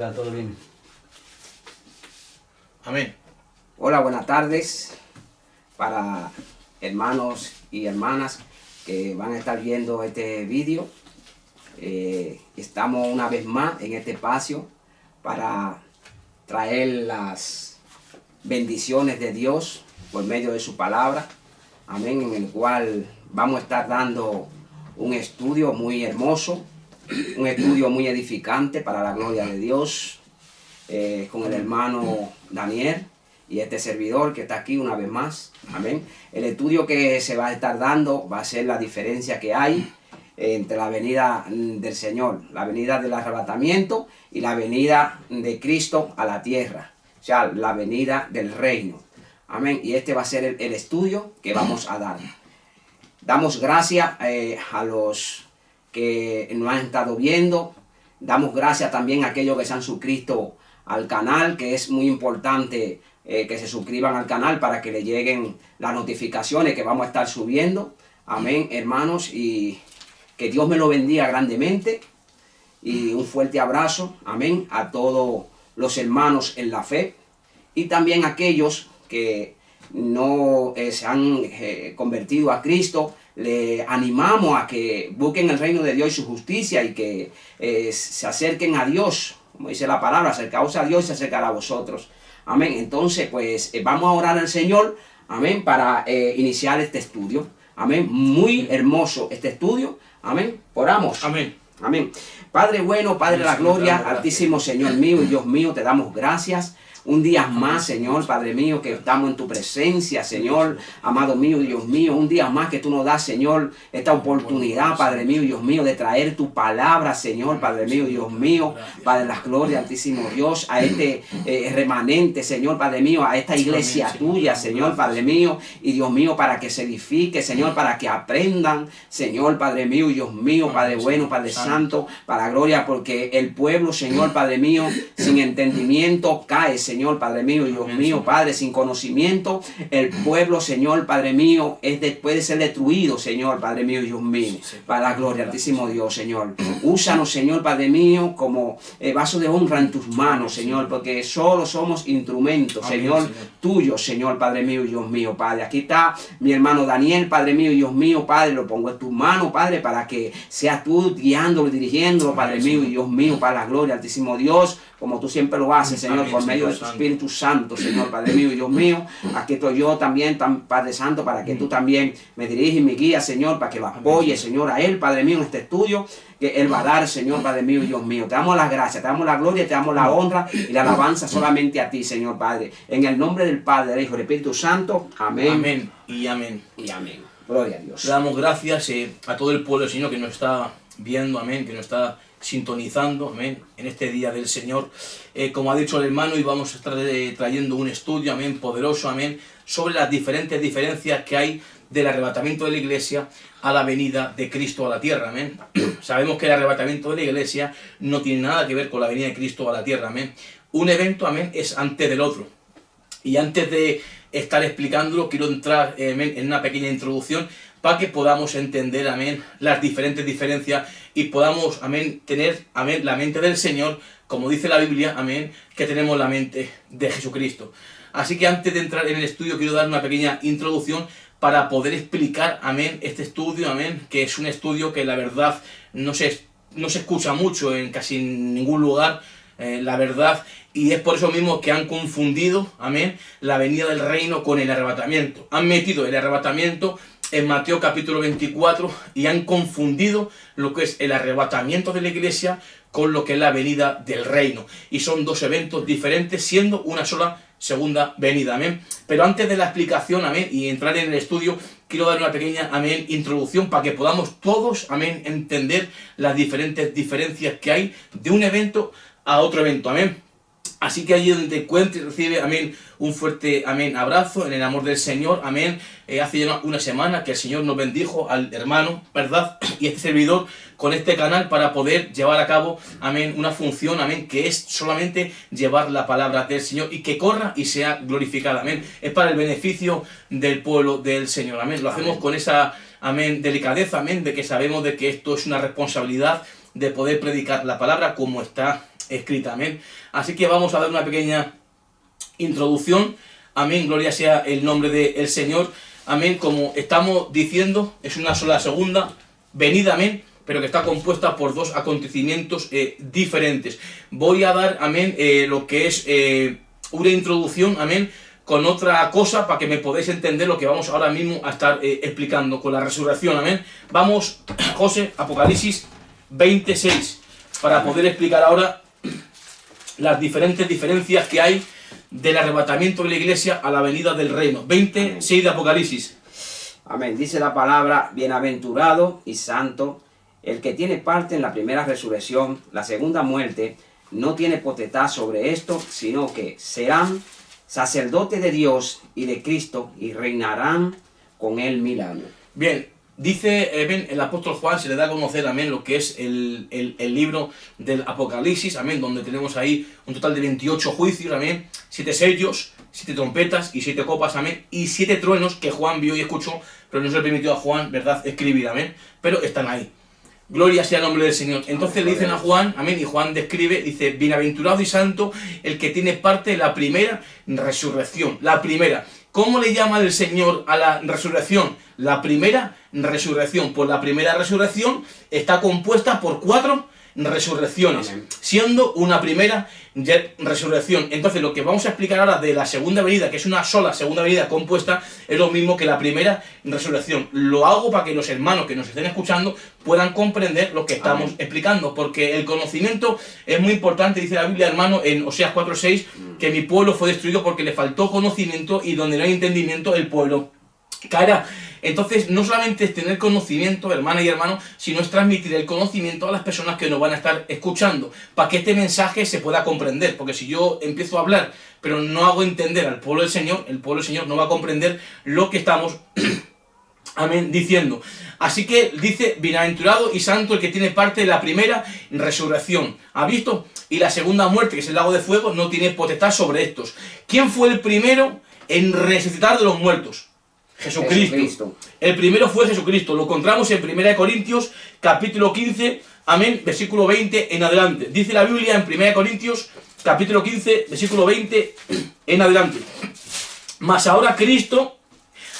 Todo bien. Amén. Hola, buenas tardes para hermanos y hermanas que van a estar viendo este vídeo. Estamos una vez más en este espacio para traer las bendiciones de Dios por medio de su palabra. Amén, en el cual vamos a estar dando un estudio muy hermoso, un estudio muy edificante para la gloria de Dios, con el hermano Daniel y este servidor que está aquí una vez más. Amén. El estudio que se va a estar dando va a ser la diferencia que hay entre la venida del Señor, la venida del arrebatamiento y la venida de Cristo a la tierra, o sea, la venida del reino. Amén. Y este va a ser el estudio que vamos a dar. Damos gracias a los que nos han estado viendo. Damos gracias también a aquellos que se han suscrito al canal, que es muy importante que se suscriban al canal para que le lleguen las notificaciones que vamos a estar subiendo. Amén, hermanos, y que Dios me lo bendiga grandemente. Y un fuerte abrazo, amén, a todos los hermanos en la fe y también a aquellos que no se han convertido a Cristo. Le animamos a que busquen el reino de Dios y su justicia y que se acerquen a Dios. Como dice la palabra, acercaos a Dios y se acercará a vosotros. Amén. Entonces, pues vamos a orar al Señor, amén, para iniciar este estudio. Amén. Muy hermoso este estudio. Amén. Oramos. Amén. Amén. Padre bueno, Padre de la gloria, altísimo Señor mío y Dios mío, te damos gracias. Un día más, Señor, Padre mío, que estamos en tu presencia, Señor, amado mío, Dios mío. Un día más que tú nos das, Señor, esta oportunidad, Padre mío, Dios mío, de traer tu palabra, Señor, Padre mío, Dios mío, Padre de la gloria, altísimo Dios, a este remanente, Señor, Padre mío, a esta iglesia tuya, Señor, Padre mío, y Dios mío, para que se edifique, Señor, para que aprendan, Señor, Padre mío, Dios mío, Padre bueno, Padre santo, para gloria, porque el pueblo, Señor, Padre mío, sin entendimiento cae, Señor, Padre mío, Dios mío, Padre, sin conocimiento, el pueblo, Señor, Padre mío, puede ser destruido, Señor, Padre mío, Dios mío, para la gloria, altísimo Dios, Señor. Úsanos, Señor, Padre mío, como vaso de honra en tus manos, Señor, porque solo somos instrumentos, Señor, tuyos, Señor, Padre mío, Dios mío, Padre. Aquí está mi hermano Daniel, Padre mío, Dios mío, Padre, lo pongo en tus manos, Padre, para que seas tú guiándolo, dirigiéndolo, Padre mío, y Dios mío, para la gloria, altísimo Dios, como tú siempre lo haces, Señor, por medio de tu Espíritu Santo, Señor, Padre mío y Dios mío. Aquí estoy yo también, Padre Santo, para que tú también me diriges y me guías, Señor, para que lo apoye, Señor, a Él, Padre mío, en este estudio que Él va a dar, Señor, Padre mío y Dios mío. Te damos las gracias, te damos la gloria, te damos la honra y la alabanza solamente a ti, Señor, Padre. En el nombre del Padre, del Hijo y del Espíritu Santo. Amén. Amén y amén. Y amén. Gloria a Dios. Le damos gracias a todo el pueblo, Señor, que nos está viendo, amén, que nos está sintonizando, amén, en este día del Señor. Como ha dicho el hermano, y vamos a estar trayendo un estudio, amén, poderoso, amén, sobre las diferentes diferencias que hay del arrebatamiento de la iglesia a la venida de Cristo a la tierra, amén. Sabemos que el arrebatamiento de la iglesia no tiene nada que ver con la venida de Cristo a la tierra, amén. Un evento, amén, es antes del otro. Y antes de estar explicándolo, quiero entrar, amén, en una pequeña introducción para que podamos entender, amén, las diferentes diferencias y podamos, amén, tener, amén, la mente del Señor, como dice la Biblia, amén, que tenemos la mente de Jesucristo. Así que antes de entrar en el estudio, quiero dar una pequeña introducción para poder explicar, amén, este estudio, amén, que es un estudio que la verdad no se escucha mucho en casi ningún lugar, la verdad, y es por eso mismo que han confundido, amén, la venida del reino con el arrebatamiento. Han metido el arrebatamiento en Mateo capítulo 24 y han confundido lo que es el arrebatamiento de la iglesia con lo que es la venida del reino. Y son dos eventos diferentes, siendo una sola segunda venida, amén. Pero antes de la explicación, amén, y entrar en el estudio, quiero dar una pequeña, amén, introducción para que podamos todos, amén, entender las diferentes diferencias que hay de un evento a otro evento, amén. Así que allí donde te encuentres, recibe, amén, un fuerte, amén, abrazo en el amor del Señor, amén. Hace ya una semana que el Señor nos bendijo al hermano, ¿verdad? Y este servidor con este canal para poder llevar a cabo, amén, una función, amén, que es solamente llevar la palabra del Señor y que corra y sea glorificada, amén. Es para el beneficio del pueblo del Señor, amén. Lo hacemos con esa, amén, delicadeza, amén, de que sabemos de que esto es una responsabilidad de poder predicar la palabra como está escrita, amén. Así que vamos a dar una pequeña introducción, amén, gloria sea el nombre del Señor, amén. Como estamos diciendo, es una sola segunda venida, amén, pero que está compuesta por dos acontecimientos diferentes. Voy a dar, amén, lo que es una introducción, amén, con otra cosa para que me podáis entender lo que vamos ahora mismo a estar explicando con la resurrección, amén. Vamos, José, Apocalipsis 26, para poder explicar ahora las diferentes diferencias que hay del arrebatamiento de la iglesia a la venida del reino. 26 de Apocalipsis. Amén. Dice la palabra: bienaventurado y santo el que tiene parte en la primera resurrección. La segunda muerte no tiene potestad sobre esto, sino que serán sacerdotes de Dios y de Cristo y reinarán con él 1000 años. Bien, dice el apóstol Juan, se le da a conocer, amén, lo que es el libro del Apocalipsis, amén, donde tenemos ahí un total de 28 juicios, amén, 7 sellos, 7 trompetas y 7 copas, amén, y 7 truenos que Juan vio y escuchó, pero no se le permitió a Juan, ¿verdad?, escribir, amén, pero están ahí. Gloria sea el nombre del Señor. Entonces le dicen a Juan, amén, y Juan describe, dice: bienaventurado y santo el que tiene parte de la primera resurrección. La primera. ¿Cómo le llama el Señor a la resurrección? La primera resurrección. Pues la primera resurrección está compuesta por 4 resurrecciones, amén, siendo una primera resurrección. Entonces lo que vamos a explicar ahora de la segunda venida, que es una sola segunda venida compuesta, es lo mismo que la primera resurrección. Lo hago para que los hermanos que nos estén escuchando puedan comprender lo que estamos, amén, explicando, porque el conocimiento es muy importante. Dice la Biblia, hermano, en Oseas 4:6, que mi pueblo fue destruido porque le faltó conocimiento, y donde no hay entendimiento el pueblo caerá. Entonces, no solamente es tener conocimiento, hermana y hermano, sino es transmitir el conocimiento a las personas que nos van a estar escuchando, para que este mensaje se pueda comprender. Porque si yo empiezo a hablar, pero no hago entender al pueblo del Señor, el pueblo del Señor no va a comprender lo que estamos amén, diciendo. Así que dice: bienaventurado y santo el que tiene parte de la primera resurrección. ¿Ha visto? Y la segunda muerte, que es el lago de fuego, no tiene potestad sobre estos. ¿Quién fue el primero en resucitar de los muertos? Jesucristo. El primero fue Jesucristo. Lo encontramos en 1 Corintios capítulo 15, amén, versículo 20 en adelante. Dice la Biblia en 1 Corintios capítulo 15, versículo 20 en adelante: mas ahora Cristo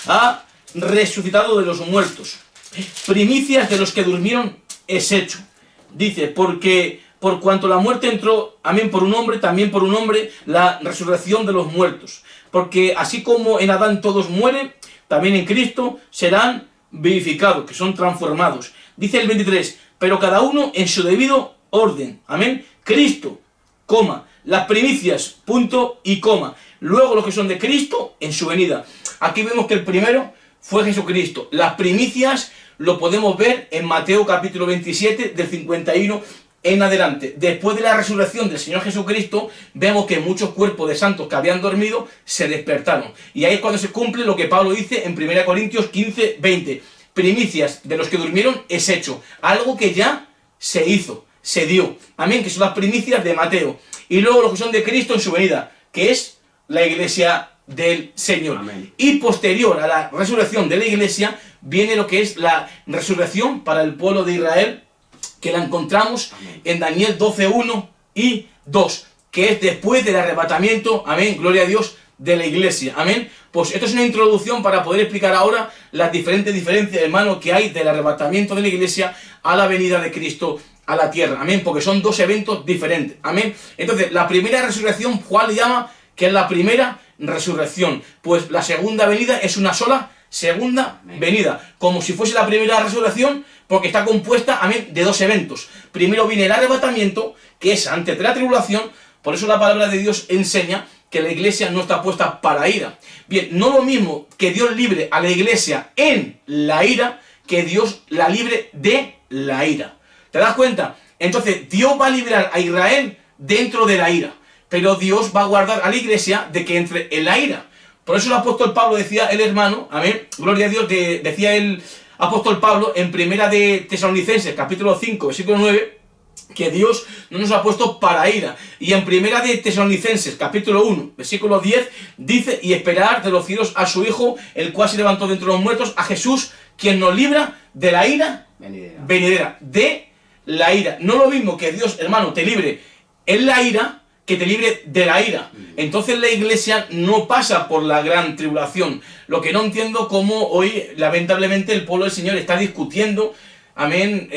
ha resucitado de los muertos, primicias de los que durmieron es hecho. Dice: porque por cuanto la muerte entró, amén, por un hombre, también por un hombre la resurrección de los muertos. Porque así como en Adán todos mueren, también en Cristo serán vivificados, que son transformados. Dice el 23: pero cada uno en su debido orden. Amén. Cristo, coma, las primicias, punto y coma. Luego los que son de Cristo en su venida. Aquí vemos que el primero fue Jesucristo. Las primicias lo podemos ver en Mateo capítulo 27, del 51 en adelante. Después de la resurrección del Señor Jesucristo, vemos que muchos cuerpos de santos que habían dormido se despertaron. Y ahí es cuando se cumple lo que Pablo dice en 1 Corintios 15, 20. Primicias de los que durmieron es hecho. Algo que ya se hizo, se dio. Amén, que son las primicias de Mateo. Y luego los que son de Cristo en su venida, que es la iglesia del Señor. Amén. Y posterior a la resurrección de la iglesia, viene lo que es la resurrección para el pueblo de Israel, que la encontramos, amén, en Daniel 12, 1 y 2, que es después del arrebatamiento, amén, gloria a Dios, de la iglesia, amén. Pues esto es una introducción para poder explicar ahora las diferentes diferencias, hermano, que hay del arrebatamiento de la iglesia a la venida de Cristo a la tierra, amén, porque son dos eventos diferentes, amén. Entonces, la primera resurrección, Juan le llama que es la primera resurrección, pues la segunda venida es una sola segunda venida, como si fuese la primera resurrección, porque está compuesta, amén, de dos eventos. Primero viene el arrebatamiento, que es antes de la tribulación. Por eso la palabra de Dios enseña que la iglesia no está puesta para ira. Bien, no lo mismo que Dios libre a la iglesia en la ira, que Dios la libre de la ira. ¿Te das cuenta? Entonces Dios va a librar a Israel dentro de la ira, pero Dios va a guardar a la iglesia de que entre en la ira. Por eso el apóstol Pablo decía, el hermano, amén, gloria a Dios, decía el apóstol Pablo en primera de Tesalonicenses, capítulo 5, versículo 9, que Dios no nos ha puesto para ira. Y en primera de Tesalonicenses, capítulo 1, versículo 10, dice: y esperar de los cielos a su Hijo, el cual se levantó de entre los muertos, a Jesús, quien nos libra de la ira venidera, de la ira. No lo mismo que Dios, hermano, te libre en la ira, que te libre de la ira. Entonces la iglesia no pasa por la gran tribulación. Lo que no entiendo cómo hoy, lamentablemente, el pueblo del Señor está discutiendo, amén,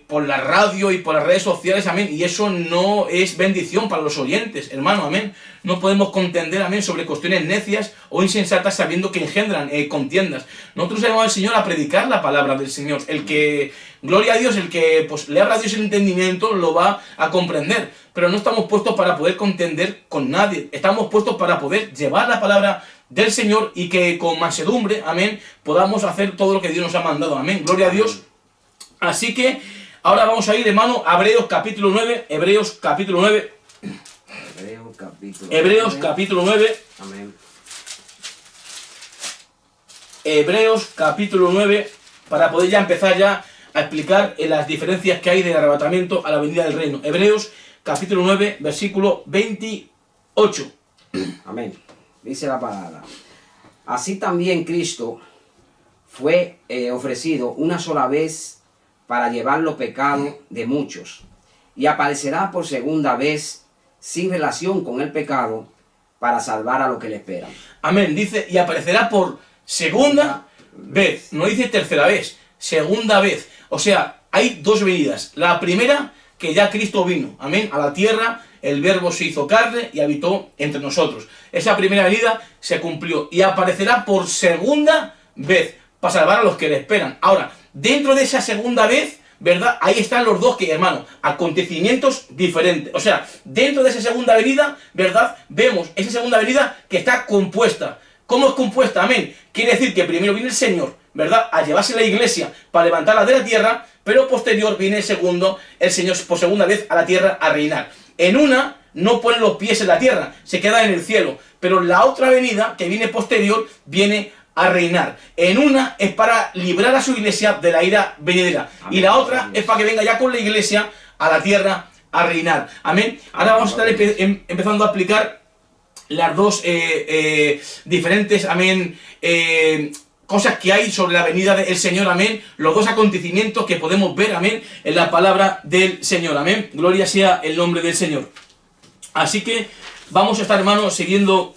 por la radio y por las redes sociales, amén, y eso no es bendición para los oyentes, hermano, amén. No podemos contender, amén, sobre cuestiones necias o insensatas sabiendo que engendran contiendas. Nosotros llamamos al Señor a predicar la palabra del Señor. El que, gloria a Dios, el que pues le abra a Dios el entendimiento lo va a comprender. Pero no estamos puestos para poder contender con nadie. Estamos puestos para poder llevar la palabra del Señor y que con mansedumbre, amén, podamos hacer todo lo que Dios nos ha mandado, amén. Gloria a Dios. Así que ahora vamos a ir, hermano, a Hebreos capítulo 9. Hebreos capítulo 9. Hebreos capítulo 9. Amén. Hebreos capítulo 9, para poder ya empezar ya a explicar las diferencias que hay del arrebatamiento a la venida del reino. Hebreos capítulo 9, versículo 28. Amén. Dice la palabra. Así también Cristo fue ofrecido una sola vez para llevar los pecados de muchos, y aparecerá por segunda vez sin relación con el pecado para salvar a los que le esperan. Amén. Dice, y aparecerá por segunda vez. No dice tercera vez, segunda vez. O sea, hay dos venidas. La primera, que ya Cristo vino, amén, a la tierra, el Verbo se hizo carne y habitó entre nosotros. Esa primera venida se cumplió y aparecerá por segunda vez para salvar a los que le esperan. Ahora, dentro de esa segunda vez, ¿verdad? Ahí están los dos que, hermano, acontecimientos diferentes. O sea, dentro de esa segunda venida, ¿verdad? Vemos esa segunda venida que está compuesta. ¿Cómo es compuesta? Amén. Quiere decir que primero viene el Señor, ¿verdad?, a llevarse la iglesia para levantarla de la tierra, pero posterior viene el Señor por segunda vez a la tierra a reinar. En una no pone los pies en la tierra, se queda en el cielo, pero la otra venida que viene posterior viene a reinar. En una es para librar a su iglesia de la ira venidera. Amén. Y la otra es para que venga ya con la iglesia a la tierra a reinar. Amén. Ahora vamos a estar empezando a aplicar las dos diferentes, amén, cosas que hay sobre la venida del Señor, amén. Los dos acontecimientos que podemos ver, amén, en la palabra del Señor, amén. Gloria sea el nombre del Señor. Así que vamos a estar, hermanos, siguiendo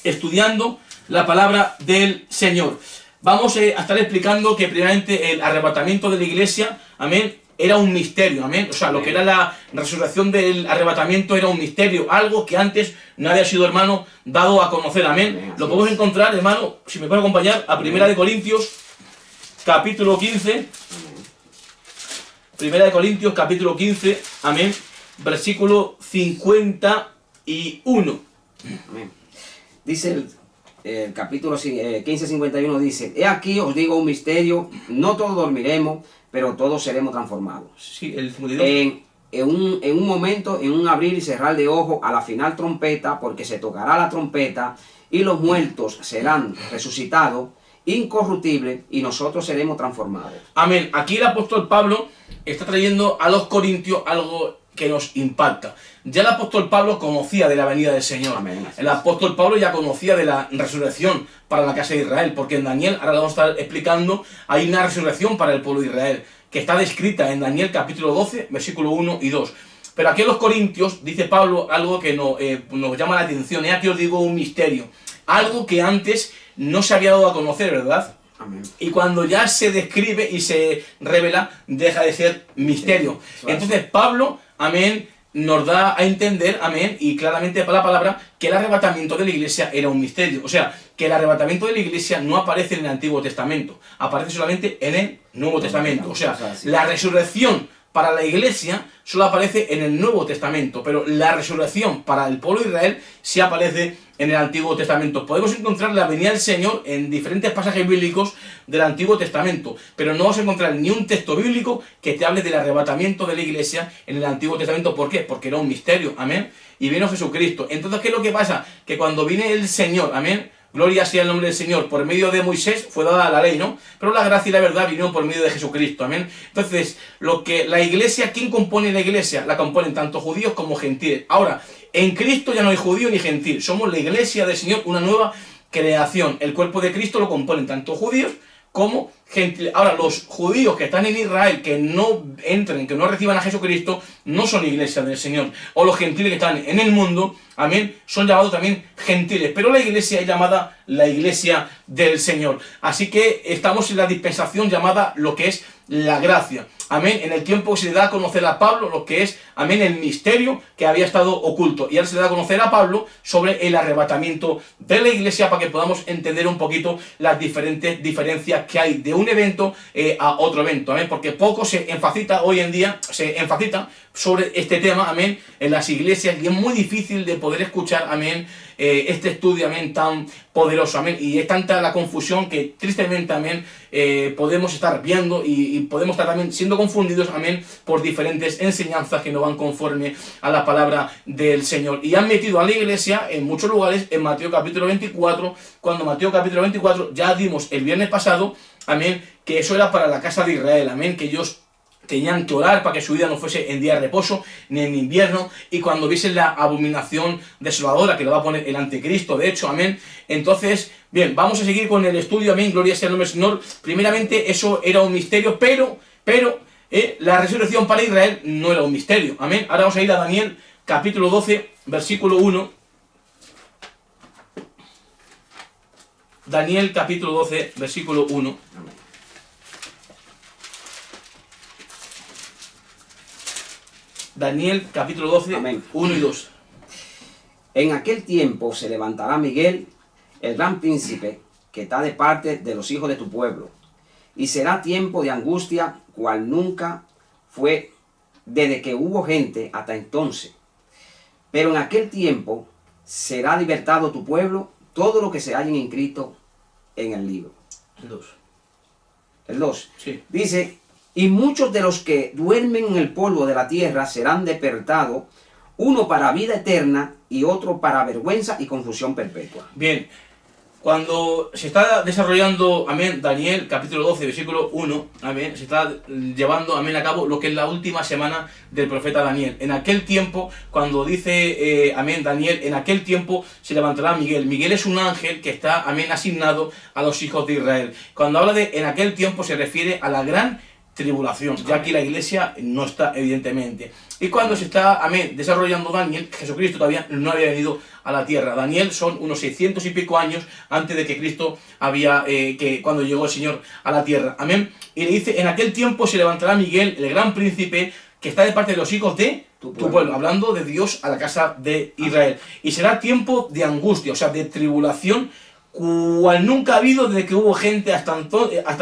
estudiando la palabra del Señor. Vamos a estar explicando que primeramente el arrebatamiento de la iglesia, amén, era un misterio, amén. O sea, amén. Lo que era la resurrección del arrebatamiento era un misterio, algo que antes no había sido, hermano, dado a conocer, amén. Amén. Lo podemos encontrar, hermano, si me puede acompañar, a Primera de Corintios, capítulo 15. Amén. Primera de Corintios, capítulo 15, amén, versículo 51. Amén. Dice el capítulo 15:51 dice: He aquí os digo un misterio, no todos dormiremos, pero todos seremos transformados. Sí, el 52. En un momento, en un abrir y cerrar de ojos, a la final trompeta, porque se tocará la trompeta, y los muertos serán resucitados, incorruptibles, y nosotros seremos transformados. Amén. Aquí el apóstol Pablo está trayendo a los corintios algo que nos impacta. Ya el apóstol Pablo conocía de la venida del Señor. Amén. El apóstol Pablo ya conocía de la resurrección para la casa de Israel, porque en Daniel, ahora lo vamos a estar explicando, hay una resurrección para el pueblo de Israel, que está descrita en Daniel capítulo 12, versículo 1 y 2. Pero aquí en los Corintios dice Pablo algo que nos llama la atención. Aquí os digo un misterio, algo que antes no se había dado a conocer, ¿verdad? Amén. Y cuando ya se describe y se revela, deja de ser misterio. Sí, entonces Pablo, amén, nos da a entender, amén, y claramente para la palabra, que el arrebatamiento de la iglesia era un misterio. O sea, que el arrebatamiento de la iglesia no aparece en el Antiguo Testamento, aparece solamente en el Nuevo Testamento. O sea, la resurrección para la iglesia solo aparece en el Nuevo Testamento, pero la resurrección para el pueblo de Israel sí aparece en el Antiguo Testamento. Podemos encontrar la venida del Señor en diferentes pasajes bíblicos del Antiguo Testamento, pero no vamos a encontrar ni un texto bíblico que te hable del arrebatamiento de la iglesia en el Antiguo Testamento. ¿Por qué? Porque era un misterio, amén, y vino Jesucristo. Entonces, ¿qué es lo que pasa? Que cuando viene el Señor, amén, gloria sea el nombre del Señor, por medio de Moisés fue dada la ley, ¿no? Pero la gracia y la verdad vinieron por medio de Jesucristo, amén. Entonces, lo que la iglesia, ¿quién compone la iglesia? La componen tanto judíos como gentiles. Ahora, en Cristo ya no hay judío ni gentil, somos la iglesia del Señor, una nueva creación. El cuerpo de Cristo lo componen tanto judíos como gentiles. Ahora, los judíos que están en Israel, que no entren, que no reciban a Jesucristo, no son iglesia del Señor. O los gentiles que están en el mundo, amén, son llamados también gentiles. Pero la iglesia es llamada la iglesia del Señor. Así que estamos en la dispensación llamada lo que es la gracia. Amén, en el tiempo se le da a conocer a Pablo lo que es, amén, el misterio que había estado oculto. Y ahora se le da a conocer a Pablo sobre el arrebatamiento de la iglesia para que podamos entender un poquito las diferentes diferencias que hay de un evento a otro evento. Amén, porque poco se enfatiza hoy en día, se enfatiza sobre este tema, amén, en las iglesias, y es muy difícil de poder escuchar, amén, este estudio, amén, tan poderoso, amén, y es tanta la confusión que tristemente, amén, podemos estar viendo y podemos estar también siendo confundidos, amén, por diferentes enseñanzas que no van conforme a la palabra del Señor, y han metido a la iglesia en muchos lugares en Mateo capítulo 24, cuando Mateo capítulo 24 ya dimos el viernes pasado, amén, que eso era para la casa de Israel, amén, que ellos tenían que orar para que su vida no fuese en día de reposo, ni en invierno, y cuando viesen la abominación desoladora que le va a poner el anticristo, de hecho, amén. Entonces, bien, vamos a seguir con el estudio, amén, gloria sea el nombre del Señor. Primeramente, eso era un misterio, pero la resurrección para Israel no era un misterio, amén. Ahora vamos a ir a Daniel, capítulo 12, versículo 1. Daniel, capítulo 12, versículo 1. Daniel capítulo 12, amén. 1 y 2. En aquel tiempo se levantará Miguel, el gran príncipe, que está de parte de los hijos de tu pueblo, y será tiempo de angustia, cual nunca fue desde que hubo gente hasta entonces. Pero en aquel tiempo será libertado tu pueblo, todo lo que se hayan inscrito en el libro. El 2. El 2. Sí. Dice: y muchos de los que duermen en el polvo de la tierra serán despertados, uno para vida eterna y otro para vergüenza y confusión perpetua. Bien, cuando se está desarrollando, amén, Daniel capítulo 12, versículo 1, amén, se está llevando, amén, a cabo lo que es la última semana del profeta Daniel. En aquel tiempo, cuando dice, amén, Daniel, en aquel tiempo se levantará Miguel. Miguel es un ángel que está, amén, asignado a los hijos de Israel. Cuando habla de en aquel tiempo se refiere a la gran tribulación, ya aquí la iglesia no está, evidentemente. Y cuando se está, amén, desarrollando Daniel, Jesucristo todavía no había venido a la tierra. Daniel son unos 600 y pico años antes de que Cristo había, cuando llegó el Señor a la tierra, amén. Y le dice, en aquel tiempo se levantará Miguel, el gran príncipe, que está de parte de los hijos de tu pueblo, hablando de Dios a la casa de Israel. Y será tiempo de angustia, o sea, de tribulación, cual nunca ha habido desde que hubo gente hasta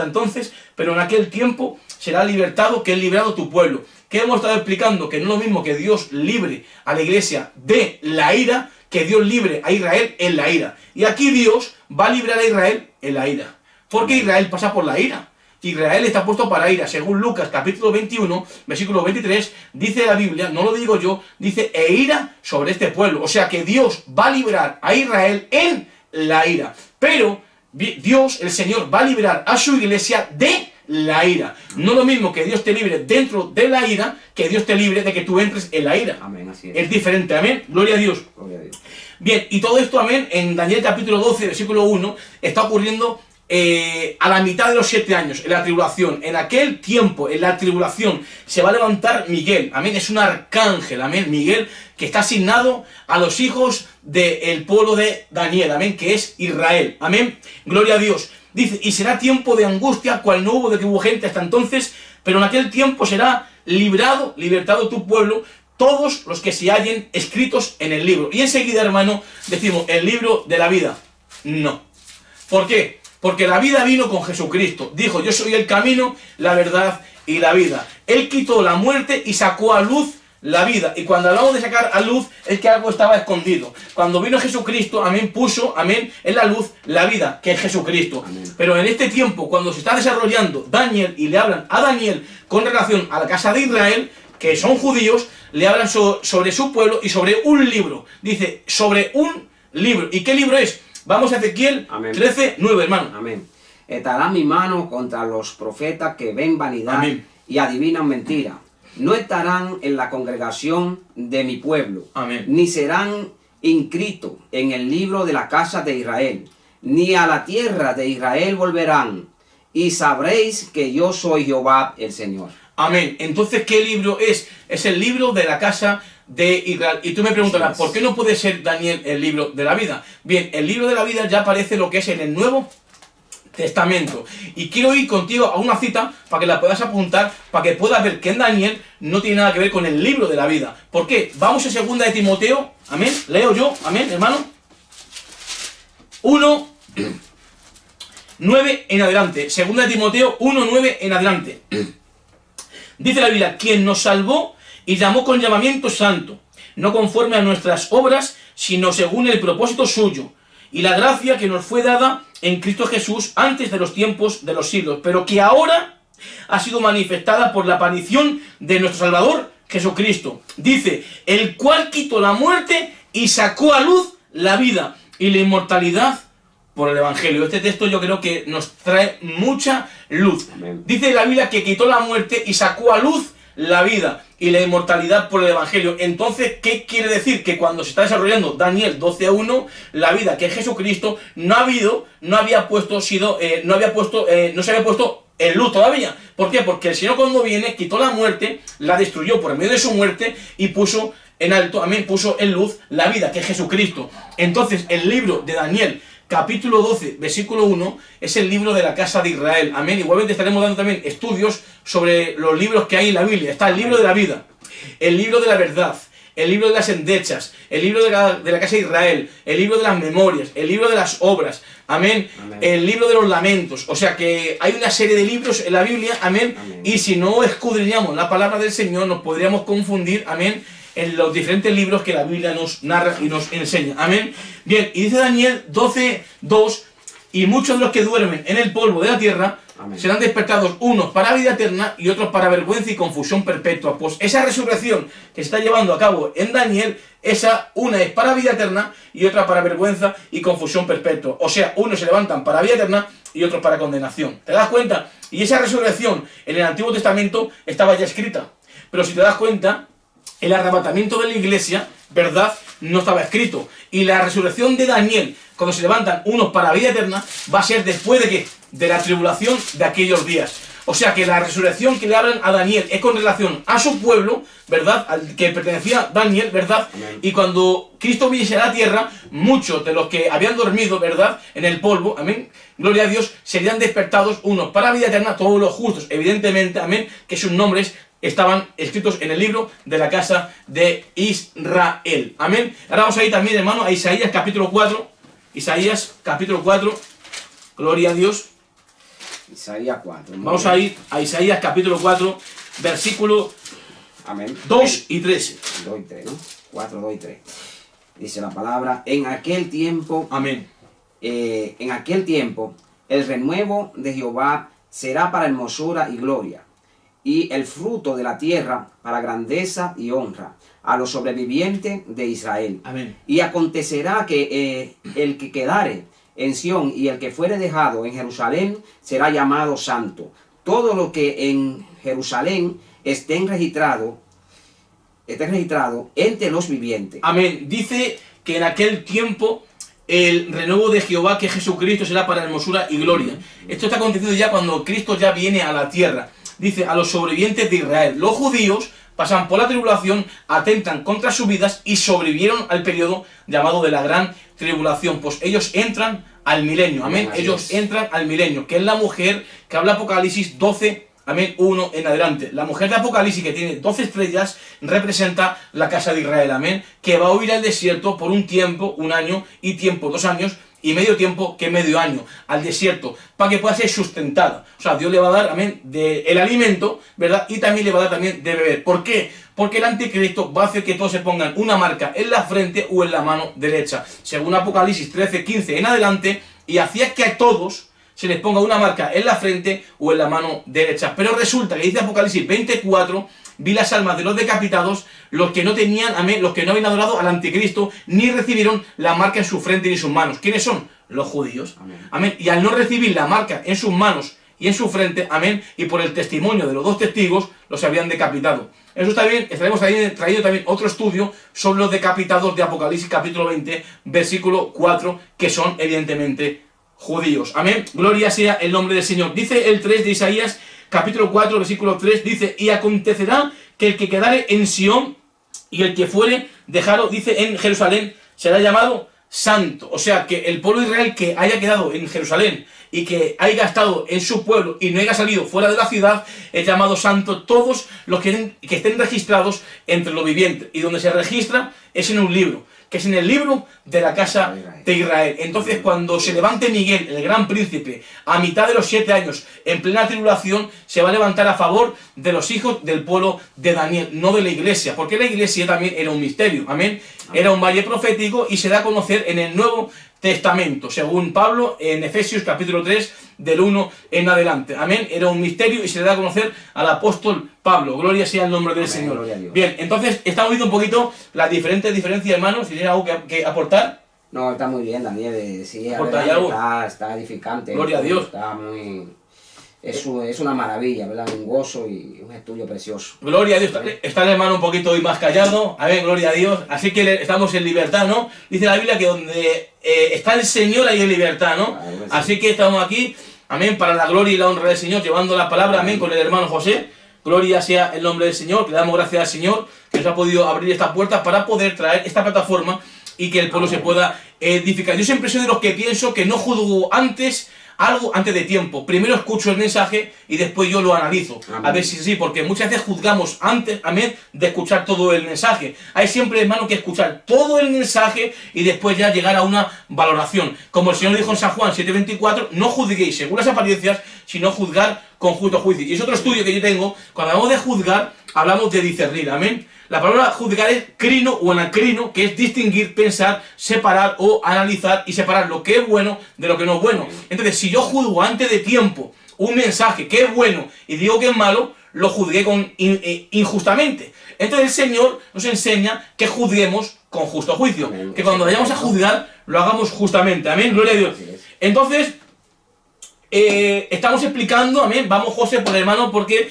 entonces, pero en aquel tiempo será libertado, que es librado tu pueblo. Que hemos estado explicando que no es lo mismo que Dios libre a la iglesia de la ira, que Dios libre a Israel en la ira. Y aquí Dios va a librar a Israel en la ira. Porque Israel pasa por la ira. Israel está puesto para ira. Según Lucas capítulo 21, versículo 23, dice la Biblia, no lo digo yo, dice, e ira sobre este pueblo. O sea que Dios va a librar a Israel en la ira. Pero Dios, el Señor, va a liberar a su iglesia de la ira. No lo mismo que Dios te libre dentro de la ira, que Dios te libre de que tú entres en la ira. Amén, así es diferente, amén. Gloria a Dios. Gloria a Dios. Bien, y todo esto, amén, en Daniel capítulo 12, versículo 1, está ocurriendo a la mitad de los 7 años, en la tribulación. En aquel tiempo, en la tribulación, se va a levantar Miguel, amén, es un arcángel, amén, Miguel, que está asignado a los hijos del pueblo de Daniel, amén, que es Israel, amén, gloria a Dios. Dice, y será tiempo de angustia, cual no hubo de que hubo gente hasta entonces, pero en aquel tiempo será libertado tu pueblo, todos los que se hallen escritos en el libro. Y enseguida, hermano, decimos, el libro de la vida. No. ¿Por qué? Porque la vida vino con Jesucristo. Dijo, yo soy el camino, la verdad y la vida. Él quitó la muerte y sacó a luz la vida. Y cuando hablamos de sacar a luz, es que algo estaba escondido. Cuando vino Jesucristo, amén, puso, amén, en la luz la vida, que es Jesucristo. Amén. Pero en este tiempo, cuando se está desarrollando Daniel y le hablan a Daniel con relación a la casa de Israel, que son judíos, le hablan sobre su pueblo y sobre un libro. Dice, sobre un libro. ¿Y qué libro es? Vamos a Ezequiel 13, 9, hermano. Amén. Estará mi mano contra los profetas que ven vanidad, amén, y adivinan mentira. No estarán en la congregación de mi pueblo, amén, ni serán inscritos en el libro de la casa de Israel, ni a la tierra de Israel volverán, y sabréis que yo soy Jehová el Señor. Amén. Entonces, ¿qué libro es? Es el libro de la casa de Israel. Y tú me preguntarás, ¿por qué no puede ser Daniel el libro de la vida? Bien, el libro de la vida ya aparece lo que es en el Nuevo Testamento. Y quiero ir contigo a una cita para que la puedas apuntar, para que puedas ver que en Daniel no tiene nada que ver con el libro de la vida. ¿Por qué? Vamos a 2 de Timoteo, amén, leo yo, amén, hermano. 1:9 en adelante. 2 de Timoteo 1:9 en adelante. Dice la Biblia, quien nos salvó y llamó con llamamiento santo, no conforme a nuestras obras, sino según el propósito suyo, y la gracia que nos fue dada en Cristo Jesús antes de los tiempos de los siglos, pero que ahora ha sido manifestada por la aparición de nuestro Salvador Jesucristo. Dice, el cual quitó la muerte y sacó a luz la vida y la inmortalidad por el Evangelio. Este texto yo creo que nos trae mucha luz. Amén. Dice la Biblia que quitó la muerte y sacó a luz la vida y la inmortalidad por el Evangelio. Entonces, ¿qué quiere decir? Que cuando se está desarrollando Daniel 12:1, la vida que es Jesucristo, no se había puesto en luz todavía. ¿Por qué? Porque el Señor cuando viene quitó la muerte, la destruyó por medio de su muerte y puso en alto, amén, puso en luz la vida que es Jesucristo. Entonces, el libro de Daniel, capítulo 12, versículo 1, es el libro de la casa de Israel. Amén. Igualmente estaremos dando también estudios sobre los libros que hay en la Biblia. Está el libro de la vida, el libro de la verdad, el libro de las endechas, el libro de la casa de Israel, el libro de las memorias, el libro de las obras. Amén. Amén. El libro de los lamentos. O sea que hay una serie de libros en la Biblia. Amén. Amén. Y si no escudriñamos la palabra del Señor, nos podríamos confundir. Amén. En los diferentes libros que la Biblia nos narra y nos enseña. Amén. Bien, y dice Daniel 12:2, y muchos de los que duermen en el polvo de la tierra, amén, serán despertados, unos para vida eterna y otros para vergüenza y confusión perpetua. Pues esa resurrección que se está llevando a cabo en Daniel, una es para vida eterna y otra para vergüenza y confusión perpetua. O sea, unos se levantan para vida eterna y otros para condenación. ¿Te das cuenta? Y esa resurrección en el Antiguo Testamento estaba ya escrita. Pero si te das cuenta, el arrebatamiento de la iglesia, ¿verdad?, no estaba escrito. Y la resurrección de Daniel, cuando se levantan unos para vida eterna, va a ser después de ¿qué? De la tribulación de aquellos días. O sea que la resurrección que le hablan a Daniel es con relación a su pueblo, ¿verdad?, al que pertenecía Daniel, ¿verdad? amén, Y cuando Cristo viniese a la tierra, muchos de los que habían dormido, ¿verdad?, en el polvo, amén, gloria a Dios, serían despertados, unos para vida eterna, todos los justos, evidentemente, amén, que sus nombres estaban escritos en el libro de la casa de Israel. Amén. Ahora vamos a ir también, hermano, a Isaías capítulo 4. Isaías capítulo 4. Gloria a Dios. Isaías 4. Vamos a ir a Isaías capítulo 4, versículo amén, 2 y 13. 2 y 3, ¿no? 4, 2 y 3. Dice la palabra, en aquel tiempo, Amén. el renuevo de Jehová será para hermosura y gloria, y el fruto de la tierra para grandeza y honra a los sobrevivientes de Israel. Amén. Y acontecerá que el que quedare en Sión y el que fuere dejado en Jerusalén será llamado santo. Todo lo que en Jerusalén esté registrado entre los vivientes. Amén. Dice que en aquel tiempo el renuevo de Jehová, que es Jesucristo, será para hermosura y gloria. Esto está aconteciendo ya cuando Cristo ya viene a la tierra. Dice, a los sobrevivientes de Israel. Los judíos pasan por la tribulación, atentan contra sus vidas y sobrevivieron al periodo llamado de la gran tribulación. Pues ellos entran al milenio, amén. Ellos entran al milenio, que es la mujer que habla Apocalipsis 12, amén, 1 en adelante. La mujer de Apocalipsis, que tiene 12 estrellas, representa la casa de Israel, amén, que va a huir al desierto por un tiempo, 1 año, y tiempo, 2 años, y medio tiempo, que medio año, al desierto, para que pueda ser sustentada. O sea, Dios le va a dar, amén, el alimento, ¿verdad? Y también le va a dar también de beber. ¿Por qué? Porque el anticristo va a hacer que todos se pongan una marca en la frente o en la mano derecha. Según Apocalipsis 13, 15 en adelante, y hacía que a todos se les ponga una marca en la frente o en la mano derecha. Pero resulta que dice Apocalipsis 24, vi las almas de los decapitados, los que no tenían, amén, los que no habían adorado al anticristo, ni recibieron la marca en su frente ni en sus manos. ¿Quiénes son? Los judíos. Amén. Amén. Y al no recibir la marca en sus manos y en su frente, amén, y por el testimonio de los 2 testigos, los habían decapitado. Eso está bien, estaremos trayendo también otro estudio sobre los decapitados de Apocalipsis capítulo 20, versículo 4, que son evidentemente judíos. Amén. Gloria sea el nombre del Señor. Dice el 3 de Isaías, capítulo 4, versículo 3, dice: y acontecerá que el que quedare en Sión y el que fuere dejado, dice, en Jerusalén, será llamado santo. O sea, que el pueblo de Israel que haya quedado en Jerusalén y que haya estado en su pueblo y no haya salido fuera de la ciudad, es llamado santo todos los que estén registrados entre los vivientes. Y donde se registra es en un libro, que es en el libro de la casa de Israel. Entonces, cuando se levante Miguel, el gran príncipe, a mitad de los 7 años, en plena tribulación, se va a levantar a favor de los hijos del pueblo de Daniel, no de la iglesia, porque la iglesia también era un misterio, amén. Era un valle profético y se da a conocer en el Nuevo Testamento, según Pablo en Efesios capítulo 3, del 1 en adelante. Amén. Era un misterio y se le da a conocer al apóstol Pablo. Gloria sea el nombre del Amén, Señor. Bien, entonces estamos viendo un poquito las diferentes diferencias, hermanos. Si tiene algo que aportar. No, está muy bien, Daniel. Sí, ¿Aporta algo? Está edificante. Gloria a Dios. Está muy... Es una maravilla, ¿verdad? Un gozo y un estudio precioso. Gloria a Dios. Está el hermano un poquito hoy más callado. A ver, gloria a Dios. Así que estamos en libertad, ¿no? Dice la Biblia que donde está el Señor hay libertad, ¿no? Claro, sí. Así que estamos aquí, amén, para la gloria y la honra del Señor, llevando la palabra, amén, con el hermano José. Gloria sea el nombre del Señor, que le damos gracias al Señor, que nos ha podido abrir esta puerta para poder traer esta plataforma y que el pueblo se pueda edificar. Yo siempre soy de los que pienso que no juzgo algo antes de tiempo. Primero escucho el mensaje y después yo lo analizo. Amén. A ver si es así, porque muchas veces juzgamos antes, amén, de escuchar todo el mensaje. Hay siempre, hermano, que escuchar todo el mensaje y después ya llegar a una valoración. Como el Señor dijo en San Juan 7:24, no juzguéis según las apariencias, sino juzgar con justo juicio. Y es otro estudio que yo tengo. Cuando hablamos de juzgar, hablamos de discernir, amén. La palabra juzgar es crino o anacrino, que es distinguir, pensar, separar o analizar y separar lo que es bueno de lo que no es bueno. Entonces, si yo juzgo antes de tiempo un mensaje que es bueno y digo que es malo, lo juzgué injustamente. Entonces el Señor nos enseña que juzguemos con justo juicio. Amén. Que cuando vayamos a juzgar, lo hagamos justamente. Amén, gloria a Dios. Entonces, estamos explicando, amén, vamos José por hermano, porque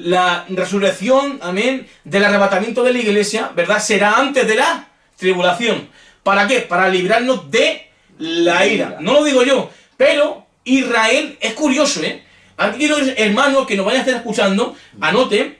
la resurrección, amén, del arrebatamiento de la iglesia, ¿verdad? Será antes de la tribulación. ¿Para qué? Para librarnos de la ira. No lo digo yo, pero Israel es curioso, ¿eh? Aquí quiero, hermanos, que nos vayan a estar escuchando, anoten,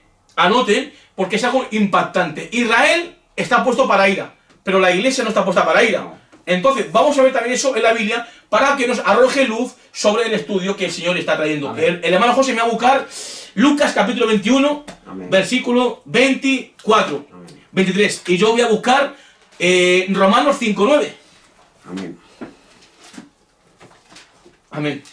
porque es algo impactante. Israel está puesto para ira, pero la iglesia no está puesta para ira. Entonces, vamos a ver también eso en la Biblia para que nos arroje luz sobre el estudio que el Señor está trayendo. El hermano José me va a buscar Lucas capítulo 21, amén, versículo 24, amén, 23. Y yo voy a buscar Romanos 5:9. Amén. Amén.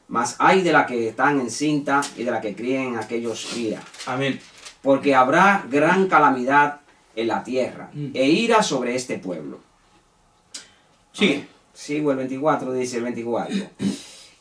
Mas hay de la que están encinta y de la que críen aquellos días. Amén. Porque habrá gran calamidad en la tierra e ira sobre este pueblo. Sigue. Sigo el 24, dice el 24.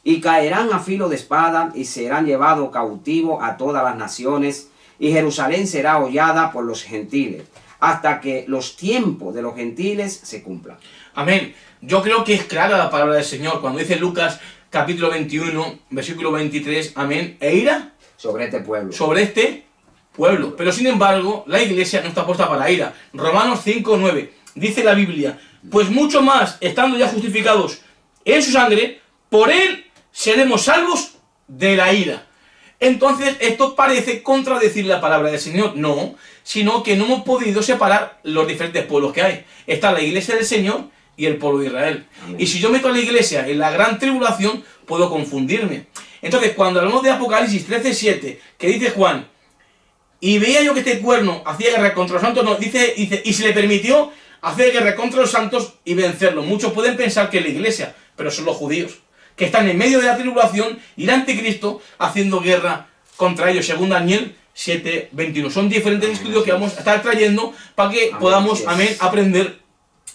Y caerán a filo de espada y serán llevados cautivos a todas las naciones, y Jerusalén será hollada por los gentiles, hasta que los tiempos de los gentiles se cumplan. Amén. Yo creo que es clara la palabra del Señor cuando dice Lucas capítulo 21, versículo 23, amén, e ira sobre este pueblo. Sobre este pueblo. Pero sin embargo, la iglesia no está puesta para ira. Romanos 5:9, dice la Biblia: pues mucho más, estando ya justificados en su sangre, por él seremos salvos de la ira. Entonces, esto parece contradecir la palabra del Señor. No, sino que no hemos podido separar los diferentes pueblos que hay. Está la iglesia del Señor y el pueblo de Israel. Amén. Y si yo meto a la iglesia en la gran tribulación, puedo confundirme. Entonces, cuando hablamos de Apocalipsis 13:7, que dice Juan: y veía yo que este cuerno hacía guerra contra los santos, no, dice, y se le permitió hacer guerra contra los santos y vencerlos. Muchos pueden pensar que es la iglesia, pero son los judíos, que están en medio de la tribulación y el anticristo haciendo guerra contra ellos, según Daniel 7:21. Son diferentes estudios que vamos a estar trayendo para que podamos, amén, aprender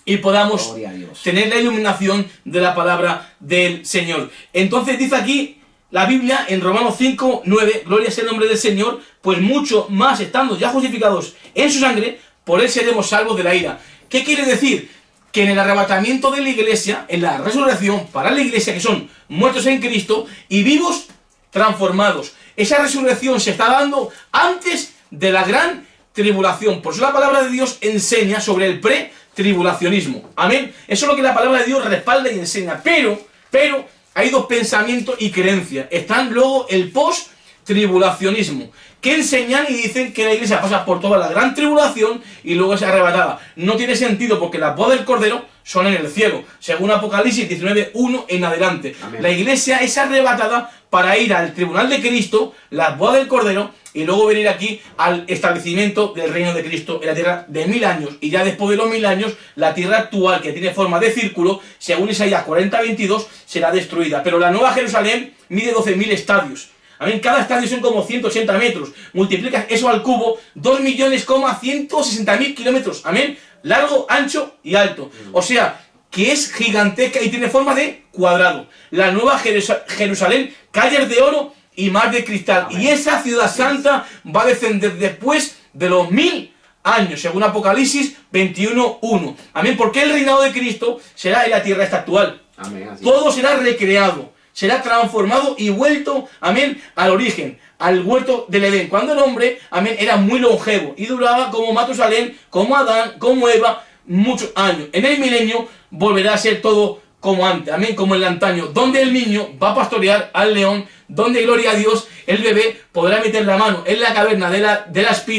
y podamos tener la iluminación de la palabra del Señor. Entonces dice aquí la Biblia en Romanos 5:9, gloria sea el nombre del Señor, pues mucho más estando ya justificados en su sangre, por él seremos salvos de la ira. ¿Qué quiere decir? Que en el arrebatamiento de la iglesia, en la resurrección para la iglesia, que son muertos en Cristo y vivos transformados, esa resurrección se está dando antes de la gran tribulación. Por eso la palabra de Dios enseña sobre el pre-tribulacionismo. Amén. Eso es lo que la palabra de Dios respalda y enseña. Pero Pero hay dos pensamientos y creencias. Están luego el post-tribulacionismo, que enseñan y dicen que la iglesia pasa por toda la gran tribulación y luego es arrebatada. No tiene sentido porque las bodas del Cordero son en el cielo, según Apocalipsis 19:1 en adelante. Amén. La iglesia es arrebatada para ir al tribunal de Cristo, las bodas del Cordero, y luego venir aquí al establecimiento del reino de Cristo en la tierra de 1000 años. Y ya después de los 1000 años, la tierra actual, que tiene forma de círculo, según Isaías 40:22, será destruida. Pero la nueva Jerusalén mide 12.000 estadios. Amén. Cada estadio son como 180 metros. Multiplicas eso al cubo, 2.160.000 kilómetros. Amén. Largo, ancho y alto. O sea, que es gigantesca y tiene forma de cuadrado. La nueva Jerusalén, calles de oro y mar de cristal. Amén. Y esa ciudad santa va a descender después de los 1000 años, según Apocalipsis 21:1. Amén. Porque el reinado de Cristo será en la tierra esta actual. Amén. Así Todo será recreado, será transformado y vuelto, amén, al origen, al huerto del Edén. Cuando el hombre, amén, era muy longevo y duraba como Matusalén, como Adán, como Eva, muchos años. En el milenio volverá a ser todo como antes, amén, como en el antaño, donde el niño va a pastorear al león, donde, gloria a Dios, el bebé podrá meter la mano en la caverna de la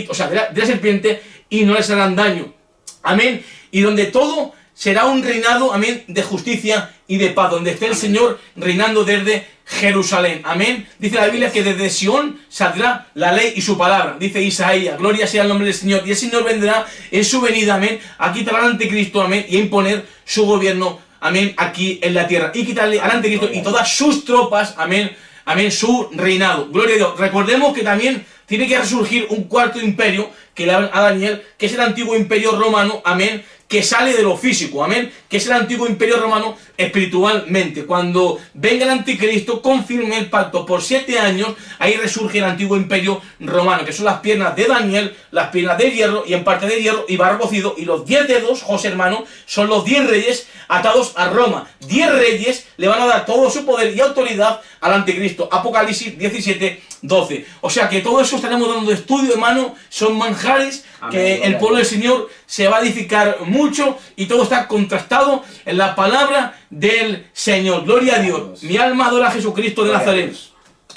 o sea, de la serpiente y no les harán daño. Amén. Y donde todo será un reinado, amén, de justicia y de paz, donde esté el Señor reinando desde Jerusalén. Amén. Dice la Biblia que desde Sión saldrá la ley y su palabra. Dice Isaías, gloria sea el nombre del Señor. Y el Señor vendrá en su venida, amén, a quitar al anticristo, amén, y a imponer su gobierno, amén, aquí en la tierra. Y quitarle al anticristo y todas sus tropas, amén, amén, su reinado. Gloria a Dios. Recordemos que también tiene que resurgir un cuarto imperio que le hablan a Daniel, que es el antiguo imperio romano, amén, que sale de lo físico, amén, que es el antiguo imperio romano espiritualmente. Cuando venga el anticristo, confirme el pacto por 7 años, ahí resurge el antiguo imperio romano, que son las piernas de Daniel, las piernas de hierro, y en parte de hierro, y barro cocido, y los 10 dedos, José hermano, son los 10 reyes atados a Roma. 10 reyes le van a dar todo su poder y autoridad al anticristo. Apocalipsis 17:12. O sea que todo eso estaremos dando estudio, hermano, son manjares. Amén, que el pueblo del Señor se va a edificar mucho y todo está contrastado en la palabra del Señor. Gloria a Dios. Mi alma adora a Jesucristo de Nazaret.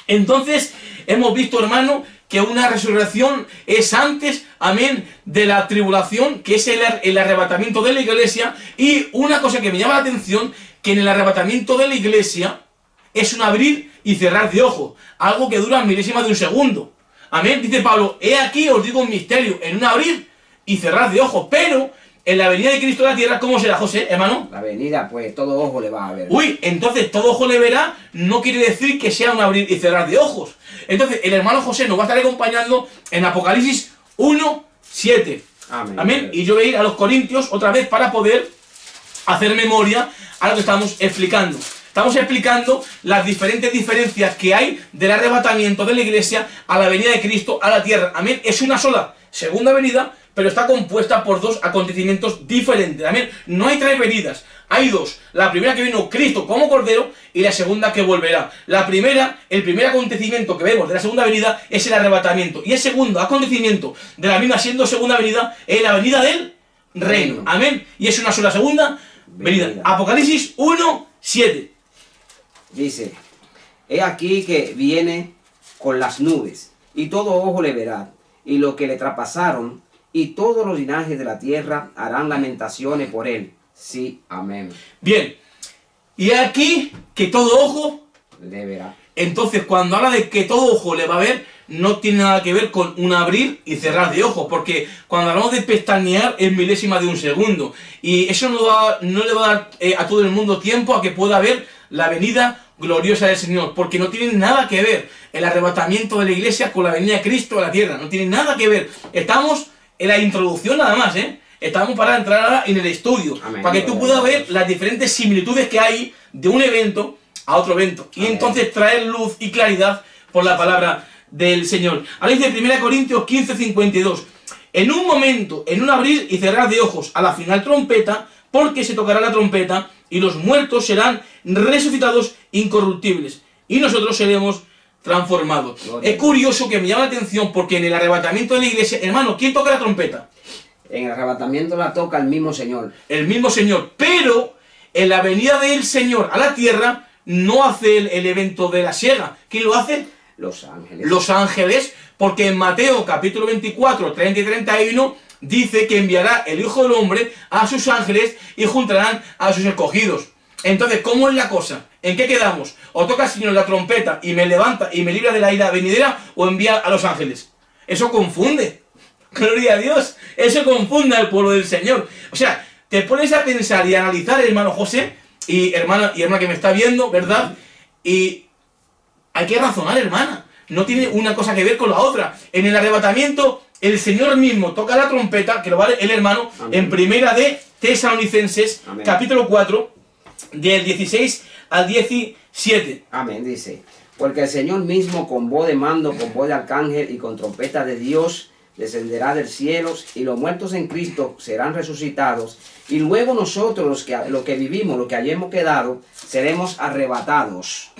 Entonces, hemos visto, hermano, que una resurrección es antes, amén, de la tribulación, que es el arrebatamiento de la iglesia. Y una cosa que me llama la atención, que en el arrebatamiento de la iglesia es un abrir y cerrar de ojos, algo que dura milésimas de un segundo. Amén, dice Pablo, he aquí os digo un misterio, en un abrir y cerrar de ojos, pero en la venida de Cristo a la tierra, ¿cómo será, José, hermano? La venida, pues todo ojo le va a ver. Uy, entonces todo ojo le verá, no quiere decir que sea un abrir y cerrar de ojos. Entonces el hermano José nos va a estar acompañando en Apocalipsis 1:7. Amén. Amén, y yo voy a ir a los Corintios otra vez para poder hacer memoria a lo que estamos explicando. Estamos explicando las diferentes diferencias que hay del arrebatamiento de la iglesia a la venida de Cristo a la tierra. Amén. Es una sola segunda venida, pero está compuesta por dos acontecimientos diferentes. Amén. No hay 3 venidas, hay 2. La primera que vino Cristo como Cordero y la segunda que volverá. La primera, el primer acontecimiento que vemos de la segunda venida es el arrebatamiento. Y el segundo acontecimiento de la misma siendo segunda venida es la venida del reino. Amén. Y es una sola segunda venida. Apocalipsis 1:7. Dice, he aquí que viene con las nubes, y todo ojo le verá, y los que le traspasaron, y todos los linajes de la tierra harán lamentaciones por él. Sí, amén. Bien, y aquí que todo ojo le verá. Entonces, cuando habla de que todo ojo le va a ver, no tiene nada que ver con un abrir y cerrar de ojos, porque cuando hablamos de pestañear es milésima de un segundo, y eso no le va a dar a todo el mundo tiempo a que pueda ver la venida gloriosa del Señor, porque no tiene nada que ver el arrebatamiento de la iglesia con la venida de Cristo a la tierra, no tiene nada que ver. Estamos en la introducción nada más, estamos para entrar ahora en el estudio, amén, para que tú puedas ver las diferentes similitudes que hay de un evento a otro evento, y amén, entonces traer luz y claridad por la palabra del Señor. Ahora dice 1 Corintios 15:52, en un momento, en un abrir y cerrar de ojos, a la final trompeta, porque se tocará la trompeta, y los muertos serán resucitados incorruptibles, y nosotros seremos transformados. Es curioso que me llama la atención, porque en el arrebatamiento de la iglesia, hermano, ¿quién toca la trompeta? En el arrebatamiento la toca el mismo Señor. El mismo Señor, pero en la venida del Señor a la tierra, no hace el evento de la siega. ¿Quién lo hace? Los ángeles. Los ángeles, porque en Mateo capítulo 24, 30 y 31 dice que enviará el Hijo del Hombre a sus ángeles y juntarán a sus escogidos. Entonces, ¿cómo es la cosa? ¿En qué quedamos? ¿O toca el Señor la trompeta y me levanta y me libra de la ira venidera, o envía a los ángeles? Eso confunde. Gloria a Dios. Eso confunde al pueblo del Señor. O sea, te pones a pensar y a analizar, hermano José, y hermana que me está viendo, ¿verdad? Y hay que razonar, hermana. No tiene una cosa que ver con la otra. En el arrebatamiento, el Señor mismo toca la trompeta, que lo vale el hermano, amén, en primera de Tesalonicenses, amén, capítulo 4, del 16 al 17. Amén, dice. Porque el Señor mismo, con voz de mando, con voz de arcángel y con trompeta de Dios, descenderá del cielo, y los muertos en Cristo serán resucitados, y luego nosotros, los que vivimos, los que hayamos quedado, seremos arrebatados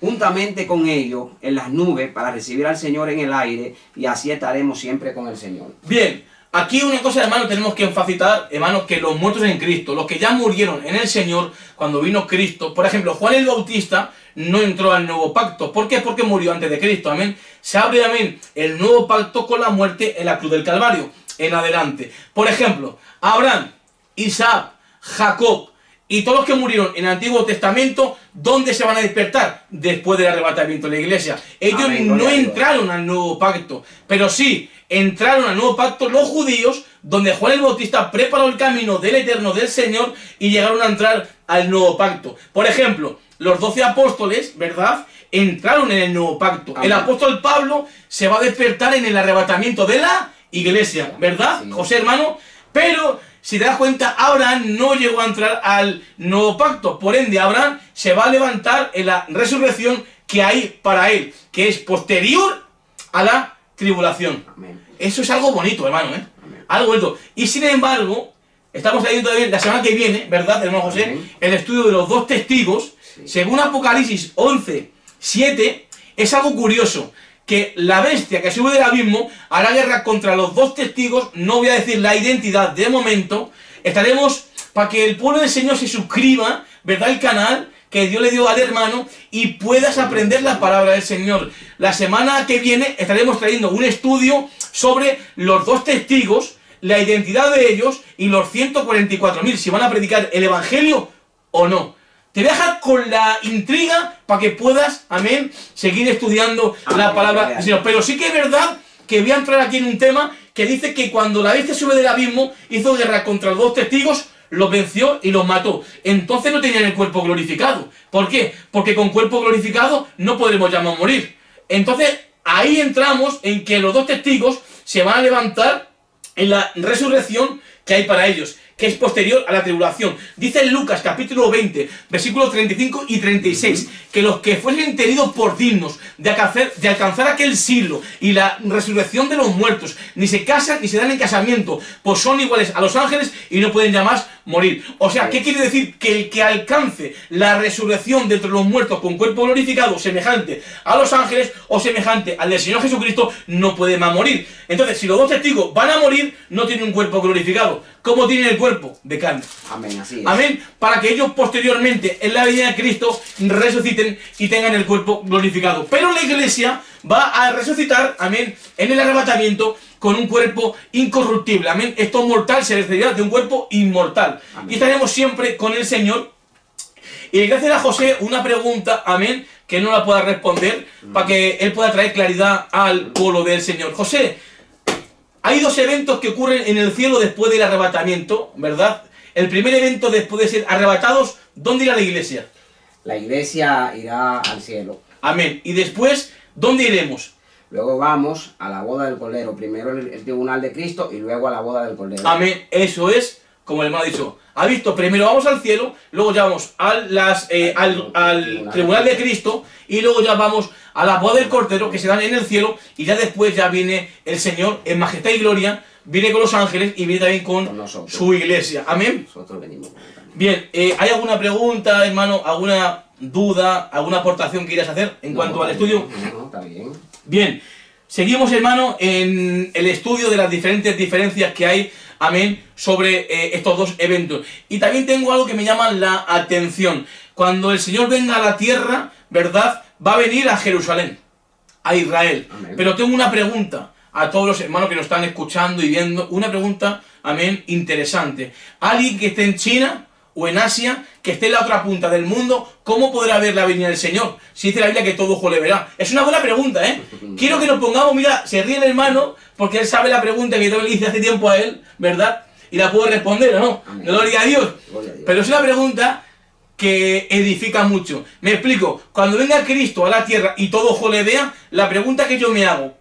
juntamente con ellos en las nubes para recibir al Señor en el aire, y así estaremos siempre con el Señor. Bien, aquí una cosa, hermano, tenemos que enfatizar, hermano, que los muertos en Cristo, los que ya murieron en el Señor cuando vino Cristo, por ejemplo, Juan el Bautista no entró al nuevo pacto. ¿Por qué? Porque murió antes de Cristo, amén. Se abre, amén, el nuevo pacto con la muerte en la cruz del Calvario, en adelante. Por ejemplo, Abraham, Isaac, Jacob y todos los que murieron en el Antiguo Testamento, ¿dónde se van a despertar? Después del arrebatamiento de la iglesia. Ellos amén, no entraron al nuevo pacto, pero sí entraron al nuevo pacto los judíos, donde Juan el Bautista preparó el camino del eterno del Señor y llegaron a entrar al nuevo pacto. Por ejemplo, los 12 apóstoles, ¿verdad?, entraron en el nuevo pacto. Amén. El apóstol Pablo se va a despertar en el arrebatamiento de la iglesia, ¿verdad, sí, José, hermano? Pero si te das cuenta, Abraham no llegó a entrar al nuevo pacto. Por ende, Abraham se va a levantar en la resurrección que hay para él, que es posterior a la tribulación. Amén. Eso es algo bonito, hermano, ¿eh? Amén. Algo bonito. Y sin embargo, estamos leyendo también la semana que viene, ¿verdad, hermano José? Amén. El estudio de los dos testigos, sí, según Apocalipsis 11, 7, es algo curioso, que la bestia que sube del abismo hará guerra contra los dos testigos. No voy a decir la identidad de momento. Estaremos para que el pueblo del Señor se suscriba, ¿verdad?, el canal que Dios le dio al hermano, y puedas aprender la palabra del Señor. La semana que viene estaremos trayendo un estudio sobre los dos testigos, la identidad de ellos y los 144.000, si van a predicar el evangelio o no. Te deja con la intriga para que puedas, amén, seguir estudiando la palabra del Señor. Pero sí que es verdad que voy a entrar aquí en un tema que dice que cuando la bestia sube del abismo, hizo guerra contra los dos testigos, los venció y los mató. Entonces no tenían el cuerpo glorificado. ¿Por qué? Porque con cuerpo glorificado no podremos llamar a morir. Entonces ahí entramos en que los dos testigos se van a levantar en la resurrección que hay para ellos, que es posterior a la tribulación. Dice en Lucas capítulo 20, versículos 35 y 36, que los que fuesen tenidos por dignos de alcanzar aquel siglo y la resurrección de los muertos, ni se casan ni se dan en casamiento, pues son iguales a los ángeles y no pueden ya más morir. O sea, ¿qué quiere decir? Que el que alcance la resurrección de entre los muertos con cuerpo glorificado semejante a los ángeles o semejante al del Señor Jesucristo no puede más morir. Entonces, si los dos testigos van a morir, no tienen un cuerpo glorificado. ¿Cómo tienen el cuerpo? De carne. Amén, así es. Amén. Para que ellos posteriormente, en la venida de Cristo, resuciten y tengan el cuerpo glorificado. Pero la iglesia va a resucitar, amén, en el arrebatamiento con un cuerpo incorruptible. Amén. Esto mortal se recibirá de un cuerpo inmortal. Amén. Y estaremos siempre con el Señor. Y gracias a José, una pregunta, amén, que no la pueda responder, para que él pueda traer claridad al pueblo del Señor. José, hay dos eventos que ocurren en el cielo después del arrebatamiento, ¿verdad? El primer evento después de ser arrebatados, ¿dónde irá la iglesia? La iglesia irá al cielo. Amén. Y después, ¿dónde iremos? Luego vamos a la boda del Cordero. Primero el tribunal de Cristo y luego a la boda del Cordero. Amén. Eso es, como el hermano ha dicho. Ha visto, primero vamos al cielo, luego ya vamos al tribunal de Cristo y luego ya vamos a la boda del Cordero que se dan en el cielo, y ya después ya viene el Señor en majestad y gloria, viene con los ángeles y viene también con su iglesia. Amén. Nosotros venimos. Bien, ¿hay alguna pregunta, hermano, alguna duda, alguna aportación que quieras hacer en cuanto al estudio? No, está bien. Bien, seguimos, hermano, en el estudio de las diferentes diferencias que hay amén, sobre estos dos eventos. Y también tengo algo que me llama la atención. Cuando el Señor venga a la tierra, ¿verdad?, va a venir a Jerusalén, a Israel. Amén. Pero tengo una pregunta a todos los hermanos que nos están escuchando y viendo, una pregunta, amén, interesante. Alguien que esté en China o en Asia, que esté en la otra punta del mundo, ¿cómo podrá ver la venida del Señor? Si dice la Biblia que todo ojo le verá. Es una buena pregunta, ¿eh? Quiero que nos pongamos, mira, se ríe el hermano, porque él sabe la pregunta que yo le hice hace tiempo a él, ¿verdad? Y la puedo responder, ¿o no? Amén. Gloria a Dios. Gloria a Dios. Pero es una pregunta que edifica mucho. Me explico, cuando venga Cristo a la tierra y todo ojo le vea, la pregunta que yo me hago,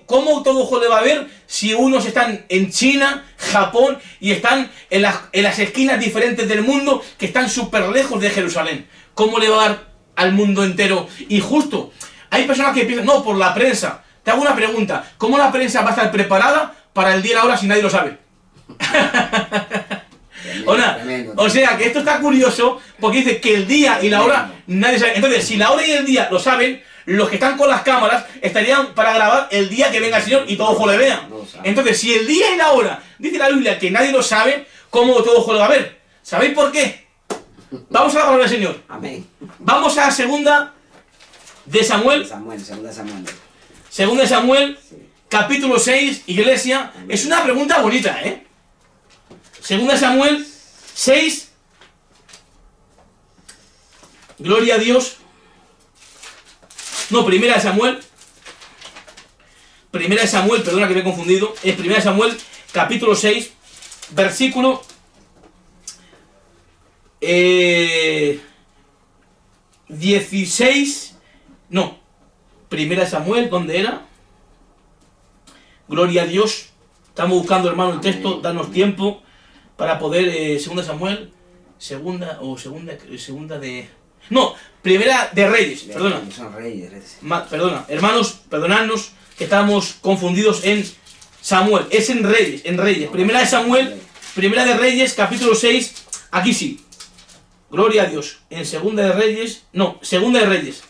¿cómo todo ojo le va a ver si unos están en China, Japón y están en las esquinas diferentes del mundo que están súper lejos de Jerusalén? ¿Cómo le va a dar al mundo entero? Y justo, hay personas que piensan, no, por la prensa. Te hago una pregunta, ¿cómo la prensa va a estar preparada para el día y la hora si nadie lo sabe? O sea, que esto está curioso porque dice que el día y la hora nadie sabe. Entonces, si la hora y el día lo saben, los que están con las cámaras estarían para grabar el día que venga el Señor y todo ojo le vea. Entonces, si el día y la hora dice la Biblia que nadie lo sabe, ¿cómo todo ojo lo va a ver? ¿Sabéis por qué? Vamos a la palabra del Señor. Amén. Vamos a segunda de Samuel. Segunda de Samuel, Sí. capítulo 6, iglesia. Amén. Es una pregunta bonita, ¿eh? Segunda de Samuel 6. Gloria a Dios. No, primera de Samuel. Primera de Samuel, perdona que me he confundido. Es primera de Samuel, capítulo 6, versículo 16. No, primera de Samuel, ¿dónde era? Gloria a Dios. Estamos buscando, hermano, el texto. Danos tiempo para poder, segunda de Samuel, segunda de... No, primera de Reyes, perdona. Son reyes. Perdona, hermanos, perdonadnos que estamos confundidos en Samuel. Es en Reyes. Primera de Samuel, primera de Reyes, capítulo 6, aquí sí. Gloria a Dios. En segunda de Reyes, no, segunda de Reyes.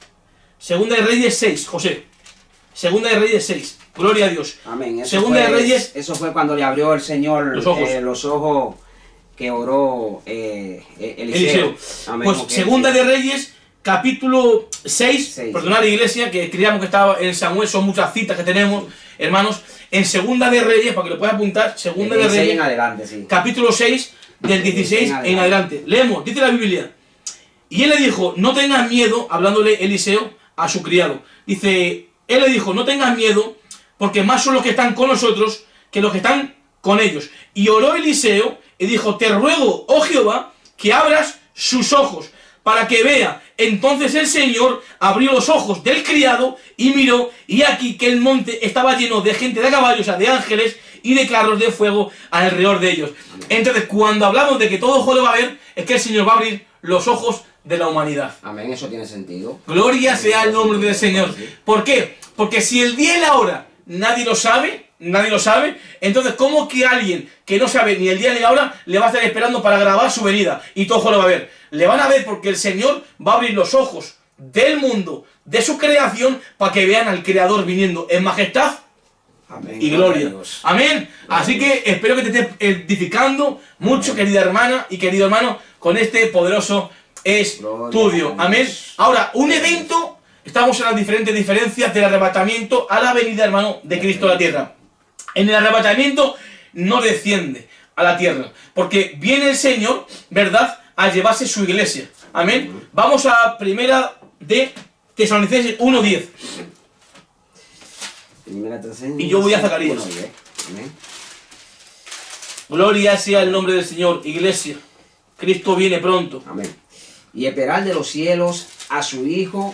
Segunda de Reyes 6, José. Segunda de Reyes 6. Gloria a Dios. Amén. Segunda de Reyes. Eso fue cuando le abrió el Señor los ojos. Que oró Eliseo. Amén. Pues Okay, segunda sí. de Reyes, capítulo 6. Perdonad, iglesia, que creíamos que estaba en Samuel. Son muchas citas que tenemos, hermanos. En segunda de Reyes, para que lo puedas apuntar. Segunda de Reyes. En adelante, sí. Capítulo 6, del 16 en adelante. Leemos, dice la Biblia. Y él le dijo, no tengas miedo, hablándole Eliseo a su criado. Dice, él le dijo, no tengas miedo, porque más son los que están con nosotros que los que están con ellos. Y oró Eliseo y dijo, te ruego, oh Jehová, que abras sus ojos para que vea. Entonces el Señor abrió los ojos del criado y miró, y aquí que el monte estaba lleno de gente de caballos, o sea, de ángeles y de carros de fuego alrededor de ellos. Entonces, cuando hablamos de que todo ojo le va a ver, es que el Señor va a abrir los ojos de la humanidad. Amén, eso tiene sentido. Gloria sea el nombre del Señor. ¿Por qué? Porque si el día y la hora nadie lo sabe, entonces ¿cómo que alguien que no sabe ni el día ni la hora le va a estar esperando para grabar su venida? Y todo ojo lo va a ver. Le van a ver porque el Señor va a abrir los ojos del mundo, de su creación, para que vean al Creador viniendo en majestad. Amén. Y gloria. Amén. Así que espero que te estés edificando mucho, querida hermana y querido hermano, con este poderoso estudio. Amén. Ahora, un evento, estamos en las diferentes diferencias del arrebatamiento a la venida, hermano, de Cristo a la tierra. En el arrebatamiento no desciende a la tierra, porque viene el Señor, ¿verdad?, a llevarse su iglesia. Amén. Vamos a primera de Tesalonicenses 1:10. Y yo voy a Zacarías. Amén. Gloria sea el nombre del Señor, iglesia. Cristo viene pronto. Amén. Y esperar de los cielos a su Hijo,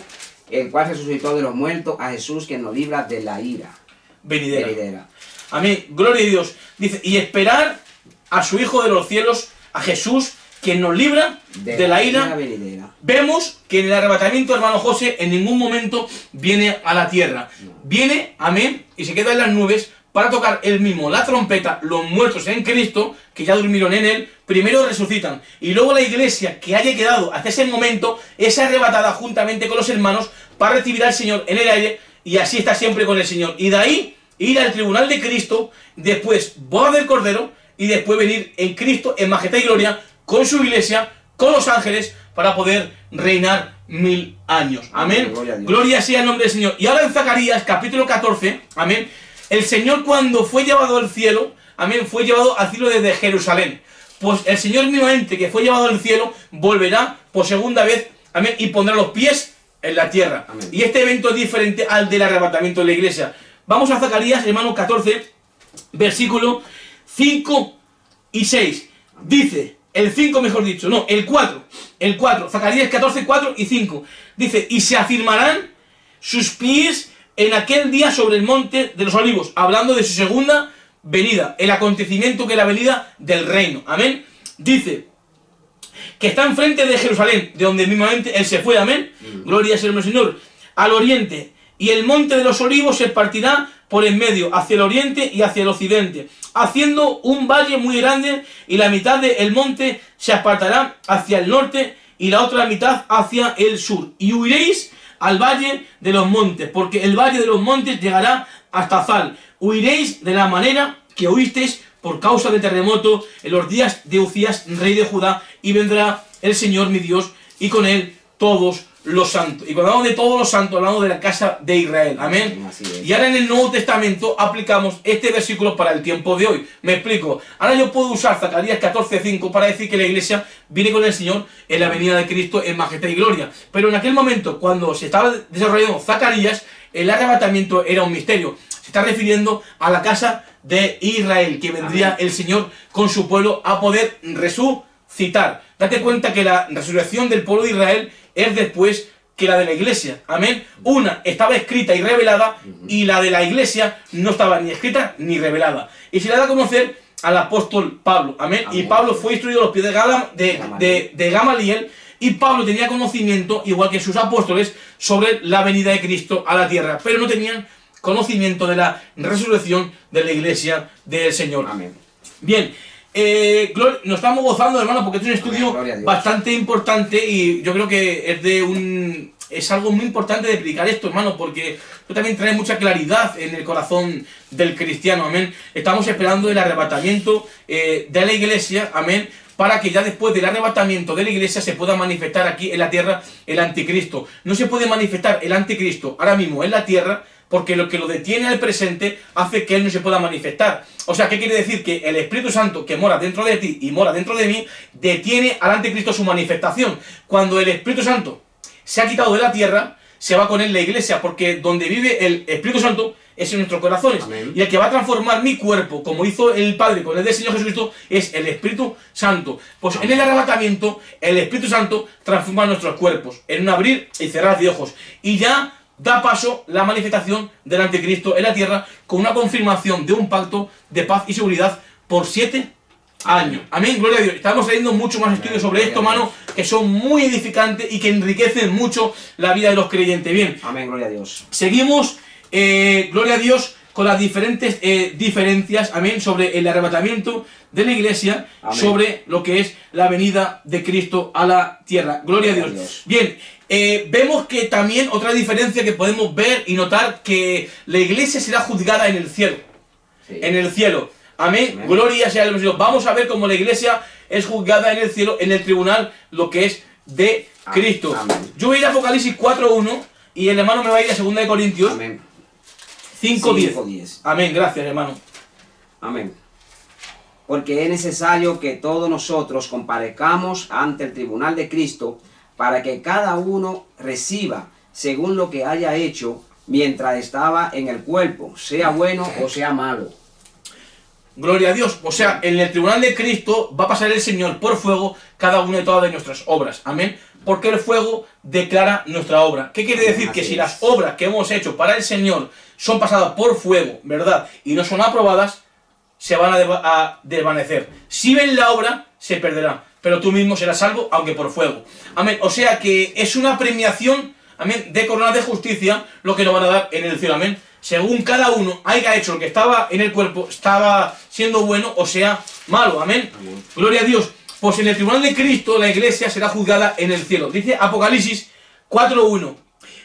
el cual resucitó de los muertos, a Jesús, que nos libra de la ira Venidera. Amén. Gloria a Dios. Dice, y esperar a su Hijo de los cielos, a Jesús, quien nos libra de la ira venidera. Vemos que en el arrebatamiento, hermano José, en ningún momento viene a la tierra. Viene, amén, y se queda en las nubes para tocar él mismo la trompeta. Los muertos en Cristo, que ya durmieron en él, primero resucitan. Y luego la iglesia que haya quedado hasta ese momento es arrebatada juntamente con los hermanos para recibir al Señor en el aire, y así está siempre con el Señor. Y de ahí ir al tribunal de Cristo, después boda del Cordero, y después venir en Cristo, en majestad y gloria, con su iglesia, con los ángeles, para poder reinar 1000 años. Amén. Gloria sea el nombre del Señor. Y ahora en Zacarías, capítulo 14, amén, el Señor cuando fue llevado al cielo, amén, fue llevado al cielo desde Jerusalén. Pues el Señor mismamente que fue llevado al cielo, volverá por segunda vez, amén, y pondrá los pies en la tierra. Amén. Y este evento es diferente al del arrebatamiento de la iglesia. Vamos a Zacarías, hermano, 14, versículo 5 y 6. Dice, el 5 mejor dicho, no, el 4, Zacarías 14, 4 y 5. Dice, y se afirmarán sus pies en aquel día sobre el monte de los olivos, hablando de su segunda venida, el acontecimiento que es la venida del reino. Amén. Dice que está enfrente de Jerusalén, de donde mismamente él se fue. Amén. Gloria sea el Señor. Al oriente, y el monte de los olivos se partirá por en medio, hacia el oriente y hacia el occidente, haciendo un valle muy grande, y la mitad del monte se apartará hacia el norte y la otra mitad hacia el sur. Y huiréis al valle de los montes, porque el valle de los montes llegará hasta Zal. Huiréis de la manera que huisteis por causa del terremoto en los días de Uzías, rey de Judá, y vendrá el Señor mi Dios, y con él todos los santos. Y cuando hablamos de todos los santos, hablamos de la casa de Israel. Amén. Y ahora en el Nuevo Testamento aplicamos este versículo para el tiempo de hoy. Me explico. Ahora yo puedo usar Zacarías 14:5 para decir que la iglesia viene con el Señor en la venida de Cristo en majestad y gloria. Pero en aquel momento, cuando se estaba desarrollando Zacarías, el arrebatamiento era un misterio. Se está refiriendo a la casa de Israel, que vendría el Señor con su pueblo a poder resucitar. Date cuenta que la resurrección del pueblo de Israel es después que la de la iglesia. Amén. Una estaba escrita y revelada, y la de la iglesia no estaba ni escrita ni revelada. Y se le da a conocer al apóstol Pablo. Amén. Y Pablo fue instruido a los pies de Gamaliel, y Pablo tenía conocimiento, igual que sus apóstoles, sobre la venida de Cristo a la tierra, pero no tenían conocimiento de la resurrección de la iglesia del Señor. Amén. Bien, nos estamos gozando, hermano, porque este es un estudio bastante importante, y yo creo que es algo muy importante de explicar esto, hermano, porque esto también trae mucha claridad en el corazón del cristiano. Amén. Estamos esperando el arrebatamiento de la iglesia, amén, para que ya después del arrebatamiento de la iglesia se pueda manifestar aquí en la tierra el anticristo. No se puede manifestar el anticristo ahora mismo en la tierra, porque lo que lo detiene al presente hace que él no se pueda manifestar. O sea, ¿qué quiere decir? Que el Espíritu Santo que mora dentro de ti y mora dentro de mí, detiene al anticristo su manifestación. Cuando el Espíritu Santo se ha quitado de la tierra, se va con él la iglesia, porque donde vive el Espíritu Santo es en nuestros corazones. Amén. Y el que va a transformar mi cuerpo, como hizo el Padre con el del Señor Jesucristo, es el Espíritu Santo. Pues en el arrebatamiento, el Espíritu Santo transforma nuestros cuerpos, en un abrir y cerrar de ojos. Y ya da paso la manifestación del anticristo en la tierra, con una confirmación de un pacto de paz y seguridad por 7 años. Amén, gloria a Dios. Estamos trayendo mucho más estudios sobre esto, hermano, que son muy edificantes y que enriquecen mucho la vida de los creyentes. Bien. Amén, gloria a Dios. Seguimos, gloria a Dios, con las diferentes diferencias, amén, sobre el arrebatamiento de la iglesia, amén, sobre lo que es la venida de Cristo a la tierra. Gloria a Dios. Bien, vemos que también otra diferencia que podemos ver y notar, que la iglesia será juzgada en el cielo. Sí. En el cielo. Amén. Amén. Gloria sea al Señor. Vamos a ver cómo la iglesia es juzgada en el cielo, en el tribunal, lo que es de Cristo. Amén. Yo voy a ir a Apocalipsis 4:1 y el hermano me va a ir a 2 de Corintios 5:10. Amén. Gracias, hermano. Amén. Porque es necesario que todos nosotros comparezcamos ante el tribunal de Cristo, para que cada uno reciba según lo que haya hecho mientras estaba en el cuerpo, sea bueno o sea malo. Gloria a Dios. O sea, en el tribunal de Cristo va a pasar el Señor por fuego cada una de todas de nuestras obras. Amén. Porque el fuego declara nuestra obra. ¿Qué quiere decir? Que si las obras que hemos hecho para el Señor son pasadas por fuego, ¿verdad?, y no son aprobadas, se van a desvanecer. Si ven la obra, se perderá, pero tú mismo serás salvo, aunque por fuego. Amén. O sea que es una premiación, amén, de corona de justicia, lo que nos van a dar en el cielo. Amén. Según cada uno haya hecho lo que estaba en el cuerpo, estaba siendo bueno o sea malo. Amén. Amén. Gloria a Dios. Pues en el tribunal de Cristo la iglesia será juzgada en el cielo. Dice Apocalipsis 4:1.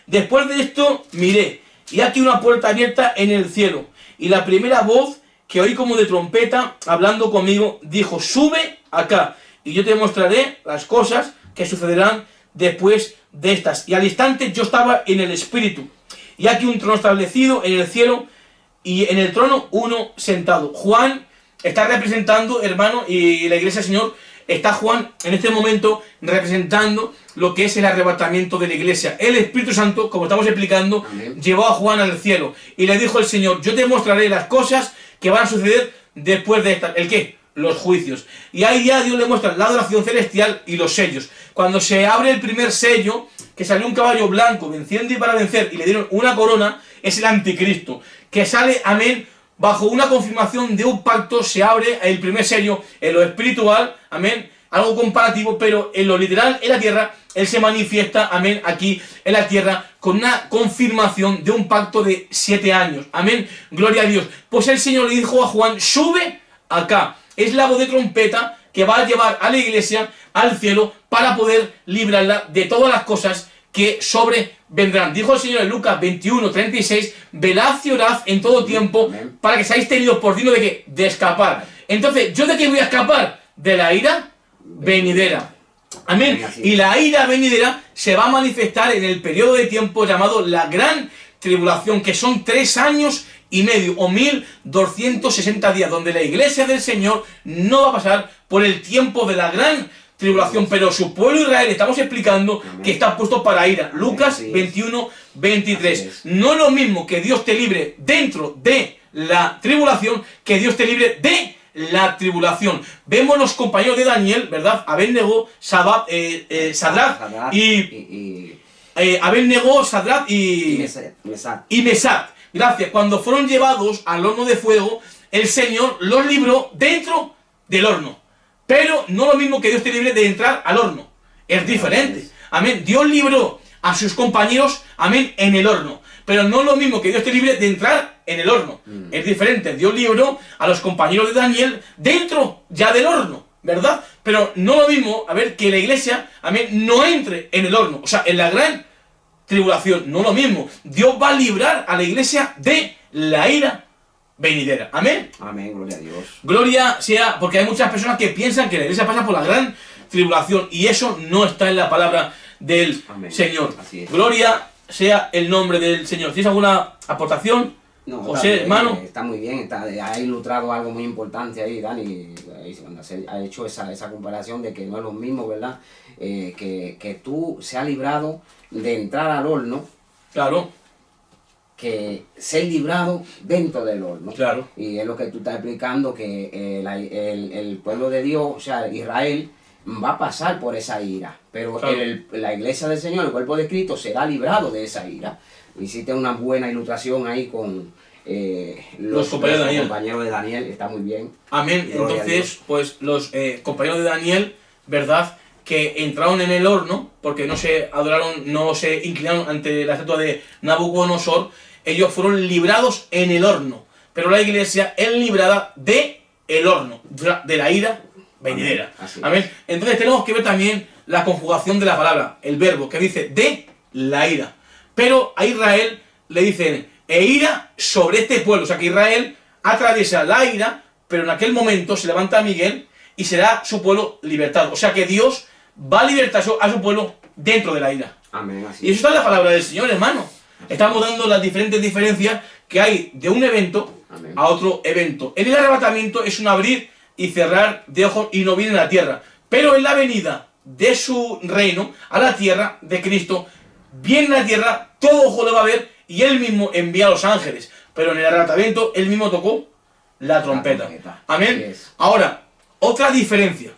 Después de esto miré, y aquí una puerta abierta en el cielo, y la primera voz que oí como de trompeta, hablando conmigo, dijo, sube acá, y yo te mostraré las cosas que sucederán después de estas. Y al instante yo estaba en el Espíritu, y aquí un trono establecido en el cielo, y en el trono uno sentado. Juan está representando, hermano, y la iglesia del Señor, está Juan en este momento representando lo que es el arrebatamiento de la iglesia. El Espíritu Santo, como estamos explicando, Amén, llevó a Juan al cielo, y le dijo el Señor, yo te mostraré las cosas que van a suceder después de esta. ¿El qué? Los juicios. Y ahí ya Dios le muestra la adoración celestial y los sellos. Cuando se abre el primer sello, que salió un caballo blanco venciendo y para vencer, y le dieron una corona, es el anticristo, que sale, amén, bajo una confirmación de un pacto. Se abre el primer sello en lo espiritual, amén, algo comparativo, pero en lo literal, en la tierra, él se manifiesta, amén, aquí en la tierra, con una confirmación de un pacto de 7 años, amén, gloria a Dios. Pues el Señor le dijo a Juan, sube acá, es la voz de trompeta que va a llevar a la iglesia al cielo para poder librarla de todas las cosas que sobrevendrán. Dijo el Señor en Lucas 21:36, velad y orad en todo tiempo para que seáis tenidos por digno de ¿qué? De escapar. Entonces, ¿yo de qué voy a escapar? De la ira venidera. Amén. Y la ira venidera se va a manifestar en el periodo de tiempo llamado la gran tribulación, que son 3 años y medio o 1260 días, donde la iglesia del Señor no va a pasar por el tiempo de la gran tribulación, pero su pueblo Israel, estamos explicando, amén, que está puesto para ira. Amén, Lucas 21:23. No es lo mismo que Dios te libre dentro de la tribulación que Dios te libre de la tribulación. Vemos los compañeros de Daniel, ¿verdad? Abed-Nego, Sadrach y Abed-Nego, Sadrach y Mesach. Gracias. Cuando fueron llevados al horno de fuego, el Señor los libró dentro del horno. Pero no lo mismo que Dios te libre de entrar al horno. Es diferente. Amén. Dios libró a sus compañeros, amén, en el horno. Pero no es lo mismo que Dios te libre de entrar en el horno. Es diferente. Dios libró a los compañeros de Daniel dentro ya del horno, ¿verdad? Pero no lo mismo, a ver, que la iglesia, amén, no entre en el horno. O sea, en la gran tribulación, no lo mismo. Dios va a librar a la iglesia de la ira venidera. Amén. Amén, gloria a Dios. Gloria sea, porque hay muchas personas que piensan que la iglesia pasa por la gran tribulación, y eso no está en la palabra del amén. Señor. Así es. Gloria sea el nombre del Señor. ¿Tienes alguna aportación, no, José, bien, hermano? Está muy bien, ha ilustrado algo muy importante ahí, Dani, cuando ha hecho esa comparación de que no es lo mismo, ¿verdad? Que tú se has librado de entrar al horno. Claro. Que ser librado dentro del horno. Claro. Y es lo que tú estás explicando, que el pueblo de Dios, o sea, Israel, va a pasar por esa ira. Pero claro, la iglesia del Señor, el cuerpo de Cristo, será librado de esa ira. Hiciste una buena ilustración ahí con los compañeros de Daniel, está muy bien. Amén. Entonces, pues los compañeros de Daniel, ¿verdad?, que entraron en el horno, porque no se adoraron, no se inclinaron ante la estatua de Nabucodonosor, ellos fueron librados en el horno. Pero la iglesia es librada de el horno, de la ira venidera. Amén. Entonces tenemos que ver también la conjugación de la palabra, el verbo, que dice de la ira. Pero a Israel le dicen, e ira sobre este pueblo. O sea que Israel atraviesa la ira, pero en aquel momento se levanta Miguel y será su pueblo libertado. O sea que Dios va a libertar a su pueblo dentro de la ira. Amén, y eso está en la palabra del Señor, hermano. Estamos dando las diferentes diferencias que hay de un evento amén, a otro evento. En el arrebatamiento es un abrir y cerrar de ojos y no viene a la tierra. Pero en la venida de su reino a la tierra de Cristo, viene a la tierra, todo ojo le va a ver y él mismo envía a los ángeles. Pero en el arrebatamiento él mismo tocó la trompeta. Amén. Ahora, otra diferencia.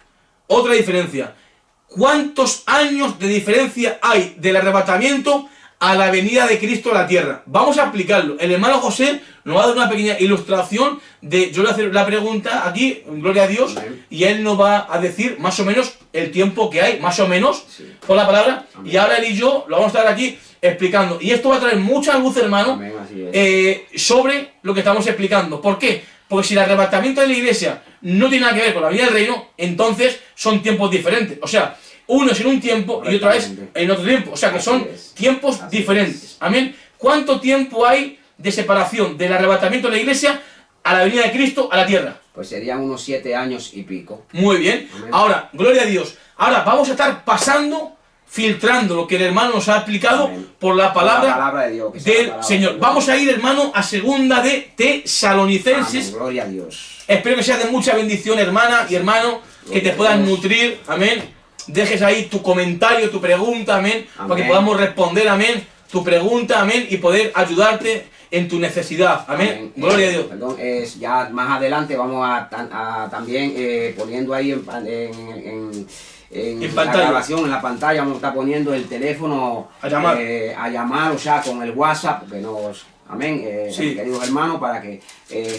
¿Cuántos años de diferencia hay del arrebatamiento a la venida de Cristo a la tierra? Vamos a explicarlo. El hermano José nos va a dar una pequeña ilustración de... Yo le voy a hacer la pregunta aquí, gloria a Dios, amén, y él nos va a decir más o menos el tiempo que hay, más o menos, sí, por la palabra, amén, y ahora él y yo lo vamos a estar aquí explicando. Y esto va a traer mucha luz, hermano, amén, sobre lo que estamos explicando. ¿Por qué? Porque si el arrebatamiento de la iglesia no tiene nada que ver con la vida del reino, entonces son tiempos diferentes. O sea, uno es en un tiempo y otro es en otro tiempo. O sea, que son tiempos diferentes. Amén. ¿Cuánto tiempo hay de separación del arrebatamiento de la iglesia a la venida de Cristo a la tierra? Pues serían unos 7 años y pico. Muy bien. Amén. Ahora, gloria a Dios. Ahora vamos a estar pasando, filtrando lo que el hermano nos ha explicado Amén. por la palabra, de Dios, que sea la del palabra Señor. de Dios. Vamos a ir, hermano, a segunda de Tesalonicenses. Amén. Gloria a Dios. Espero que sea de mucha bendición, hermana y hermano, que te puedan nutrir, amén. Dejes ahí tu comentario, tu pregunta, amén, para que podamos responder, amén, tu pregunta, amén, y poder ayudarte en tu necesidad, amén. Gloria a Dios. Perdón, ya más adelante vamos a también poniendo ahí en la pantalla. grabación, en la pantalla, vamos a estar poniendo el teléfono A llamar. a llamar, o sea, con el WhatsApp, que nos... Amén, Sí. queridos hermanos, para que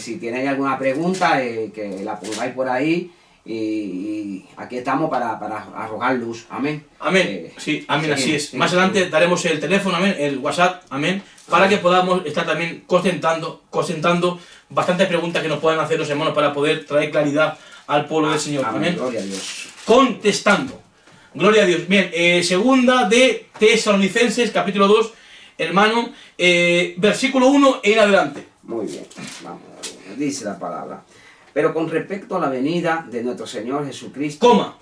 si tenéis alguna pregunta, que la pongáis por ahí, y aquí estamos para arrojar luz, amén. Amén, sí, amén, así es. Sí, Más adelante daremos el teléfono, amén, el WhatsApp, amén, para que podamos estar también concentrando bastantes preguntas que nos puedan hacer los hermanos para poder traer claridad al pueblo del Señor, amén. Gloria a Dios. Contestando. Gloria a Dios. Bien, segunda de Tesalonicenses, capítulo 2, hermano, versículo 1 en adelante. Muy bien, vamos a ver, dice la palabra. Pero con respecto a la venida de nuestro Señor Jesucristo,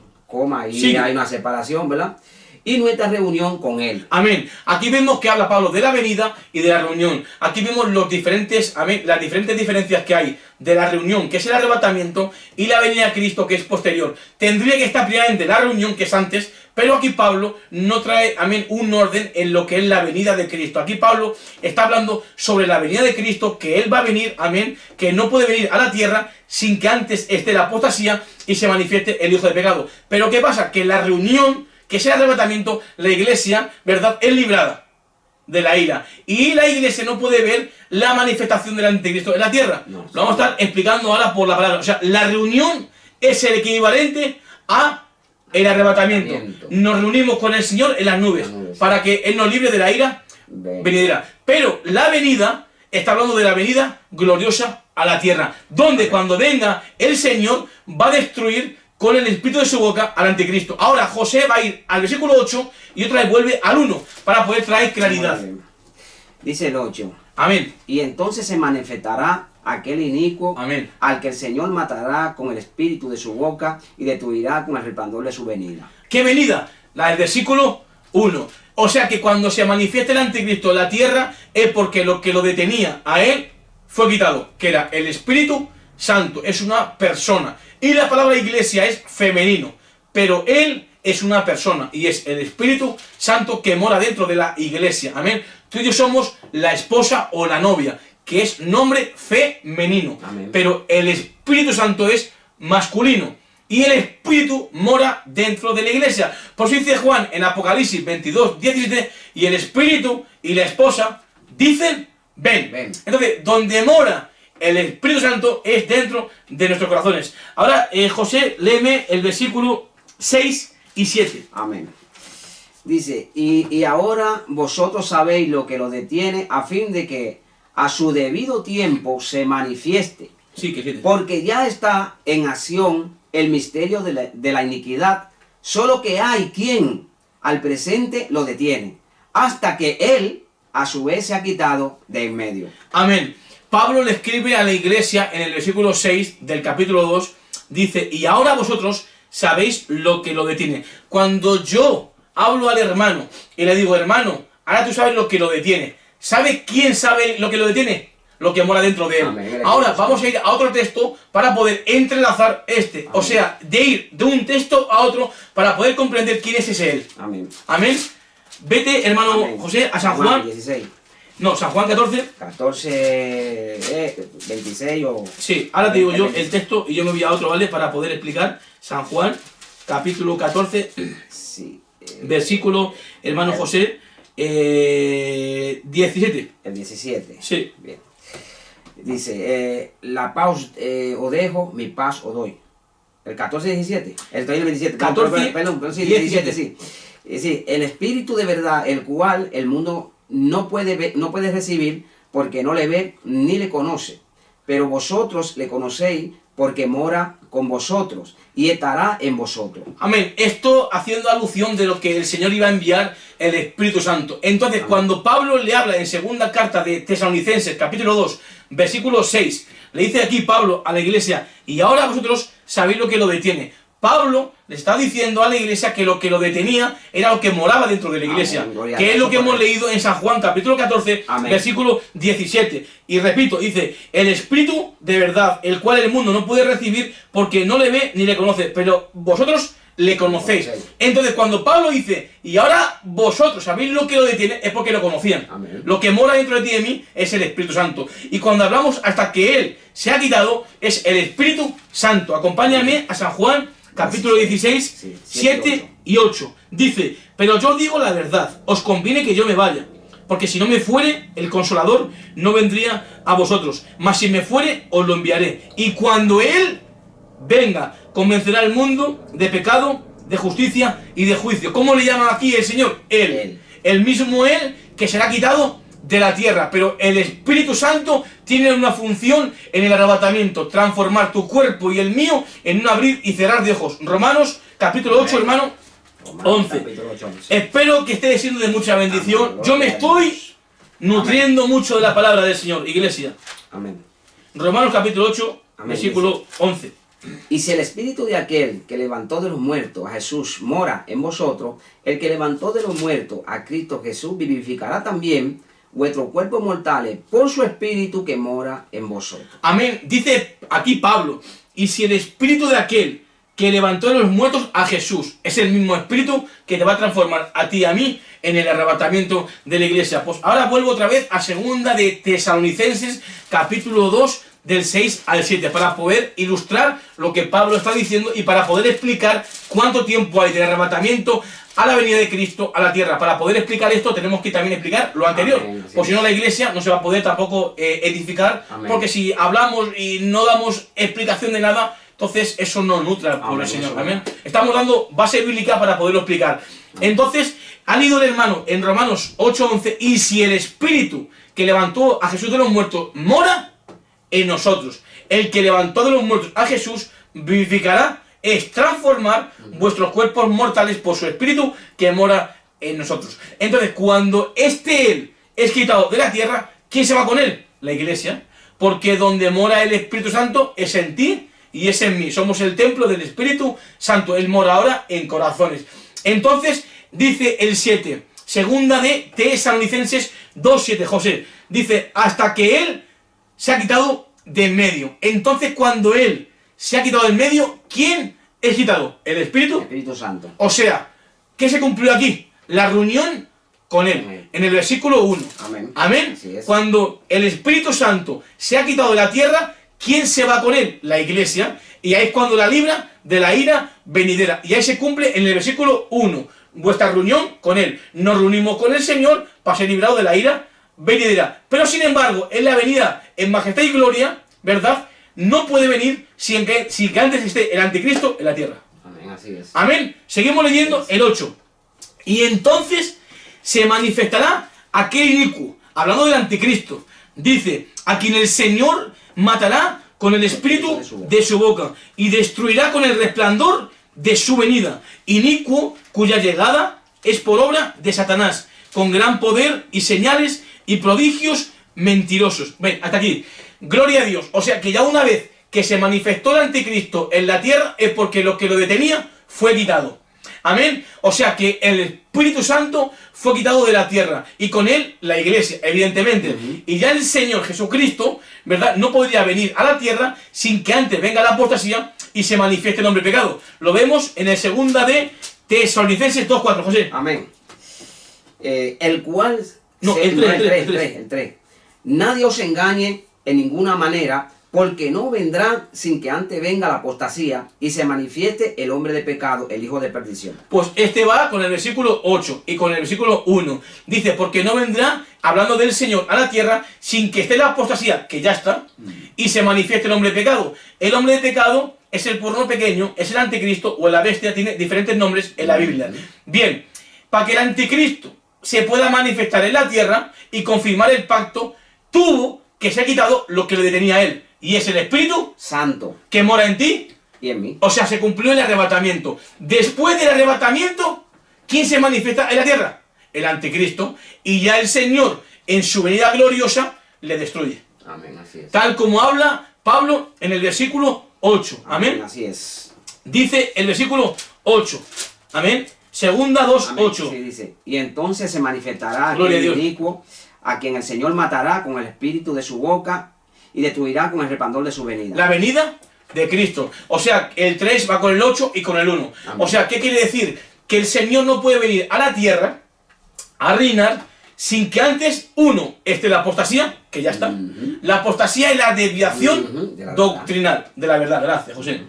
ahí Sigue. hay una separación, ¿verdad? Y nuestra reunión con Él. Amén. Aquí vemos que habla Pablo de la venida y de la reunión. Aquí vemos los diferentes, amén, las diferentes diferencias que hay de la reunión, que es el arrebatamiento, y la venida de Cristo, que es posterior. Tendría que estar primeramente la reunión, que es antes, pero aquí Pablo no trae, amén, un orden en lo que es la venida de Cristo. Aquí Pablo está hablando sobre la venida de Cristo, que Él va a venir, amén, que no puede venir a la tierra sin que antes esté la apostasía y se manifieste el hijo de pecado. Pero ¿qué pasa? Que la reunión, que es el arrebatamiento, la iglesia, ¿verdad?, es librada de la ira. Y la iglesia no puede ver la manifestación del anticristo en la tierra. No, lo vamos a estar explicando ahora por la palabra. O sea, la reunión es el equivalente a el arrebatamiento. Nos reunimos con el Señor en las nubes para que Él nos libre de la ira venidera. Pero la venida, está hablando de la venida gloriosa a la tierra, donde cuando venga el Señor va a destruir con el espíritu de su boca al anticristo. Ahora José va a ir al versículo 8 y otra vez vuelve al 1 para poder traer claridad. Dice el 8. Amén. Y entonces se manifestará aquel inicuo, amén, al que el Señor matará con el espíritu de su boca y destruirá con el resplandor de su venida. ¿Qué venida? La del versículo 1. O sea que cuando se manifiesta el anticristo en la tierra es porque lo que lo detenía a él fue quitado, que era el Espíritu Santo, es una persona. Y la palabra iglesia es femenino, pero él es una persona y es el Espíritu Santo que mora dentro de la iglesia. Amén. Tú y yo somos la esposa o la novia, que es nombre femenino. Amén. Pero el Espíritu Santo es masculino. Y el Espíritu mora dentro de la iglesia. Por eso dice Juan en Apocalipsis 22, 17, y el Espíritu y la esposa dicen, ven. Ven. Entonces, donde mora el Espíritu Santo es dentro de nuestros corazones. Ahora, José, léeme el versículo 6 y 7. Amén. Dice, y ahora vosotros sabéis lo que lo detiene, a fin de que a su debido tiempo se manifieste. Sí, que 7. Porque ya está en acción el misterio de la iniquidad, solo que hay quien al presente lo detiene, hasta que él a su vez se ha quitado de en medio. Amén. Pablo le escribe a la iglesia en el versículo 6 del capítulo 2, dice, y ahora vosotros sabéis lo que lo detiene. Cuando yo hablo al hermano y le digo, hermano, ahora tú sabes lo que lo detiene. ¿Sabe quién sabe lo que lo detiene? Lo que mora dentro de él. Amén. Ahora vamos a ir a otro texto para poder entrelazar este. Amén. O sea, de ir de un texto a otro para poder comprender quién es ese él. Amén. Amén. Vete, hermano Amén. José, a San Juan. 16. No, San Juan 14. 14, 26 o... Sí, ahora te digo yo el texto y yo me voy a otro, ¿vale? Para poder explicar. San Juan, capítulo 14, Sí. versículo, hermano José, 17. El 17. Sí. Bien. Dice, la paz os dejo, mi paz os doy. El 14 y 17. El 27. 14, Perdón, sí, 17. 17, sí. Sí, el espíritu de verdad, el cual el mundo no puede ver, no puede recibir, porque no le ve ni le conoce. Pero vosotros le conocéis, porque mora con vosotros y estará en vosotros. Amén. Esto haciendo alusión de lo que el Señor iba a enviar el Espíritu Santo. Entonces, Amén. cuando Pablo le habla en segunda carta de Tesalonicenses, capítulo 2, versículo 6, Le dice aquí Pablo a la iglesia, y ahora vosotros sabéis lo que lo detiene. Pablo le está diciendo a la iglesia que lo detenía era lo que moraba dentro de la iglesia. Amén, que es lo que hemos leído en San Juan, capítulo 14, Amén. versículo 17. Y repito, dice, el Espíritu de verdad, el cual el mundo no puede recibir porque no le ve ni le conoce, pero vosotros le conocéis. Entonces, cuando Pablo dice, y ahora vosotros sabéis lo que lo detiene, es porque lo conocían. Amén. Lo que mora dentro de ti y de mí es el Espíritu Santo. Y cuando hablamos hasta que Él se ha quitado, es el Espíritu Santo. Acompáñame a San Juan, capítulo 16, Sí, 7 y 8. Dice, pero yo os digo la verdad, os conviene que yo me vaya, porque si no me fuere, el Consolador no vendría a vosotros, mas si me fuere, os lo enviaré. Y cuando Él venga, convencerá al mundo de pecado, de justicia y de juicio. ¿Cómo le llama aquí el Señor? Él. El mismo Él que será quitado de la tierra. Pero el Espíritu Santo tiene una función en el arrebatamiento: transformar tu cuerpo y el mío en un abrir y cerrar de ojos. Romanos capítulo 8, hermano, 11. Espero que esté siendo de mucha bendición. Amén. Yo me estoy nutriendo mucho de la palabra del Señor, iglesia. Amén. Romanos capítulo 8, Amén. versículo 11. Y si el espíritu de aquel que levantó de los muertos a Jesús mora en vosotros, el que levantó de los muertos a Cristo Jesús vivificará también vuestros cuerpos mortales por su espíritu que mora en vosotros. Amén. Dice aquí Pablo, y si el espíritu de aquel que levantó de los muertos a Jesús es el mismo espíritu que te va a transformar a ti y a mí en el arrebatamiento de la iglesia. Pues ahora vuelvo otra vez a segunda de Tesalonicenses, capítulo 2, del 6 al 7, para poder ilustrar lo que Pablo está diciendo y para poder explicar cuánto tiempo hay del arrebatamiento a la venida de Cristo a la tierra. Para poder explicar esto tenemos que también explicar lo anterior, pues si no la iglesia no se va a poder tampoco edificar. Amén. Porque si hablamos y no damos explicación de nada, entonces eso no nutre al pueblo del Señor. Amén. Estamos dando base bíblica para poderlo explicar. Entonces, ha leído el hermano en Romanos 8:11, y si el Espíritu que levantó a Jesús de los muertos mora en nosotros, el que levantó de los muertos a Jesús vivificará, es transformar vuestros cuerpos mortales por su Espíritu que mora en nosotros. Entonces, cuando Él es quitado de la tierra, ¿quién se va con Él? La iglesia. Porque donde mora el Espíritu Santo es en ti y es en mí. Somos el templo del Espíritu Santo. Él mora ahora en corazones. Entonces, dice el 7, segunda de Tesalonicenses 2:7, José, dice, hasta que Él se ha quitado de en medio. Entonces, cuando Él se ha quitado de en medio, ¿quién es quitado? ¿El Espíritu? El Espíritu Santo. O sea, ¿qué se cumplió aquí? La reunión con Él. Amén. En el versículo 1. Amén. Amén. Cuando el Espíritu Santo se ha quitado de la tierra, ¿quién se va con Él? La iglesia. Y ahí es cuando la libra de la ira venidera. Y ahí se cumple en el versículo 1. Vuestra reunión con Él. Nos reunimos con el Señor para ser librados de la ira venidera. Pero sin embargo, en la venida en majestad y gloria, ¿verdad? No puede venir sin que antes esté el anticristo en la tierra. Amén, así es. Amén. Seguimos leyendo el 8. Y entonces se manifestará aquel inicuo, hablando del anticristo. Dice, a quien el Señor matará con el espíritu de su boca y destruirá con el resplandor de su venida. Inicuo cuya llegada es por obra de Satanás, con gran poder y señales y prodigios mentirosos. Ven, hasta aquí. Gloria a Dios. O sea que ya una vez que se manifestó el anticristo en la tierra es porque lo que lo detenía fue quitado. Amén. O sea que el Espíritu Santo fue quitado de la tierra y con él la iglesia, evidentemente. Y ya el Señor Jesucristo, ¿verdad? No podría venir a la tierra sin que antes venga la apostasía y se manifieste el hombre pecado. Lo vemos en el segunda de Tesalonicenses 2:4, José. Amén. El cual... No, el 3. Nadie os engañe en ninguna manera, porque no vendrá sin que antes venga la apostasía y se manifieste el hombre de pecado, el hijo de perdición. Pues este va con el versículo 8 y con el versículo 1. Dice, porque no vendrá, hablando del Señor, a la tierra sin que esté la apostasía, que ya está, y se manifieste el hombre de pecado. El hombre de pecado es el porno pequeño, es el anticristo o la bestia, tiene diferentes nombres en la Biblia. Bien, para que el anticristo se pueda manifestar en la tierra y confirmar el pacto, tuvo que se ha quitado lo que le detenía a él. Y es el Espíritu Santo que mora en ti y en mí. O sea, se cumplió el arrebatamiento. Después del arrebatamiento, ¿quién se manifiesta en la tierra? El anticristo. Y ya el Señor, en su venida gloriosa, le destruye. Amén, así es. Tal como habla Pablo en el versículo 8. Amén. Así es. Dice el versículo 8. Amén. Segunda 2, Amén. 8. Sí, dice, y entonces se manifestará Gloria a aquel Dios. inicuo, a quien el Señor matará con el espíritu de su boca y destruirá con el resplandor de su venida. La venida de Cristo. O sea, el 3 va con el 8 y con el 1. Amén. O sea, ¿qué quiere decir? Que el Señor no puede venir a la tierra a reinar sin que antes, uno, esté la apostasía, que ya está. La apostasía y la desviación De la doctrinal de la verdad. Gracias, José.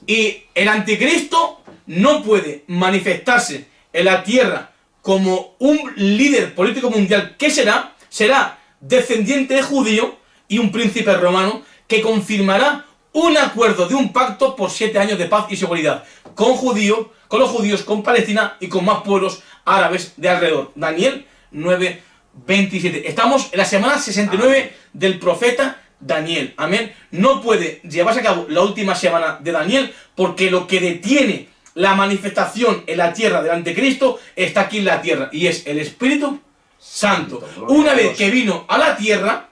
Y el anticristo no puede manifestarse en la tierra como un líder político mundial. ¿Qué será? Será descendiente de judío y un príncipe romano que confirmará un acuerdo de un pacto por 7 años de paz y seguridad con los judíos, con Palestina y con más pueblos árabes de alrededor. Daniel 9:27. Estamos en la semana 69 del profeta Daniel. Amén. No puede llevarse a cabo la última semana de Daniel porque lo que detiene la manifestación en la tierra del anticristo está aquí en la tierra y es el Espíritu Santo. Una vez que vino a la tierra,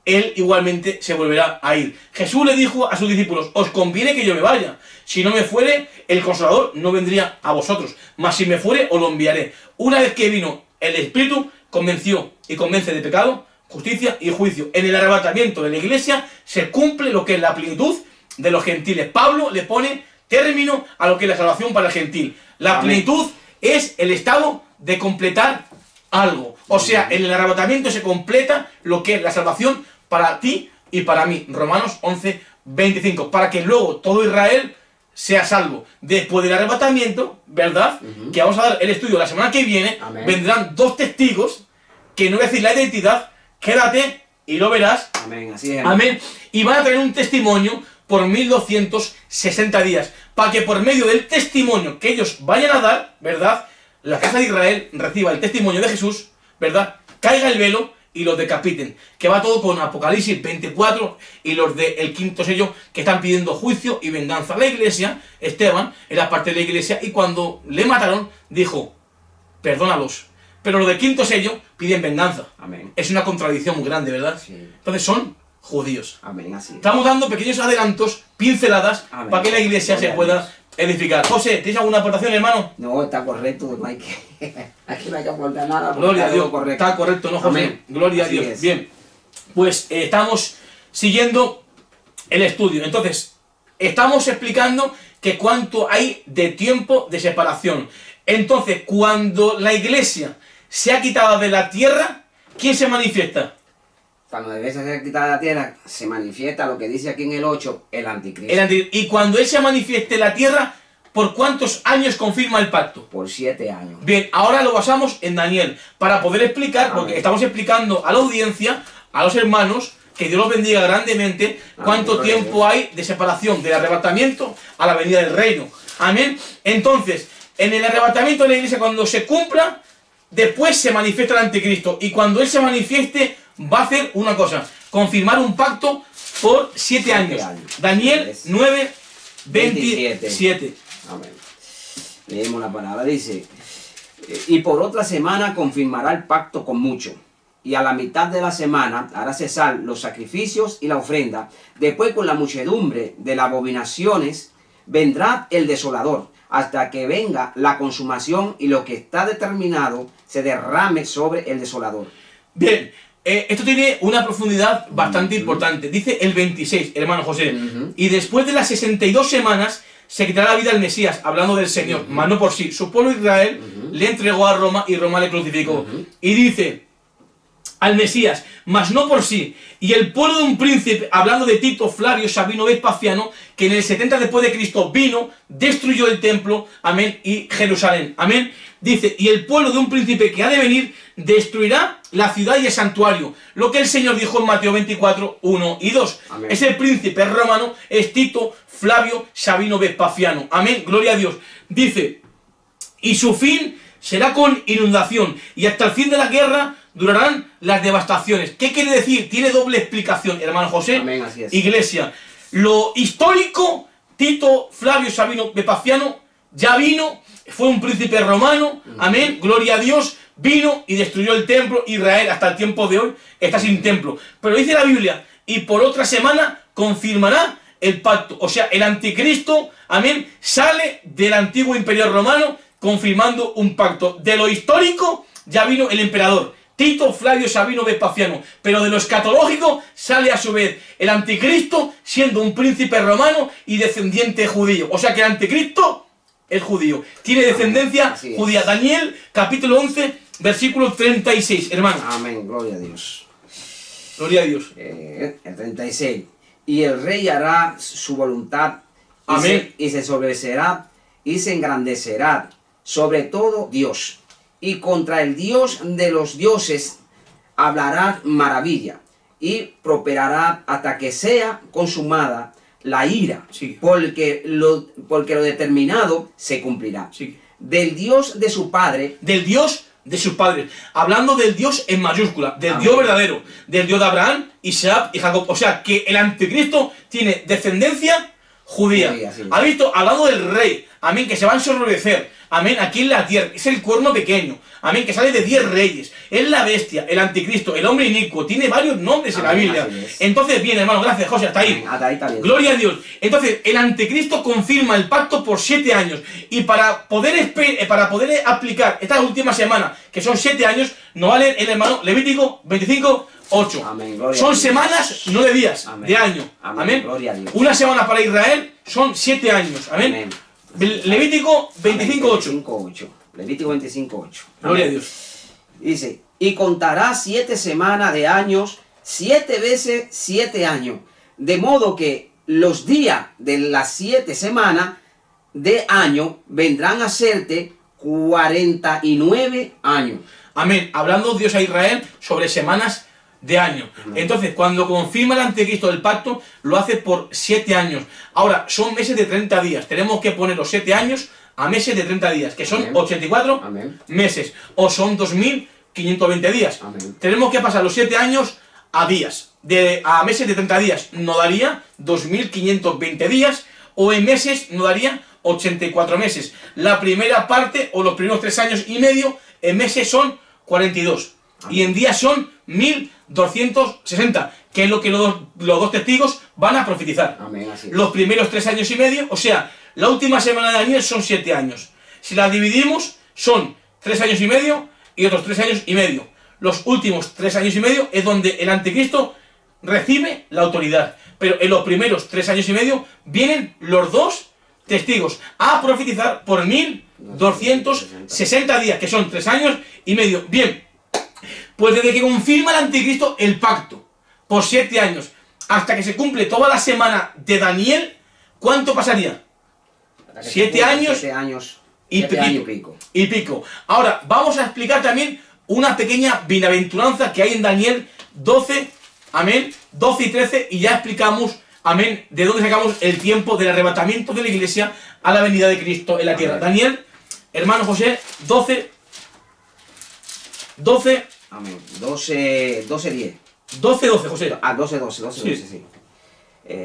él igualmente se volverá a ir. Jesús le dijo a sus discípulos: os conviene que yo me vaya. Si no me fuere, el Consolador no vendría a vosotros. Mas si me fuere, os lo enviaré. Una vez que vino el Espíritu, convenció y convence de pecado, justicia y juicio. En el arrebatamiento de la iglesia se cumple lo que es la plenitud de los gentiles. Pablo le pone término a lo que es la salvación para el gentil. La plenitud es el estado de completar algo. O sea, en el arrebatamiento se completa lo que es la salvación para ti y para mí. Romanos 11:25. Para que luego todo Israel sea salvo. Después del arrebatamiento, ¿verdad? Que vamos a dar el estudio la semana que viene. Amén. Vendrán 2 testigos que no voy a decir la identidad. Quédate y lo verás. Amén. Así es. Amén. Y van a tener un testimonio por 1260 días. Para que por medio del testimonio que ellos vayan a dar, ¿verdad? La casa de Israel reciba el testimonio de Jesús, ¿verdad? Caiga el velo y los decapiten. Que va todo con Apocalipsis 24 y los del quinto sello que están pidiendo juicio y venganza. La iglesia, Esteban, era parte de la iglesia y cuando le mataron dijo: perdónalos. Pero los del quinto sello piden venganza. Amén. Es una contradicción muy grande, ¿verdad? Sí. Entonces son judíos. Amén. Así es. Estamos dando pequeños adelantos, pinceladas, Amén. para que la iglesia Gloria se a pueda Dios. edificar. José, ¿tienes alguna aportación, hermano? No, está correcto. No hay que... Aquí no hay que aportar nada. porque Gloria a está Dios. todo correcto. Está correcto, ¿no, José? Amén. Gloria Así a Dios. es. Bien. Pues estamos siguiendo el estudio. Entonces, estamos explicando que cuánto hay de tiempo de separación. Entonces, cuando la iglesia se ha quitado de la tierra, ¿quién se manifiesta? Cuando la iglesia se quita de la tierra, se manifiesta lo que dice aquí en el 8, el anticristo. Y cuando él se manifieste en la tierra, ¿por cuántos años confirma el pacto? Por 7 años. Bien, ahora lo basamos en Daniel, para poder explicar, porque Amén. estamos explicando a la audiencia, a los hermanos, que Dios los bendiga grandemente, cuánto Gloria a tiempo hay de separación del arrebatamiento a la venida del reino. Amén. Entonces, en el arrebatamiento de la iglesia, cuando se cumpla, después se manifiesta el anticristo. Y cuando él se manifieste, va a hacer una cosa: confirmar un pacto por 7 años. Daniel 9:27. Amén. Leemos la palabra, dice: y por otra semana confirmará el pacto con mucho, y a la mitad de la semana hará cesar los sacrificios y la ofrenda. Después, con la muchedumbre de las abominaciones, vendrá el desolador, hasta que venga la consumación y lo que está determinado se derrame sobre el desolador. Bien, esto tiene una profundidad bastante importante. Dice el 26, hermano José. Y después de las 62 semanas se quitará la vida al Mesías, hablando del Señor, mas no por sí. Su pueblo Israel le entregó a Roma y Roma le crucificó. Y dice al Mesías, mas no por sí. Y el pueblo de un príncipe, hablando de Tito Flavio Sabino Vespasiano, que en el 70 después de Cristo vino, destruyó el templo, amén, y Jerusalén, amén. Dice, y el pueblo de un príncipe que ha de venir destruirá la ciudad y el santuario. Lo que el Señor dijo en Mateo 24, 1 y 2. Amén. Es el príncipe romano, es Tito Flavio Sabino Vespasiano. Amén, gloria a Dios. Dice, y su fin será con inundación, y hasta el fin de la guerra durarán las devastaciones. ¿Qué quiere decir? Tiene doble explicación, hermano José. Amén, así es. Iglesia. Lo histórico, Tito Flavio Sabino Vespasiano ya vino, fue un príncipe romano, amén, gloria a Dios, vino y destruyó el templo. Israel hasta el tiempo de hoy está sin templo. Pero dice la Biblia, y por otra semana confirmará el pacto. O sea, el anticristo, amén, sale del antiguo imperio romano confirmando un pacto. De lo histórico ya vino el emperador Tito Flavio Sabino Vespasiano, pero de lo escatológico sale a su vez el anticristo siendo un príncipe romano y descendiente judío. O sea que el anticristo es judío, tiene descendencia judía. Daniel capítulo 11 versículo 36, hermano. Amén, gloria a Dios. Gloria a Dios. El 36. Y el rey hará su voluntad Amén. y se establecerá y se engrandecerá sobre todo Dios. Y contra el Dios de los dioses hablará maravilla y prosperará hasta que sea consumada la ira, Sí. porque lo determinado se cumplirá. Sí. Del Dios de su padre, Del Dios de sus padres, hablando del Dios en mayúscula, del Amén. Dios verdadero, del Dios de Abraham, Isaac y Jacob. O sea que el anticristo tiene descendencia judía. Judía, sí. ¿Ha visto? Hablando del rey, amén, que se va a ensoberbecer, amén, aquí en la tierra, es el cuerno pequeño, amén, que sale de 10 reyes, es la bestia, el anticristo, el hombre inicuo, tiene varios nombres en la Amén, Biblia. así es. Entonces, bien, hermano, gracias, José, hasta ahí. Amén, hasta ahí está bien. Gloria a Dios. Entonces, el anticristo confirma el pacto por 7 años. Y para poder aplicar estas últimas semanas, que son 7 años, nos vale el hermano Levítico 25, 8. Amén, gloria a Son Dios. semanas, no de días, Amén. de año. Amén, Amén. gloria a Dios. Una semana para Israel son 7 años. Amén. Amén. Levítico 25, 8. 25:8. Levítico 25:8. Gloria a Amén. Dios. Dice, y contará 7 semanas de años, 7 veces 7 años. De modo que los días de las 7 semanas de año vendrán a serte 49 años. Amén. Hablando Dios a Israel sobre semanas de año. Entonces, cuando confirma el anticristo del pacto, lo hace por 7 años. Ahora, son meses de 30 días. Tenemos que poner los 7 años a meses de 30 días, que son Amén. 84 Amén. meses. O son 2520 días. Amén. Tenemos que pasar los 7 años a días. A meses de 30 días nos daría 2520 días. O en meses nos daría 84 meses. La primera parte, o los primeros 3 años y medio, en meses son 42. Amén. Y en días son 1260, que es lo que los dos testigos van a profetizar. Amén, así es. Los primeros 3 años y medio, o sea, la última semana de Daniel son 7 años. Si la dividimos, son 3 años y medio y otros 3 años y medio. Los últimos 3 años y medio es donde el anticristo recibe la autoridad. Pero en los primeros 3 años y medio vienen los dos testigos a profetizar por 1260 días, que son 3 años y medio. Bien, pues desde que confirma el anticristo el pacto por 7 años hasta que se cumple toda la semana de Daniel, ¿cuánto pasaría? 7 años 7 años y 7 años pico. Y pico. Ahora, vamos a explicar también una pequeña bienaventuranza que hay en Daniel 12, amén, 12 y 13, y ya explicamos, amén, de dónde sacamos el tiempo del arrebatamiento de la iglesia a la venida de Cristo en la tierra. Amén. Daniel, hermano José, 12, Amén. 12, 10. 12, José. Ah, 12, 12, Sí. sí.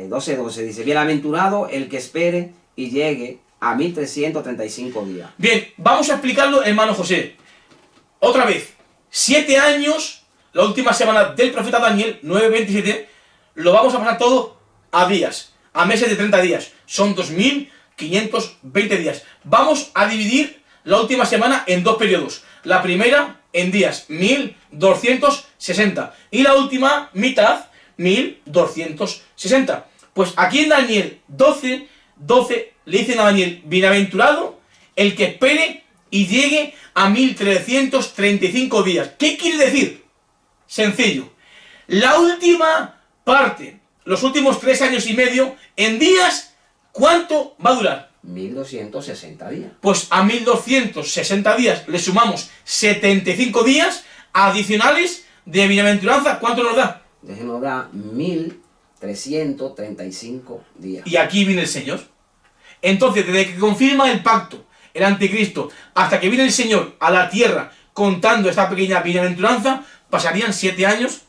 12, 12 dice, bienaventurado el que espere y llegue a 1335 días. Bien, vamos a explicarlo, hermano José. Otra vez, 7 años, la última semana del profeta Daniel, 9:27, lo vamos a pasar todo a días, a meses de 30 días. Son 2520 días. Vamos a dividir la última semana en 2 periodos. La primera en días, 1260. Y la última mitad, 1260. Pues aquí en Daniel 12, le dicen a Daniel, bienaventurado el que espere y llegue a 1335 días. ¿Qué quiere decir? Sencillo. La última parte, los últimos 3 años y medio, en días, ¿cuánto va a durar? 1260 días. Pues a 1260 días le sumamos 75 días adicionales de bienaventuranza. ¿Cuánto nos da? Nos da 1335 días. Y aquí viene el Señor. Entonces, desde que confirma el pacto, el anticristo, hasta que viene el Señor a la tierra contando esta pequeña bienaventuranza, pasarían 7 años,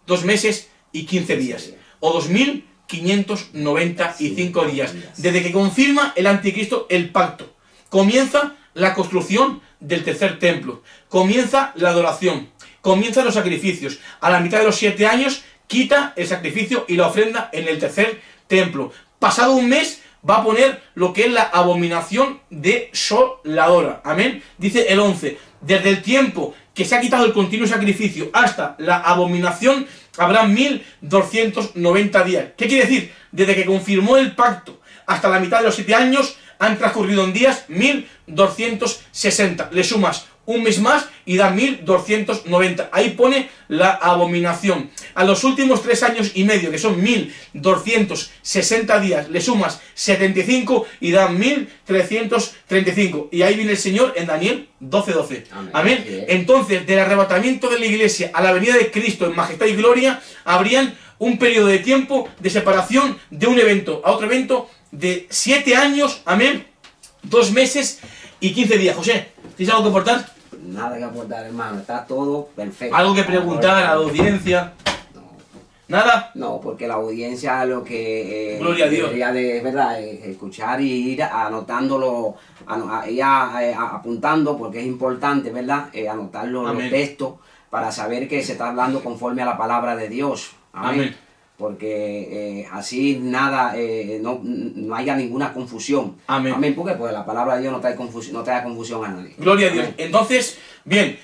2 meses y 15 días. O 2595 días. Desde que confirma el anticristo el pacto, comienza la construcción del tercer templo, comienza la adoración, comienzan los sacrificios. A la mitad de los 7 años quita el sacrificio y la ofrenda en el tercer templo. Pasado un mes va a poner lo que es la abominación desoladora. Amén. Dice el 11, desde el tiempo que se ha quitado el continuo sacrificio hasta la abominación habrá 1290 días. ¿Qué quiere decir? Desde que confirmó el pacto hasta la mitad de los 7 años han transcurrido en días 1260. Le sumas un mes más y da 1290. Ahí pone la abominación. A los últimos 3 años y medio, que son 1260 días, le sumas 75 y da 1335. Y ahí viene el Señor en Daniel 12:12. Amén. Amén. Entonces, del arrebatamiento de la iglesia a la venida de Cristo en majestad y gloria, habrían un periodo de tiempo de separación de un evento a otro evento de 7 años, amén, 2 meses y 15 días. José, ¿tienes algo que aportar? Nada que aportar, hermano, está todo perfecto. ¿Algo que preguntar a la audiencia? No. ¿Nada? No, porque la audiencia lo que Gloria a Dios. debería de, ¿verdad?, escuchar y ir anotándolo, apuntando, porque es importante, ¿verdad?, anotar los textos para saber que se está hablando conforme a la palabra de Dios. Amén. Amén. Porque así nada, no haya ninguna confusión. Amén. Amén, porque pues la palabra de Dios no trae confusión a nadie. Gloria a Dios. Amén. Entonces, bien,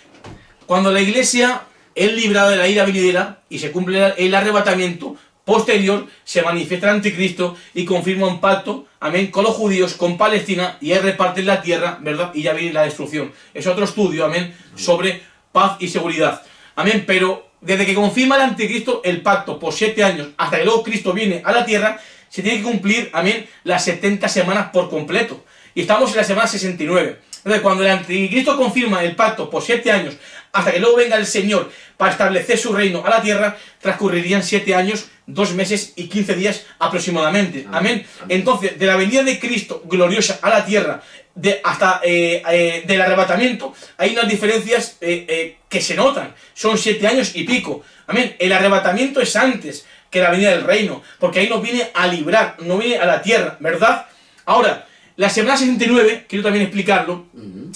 cuando la iglesia es librada de la ira venidera y se cumple el arrebatamiento posterior, se manifiesta el anticristo y confirma un pacto, amén, con los judíos, con Palestina, y es repartir la tierra, ¿verdad? Y ya viene la destrucción. Es otro estudio, amén, sobre paz y seguridad. Amén, pero desde que confirma el anticristo el pacto por 7 años hasta que luego Cristo viene a la tierra, se tiene que cumplir, amén, las 70 semanas por completo. Y estamos en la semana 69. Entonces, cuando el anticristo confirma el pacto por 7 años hasta que luego venga el Señor para establecer su reino a la tierra, transcurrirían 7 años, 2 meses y 15 días aproximadamente. Amén. Entonces, de la venida de Cristo gloriosa a la tierra hasta del arrebatamiento, hay unas diferencias que se notan. Son 7 años y pico. Amén. El arrebatamiento es antes que la venida del reino, porque ahí nos viene a librar, no viene a la tierra, ¿verdad? Ahora, la semana 69, quiero también explicarlo,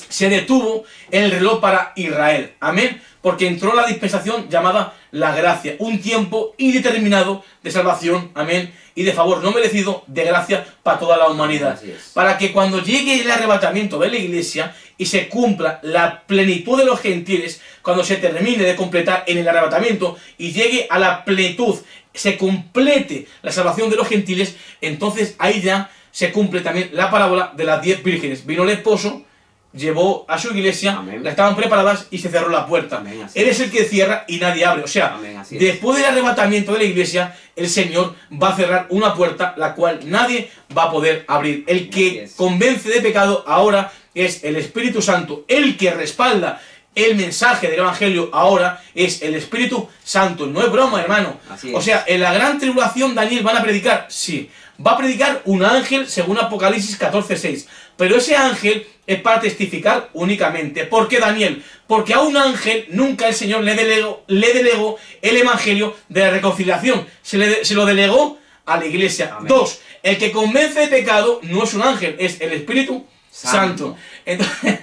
se detuvo en el reloj para Israel. Amén. Porque entró la dispensación llamada la gracia, un tiempo indeterminado de salvación, amén, y de favor no merecido de gracia para toda la humanidad. Para que cuando llegue el arrebatamiento de la iglesia y se cumpla la plenitud de los gentiles, cuando se termine de completar en el arrebatamiento y llegue a la plenitud, se complete la salvación de los gentiles, entonces ahí ya se cumple también la parábola de las 10 vírgenes. Vino el esposo, llevó a su iglesia, amén, la estaban preparadas y se cerró la puerta. Amén, Él es el que cierra y nadie abre. O sea, amén, después del arrebatamiento de la iglesia, el Señor va a cerrar una puerta la cual nadie va a poder abrir. El que convence de pecado ahora es el Espíritu Santo. El que respalda el mensaje del Evangelio ahora es el Espíritu Santo. No es broma, hermano. O sea, en la gran tribulación Daniel van a predicar, sí. Va a predicar un ángel según Apocalipsis 14:6. Pero ese ángel es para testificar únicamente. ¿Por qué, Daniel? Porque a un ángel nunca el Señor le delegó el Evangelio de la reconciliación. Se lo delegó a la iglesia. Amén. 2. El que convence de pecado no es un ángel, es el Espíritu Santo. Entonces,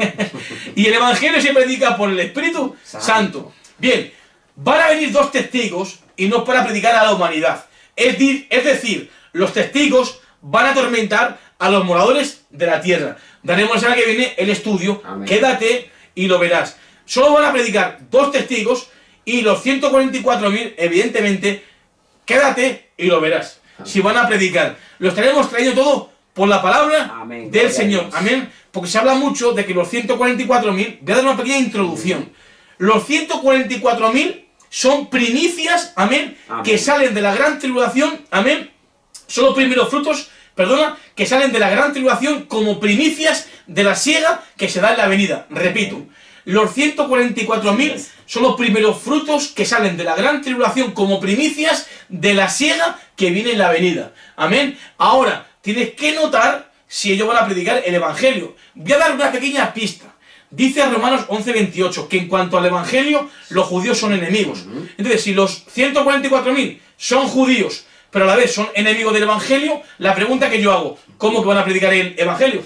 y el Evangelio se predica por el Espíritu Santo. Bien, van a venir 2 testigos y no para predicar a la humanidad. Es decir, los testigos van a atormentar a los moradores de la tierra. Daremos la semana que viene el estudio. Amén. Quédate y lo verás. Solo van a predicar 2 testigos y los 144.000, evidentemente, quédate y lo verás. Amén. Si van a predicar. Lo estaremos trayendo todo por la palabra, amén, del Señor. Amén. Porque se habla mucho de que los 144.000, voy a dar una pequeña introducción. Los 144.000 son primicias, amén, amén, que salen de la gran tribulación, amén. Son los primeros frutos, que salen de la gran tribulación como primicias de la siega que se da en la venida. Repito, los 144.000 son los primeros frutos que salen de la gran tribulación como primicias de la siega que viene en la venida. Amén. Ahora, tienes que notar si ellos van a predicar el Evangelio. Voy a dar una pequeña pista. Dice Romanos 11:28 que en cuanto al Evangelio, los judíos son enemigos. Entonces, si los 144.000 son judíos, pero a la vez son enemigos del Evangelio, la pregunta que yo hago, ¿cómo que van a predicar el Evangelio?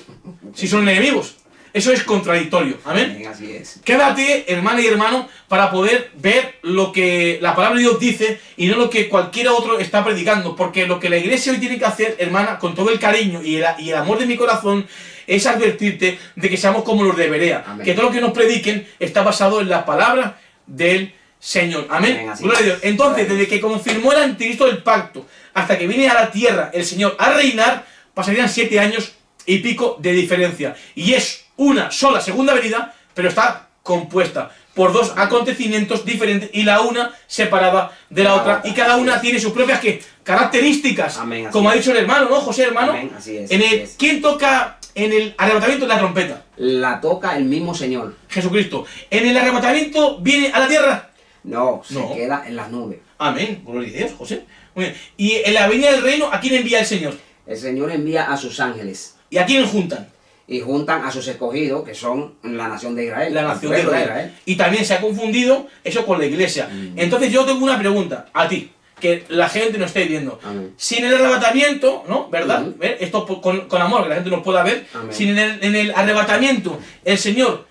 Si son enemigos. Eso es contradictorio. Amén. Amén, así es. Quédate, hermana y hermano, para poder ver lo que la palabra de Dios dice y no lo que cualquiera otro está predicando. Porque lo que la iglesia hoy tiene que hacer, hermana, con todo el cariño y el amor de mi corazón, es advertirte de que seamos como los de Berea. Amén. Que todo lo que nos prediquen está basado en la palabra del Señor. Amén. Amén, así Gloria a es. Dios. Entonces, desde que confirmó el anticristo del pacto hasta que viene a la tierra el Señor a reinar, pasarían 7 años y pico de diferencia. Y es una sola segunda venida, pero está compuesta por 2 acontecimientos diferentes y la una separada de la otra. Y cada una tiene sus propias características. Amén, así como ha es. dicho el hermano, ¿no, José, hermano? Amén, así es, En así el, es. ¿Quién toca en el arrebatamiento de la trompeta? La toca el mismo Señor. Jesucristo. ¿En el arrebatamiento viene a la tierra? No, se No. queda en las nubes. Amén. Gloria a Dios, José. Muy bien. Y en la venida del reino, ¿a quién envía el Señor? El Señor envía a sus ángeles ¿Y a quién juntan? y juntan a sus escogidos, que son la nación de Israel. La el nación de pueblo Israel. Y también se ha confundido eso con la iglesia. Entonces yo tengo una pregunta a ti, que la gente no esté viendo. Amén. Si en el arrebatamiento, ¿no? ¿Verdad? Ujú. ¿Ver? Esto con amor, que la gente nos pueda ver. Amén. Si en el arrebatamiento el Señor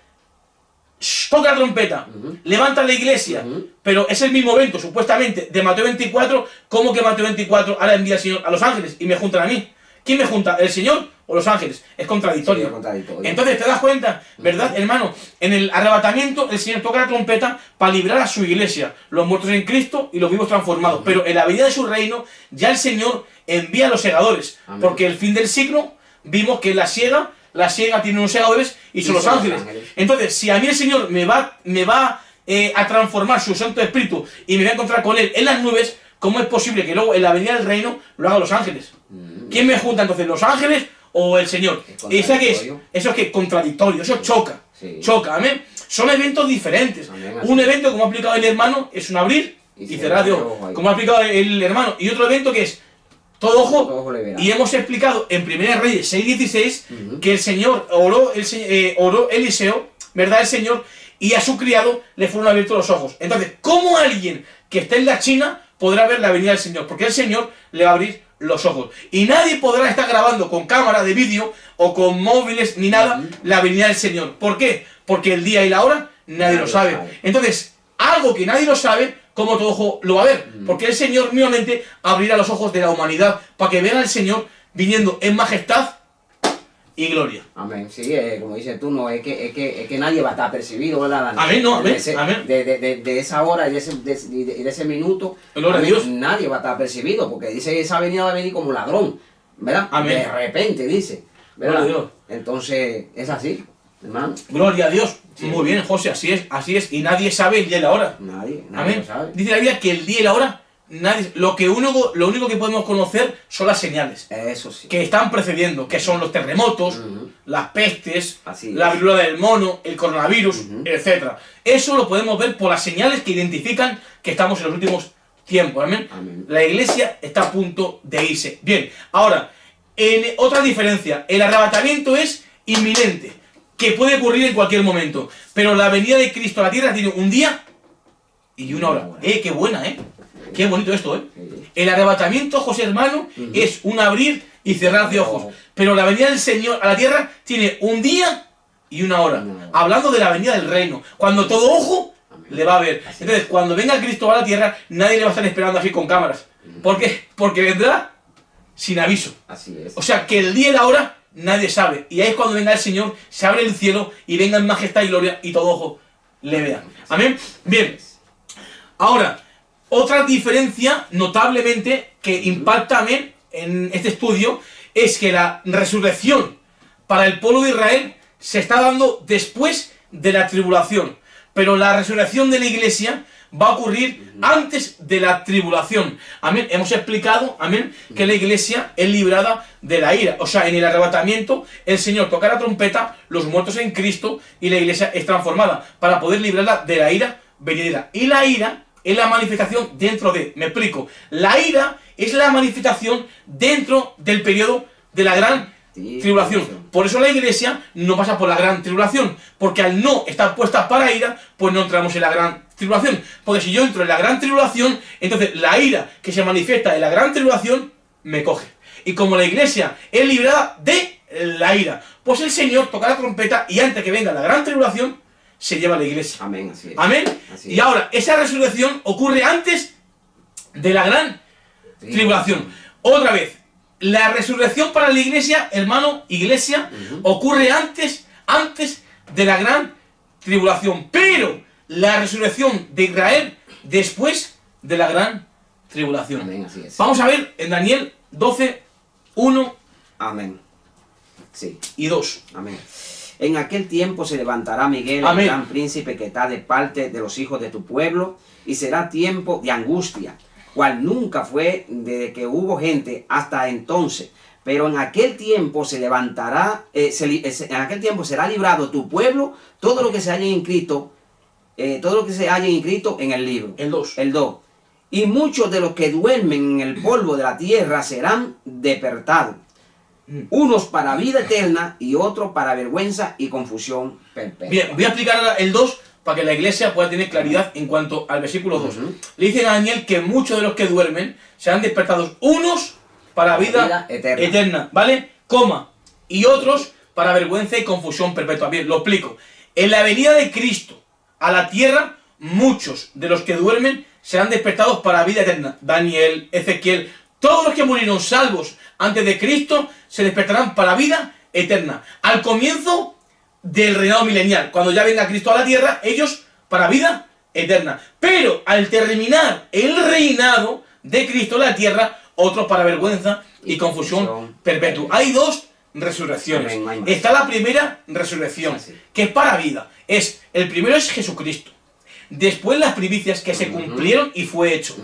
toca la trompeta, levanta la iglesia, pero es el mismo evento, supuestamente, de Mateo 24, ¿cómo que Mateo 24 ahora envía el Señor a los ángeles y me juntan a mí? ¿Quién me junta? ¿El Señor o los ángeles? Es contradictorio. Sí, es contradictorio. Entonces, ¿te das cuenta? ¿Verdad, hermano? En el arrebatamiento, el Señor toca la trompeta para librar a su iglesia, los muertos en Cristo y los vivos transformados. Pero en la venida de su reino, ya el Señor envía a los segadores. Amén. Porque el fin del siglo, vimos que la siega tiene unos segadores y son los ángeles. Entonces, si a mí el Señor me va a transformar su Santo Espíritu y me voy a encontrar con Él en las nubes, ¿cómo es posible que luego en la venida del reino lo hagan los ángeles? ¿Quién me junta entonces, los ángeles o el Señor? ¿Y eso qué es? Eso es que contradictorio, eso choca. Sí. Choca, amén. Son eventos diferentes. Amén, así Un es. evento, como ha explicado el hermano, es un abrir y cerrar de ojos, como ha explicado el hermano. Y otro evento que es todo Todo ojo. ojo le verá. Y hemos explicado en 1 Reyes 6:16 que el Señor oró Eliseo, ¿verdad? El Señor, y a su criado le fueron abiertos los ojos. Entonces, ¿cómo alguien que esté en la China podrá ver la venida del Señor? Porque el Señor le va a abrir los ojos. Y nadie podrá estar grabando con cámara de vídeo o con móviles ni nada la venida del Señor. ¿Por qué? Porque el día y la hora nadie lo sabe. Entonces, algo que nadie lo sabe, ¿cómo todo ojo lo va a ver? Porque el Señor nuevamente abrirá los ojos de la humanidad para que vean al Señor viniendo en majestad y gloria. Amén. Sí, como dices tú, no, es que nadie va a estar percibido, ¿verdad, Dani? Amén, no, amén, De ese- amén. de esa hora y de ese minuto, Gloria a amén, Dios. nadie va a estar percibido, porque dice que esa venida va a venir como ladrón, ¿verdad? Amén. De repente, dice, ¿verdad? Gloria a Dios. Entonces, es así, hermano. Gloria a Dios. Sí. Muy bien, José, así es, así es. Y nadie sabe el día y la hora. Nadie Amén. lo sabe. Dice la Biblia que el día y la hora, nadie, lo único que podemos conocer son las señales Eso sí. que están precediendo, que son los terremotos, las pestes, Así la es. viruela del mono, el coronavirus, etc. Eso lo podemos ver por las señales que identifican que estamos en los últimos tiempos. Amén. Amén. La iglesia está a punto de irse. Bien, ahora, en otra diferencia, el arrebatamiento es inminente, que puede ocurrir en cualquier momento. Pero la venida de Cristo a la tierra tiene un día y una hora. Qué buena, qué bonito esto, Sí. El arrebatamiento, José hermano, es un abrir y cerrar de ojos. Pero la venida del Señor a la tierra tiene un día y una hora. Una hora. Hablando de la venida del reino. Cuando todo ojo le va a ver. Así Entonces, cuando venga Cristo a la tierra, nadie le va a estar esperando así con cámaras. ¿Por qué? Porque vendrá sin aviso. Así es. O sea, que el día y la hora nadie sabe. Y ahí es cuando venga el Señor, se abre el cielo y venga en majestad y gloria y todo ojo le vea. Amén. Bien. Ahora, otra diferencia notablemente que impacta, amén, en este estudio es que la resurrección para el pueblo de Israel se está dando después de la tribulación. Pero la resurrección de la iglesia va a ocurrir antes de la tribulación. Amén. Hemos explicado, amén, que la iglesia es librada de la ira. O sea, en el arrebatamiento, el Señor toca la trompeta, los muertos en Cristo, y la iglesia es transformada para poder librarla de la ira venidera. Y la ira es la manifestación dentro de... Me explico. La ira es la manifestación dentro del periodo de la gran tribulación. Por eso la iglesia no pasa por la gran tribulación, porque al no estar puesta para ira, pues no entramos en la gran tribulación. Porque si yo entro en la gran tribulación, entonces la ira que se manifiesta en la gran tribulación me coge. Y como la iglesia es librada de la ira. Pues el Señor toca la trompeta y antes que venga la gran tribulación, se lleva a la iglesia. Amén, así es. Amén. Así Y es. ahora, esa resurrección ocurre antes de la gran tribulación. Otra vez, la resurrección para la iglesia, hermano, iglesia, ocurre antes de la gran tribulación. Pero la resurrección de Israel después de la gran tribulación. Amén, así es. Vamos a ver en Daniel 12, 1 Amén. Sí. y 2. Amén. En aquel tiempo se levantará Miguel, Amén. el gran príncipe que está de parte de los hijos de tu pueblo, y será tiempo de angustia, cual nunca fue desde que hubo gente hasta entonces. Pero en aquel tiempo se levantará, en aquel tiempo será librado tu pueblo, todo lo que se haya inscrito, en el libro. El 2. El 2. Y muchos de los que duermen en el polvo de la tierra serán despertados, unos para vida eterna y otros para vergüenza y confusión perpetua. Bien, voy a explicar ahora el 2 para que la iglesia pueda tener claridad en cuanto al versículo 2. Le dice a Daniel que muchos de los que duermen serán despertados, unos para vida eterna, ¿vale? Coma. Y otros para vergüenza y confusión perpetua. Bien, lo explico. En la venida de Cristo a la tierra, muchos de los que duermen serán despertados para vida eterna. Daniel, Ezequiel, todos los que murieron salvos antes de Cristo se despertarán para vida eterna. Al comienzo del reinado milenial, cuando ya venga Cristo a la tierra, ellos para vida eterna. Pero al terminar el reinado de Cristo en la tierra, otros para vergüenza y confusión perpetua. Hay dos resurrecciones. Está la primera resurrección, que es para vida. El primero es Jesucristo. Después las primicias que se cumplieron y fue hecho.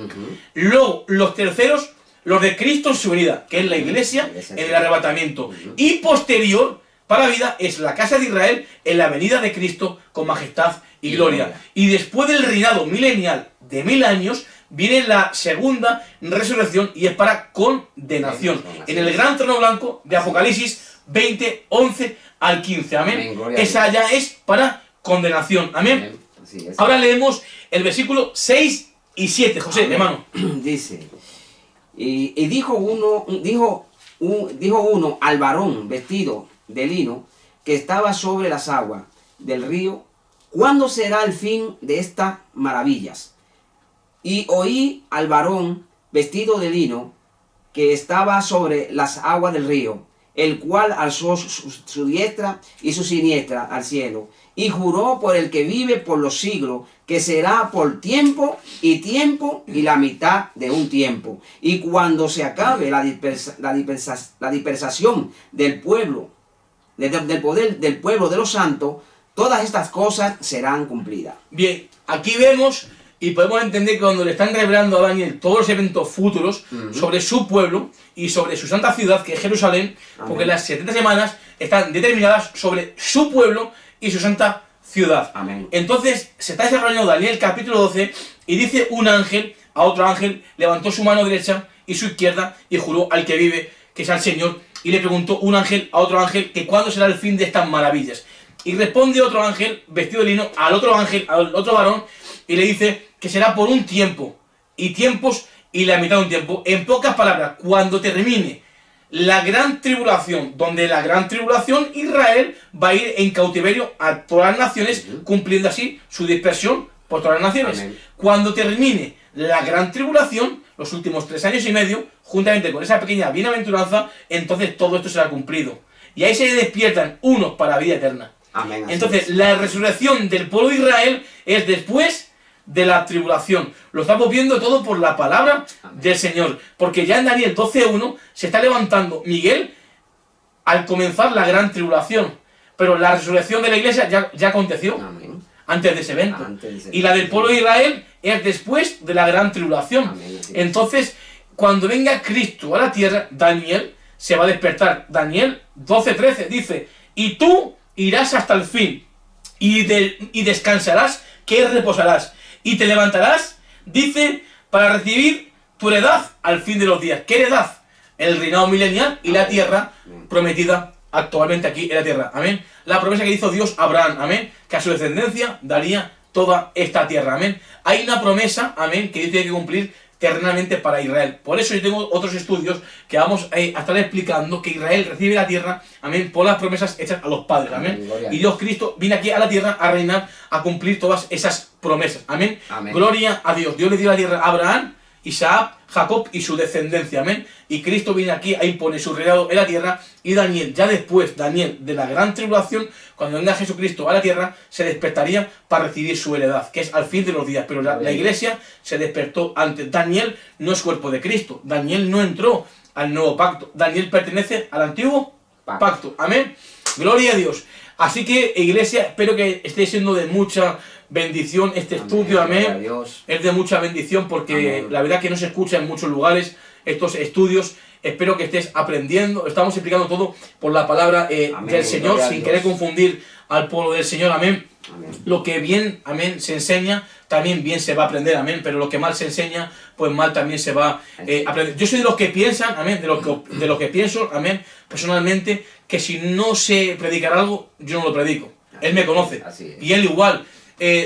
Luego los terceros, los de Cristo en su venida, que es la iglesia en el arrebatamiento. Y posterior, para vida, es la casa de Israel en la venida de Cristo con majestad y gloria. Y después del reinado milenial de 1000 años, viene la segunda resurrección y es para condenación. En el gran trono blanco de Apocalipsis 20, 11 al 15. Amén. Esa ya es para condenación. Amén. Ahora leemos el versículo 6 y 7. José, hermano. Dice, y dijo uno al varón vestido de lino que estaba sobre las aguas del río, ¿cuándo será el fin de estas maravillas? Y oí al varón vestido de lino que estaba sobre las aguas del río, el cual alzó su diestra y su siniestra al cielo, y juró por el que vive por los siglos, que será por tiempo y la mitad de un tiempo. Y cuando se acabe la dispersación del pueblo, del poder del pueblo de los santos, todas estas cosas serán cumplidas. Bien, aquí vemos y podemos entender que cuando le están revelando a Daniel todos los eventos futuros sobre su pueblo y sobre su santa ciudad, que es Jerusalén, porque las 70 semanas están determinadas sobre su pueblo y su santa ciudad. Amén. Entonces se está desarrollando Daniel capítulo 12 y dice un ángel a otro ángel, levantó su mano derecha y su izquierda y juró al que vive, que es al Señor, y le preguntó un ángel a otro ángel que cuándo será el fin de estas maravillas. Y responde otro ángel vestido de lino al otro ángel, al otro varón, y le dice que será por un tiempo, y tiempos y la mitad de un tiempo. En pocas palabras, cuando termine la gran tribulación, donde la gran tribulación Israel va a ir en cautiverio a todas las naciones, cumpliendo así su dispersión por todas las naciones. Amén. Cuando termine la gran tribulación, los últimos 3 años y medio, juntamente con esa pequeña bienaventuranza, entonces todo esto será cumplido. Y ahí se despiertan unos para vida eterna. Amén. Entonces, la resurrección del pueblo de Israel es después de la tribulación. Lo estamos viendo todo por la palabra del Señor. Porque ya en Daniel 12:1 se está levantando Miguel al comenzar la gran tribulación. Pero la resurrección de la iglesia ya aconteció. Amén. Antes de ese evento. Y la del pueblo de Israel es después de la gran tribulación. Amén. Entonces, cuando venga Cristo a la tierra, Daniel se va a despertar. Daniel 12:13 dice, y tú irás hasta el fin, y descansarás, que reposarás, y te levantarás, dice, para recibir tu heredad al fin de los días. ¿Qué heredad? El reinado milenial y la tierra prometida actualmente aquí en la tierra. Amén. La promesa que hizo Dios a Abraham. Amén. Que a su descendencia daría toda esta tierra. Amén. Hay una promesa, amén, que Dios tiene que cumplir terrenalmente para Israel. Por eso yo tengo otros estudios que vamos a estar explicando que Israel recibe la tierra, amén, por las promesas hechas a los padres, amén. Y Dios Cristo viene aquí a la tierra a reinar, a cumplir todas esas promesas, amén. Gloria a Dios. Dios le dio la tierra a Abraham, Isaac, Jacob y su descendencia, amén. Y Cristo viene aquí a imponer su reinado en la tierra. Y Daniel, ya después, Daniel, de la gran tribulación, cuando venga Jesucristo a la tierra, se despertaría para recibir su heredad, que es al fin de los días. Pero la iglesia se despertó antes. Daniel no es cuerpo de Cristo. Daniel no entró al nuevo pacto. Daniel pertenece al antiguo pacto. Amén. Gloria a Dios. Así que, iglesia, espero que esté siendo de mucha bendición este estudio, amén. Es de mucha bendición porque la verdad que no se escucha en muchos lugares estos estudios. Espero que estés aprendiendo. Estamos explicando todo por la palabra del Señor, sin querer confundir al pueblo del Señor, amén. Lo que bien, amén, se enseña, también bien se va a aprender, amén. Pero lo que mal se enseña, pues mal también se va a aprender. Yo soy de los que piensan, amén, de lo que pienso, amén, personalmente, que si no sé predicar algo, yo no lo predico. Él me conoce. Y él igual.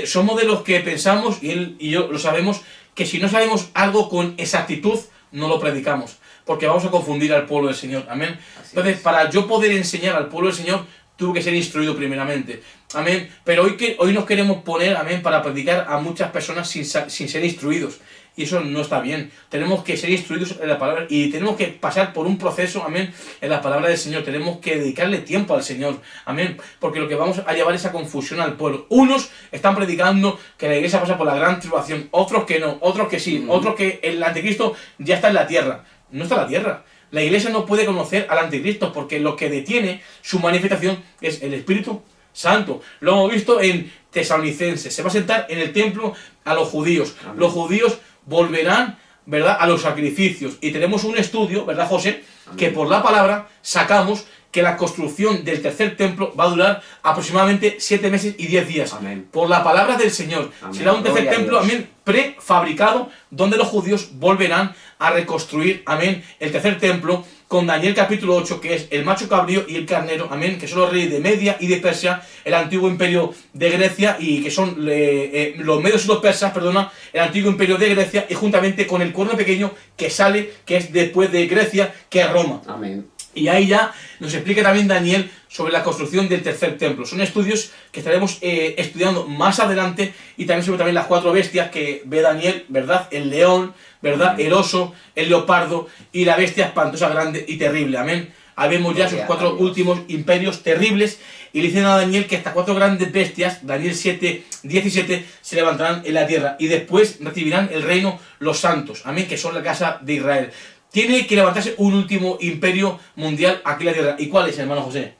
Somos de los que pensamos, y él y yo lo sabemos, que si no sabemos algo con exactitud, no lo predicamos, porque vamos a confundir al pueblo del Señor, amén. Entonces, para yo poder enseñar al pueblo del Señor, tuve que ser instruido primeramente, amén. Pero hoy nos queremos poner, amén, para predicar a muchas personas sin ser instruidos. Y eso no está bien. Tenemos que ser instruidos en la palabra y tenemos que pasar por un proceso, amén, en la palabra del Señor. Tenemos que dedicarle tiempo al Señor, amén, porque lo que vamos a llevar es a confusión al pueblo. Unos están predicando que la iglesia pasa por la gran tribulación, otros que no, otros que sí, otros que el anticristo ya está en la tierra. No está en la tierra. La iglesia no puede conocer al anticristo porque lo que detiene su manifestación es el Espíritu Santo. Lo hemos visto en Tesalonicenses. Se va a sentar en el templo a los judíos. Amén. Los judíos volverán, ¿verdad?, a los sacrificios. Y tenemos un estudio, ¿verdad, José?, amén, que por la palabra sacamos que la construcción del tercer templo va a durar aproximadamente 7 meses y 10 días. Amén. Por la palabra del Señor. Amén. Será un tercer templo, amén, prefabricado, donde los judíos volverán a reconstruir, amén, el tercer templo, con Daniel capítulo 8, que es el macho cabrío y el carnero, amén, que son los reyes de Media y de Persia, el antiguo imperio de Grecia, y que son los medios y los persas, perdona, el antiguo imperio de Grecia, y juntamente con el cuerno pequeño que sale, que es después de Grecia, que es Roma. Amén. Y ahí ya nos explica también Daniel sobre la construcción del tercer templo. Son estudios que estaremos estudiando más adelante, y también sobre también las 4 bestias que ve Daniel, ¿verdad? El león, ¿verdad? El oso, el leopardo y la bestia espantosa, grande y terrible. Amén. Ahí vemos ya sus 4 últimos imperios terribles, y le dicen a Daniel que estas 4 grandes bestias, Daniel 7:17, se levantarán en la tierra y después recibirán el reino los santos. Amén, que son la casa de Israel. Tiene que levantarse un último imperio mundial aquí en la tierra. ¿Y cuál es, hermano José?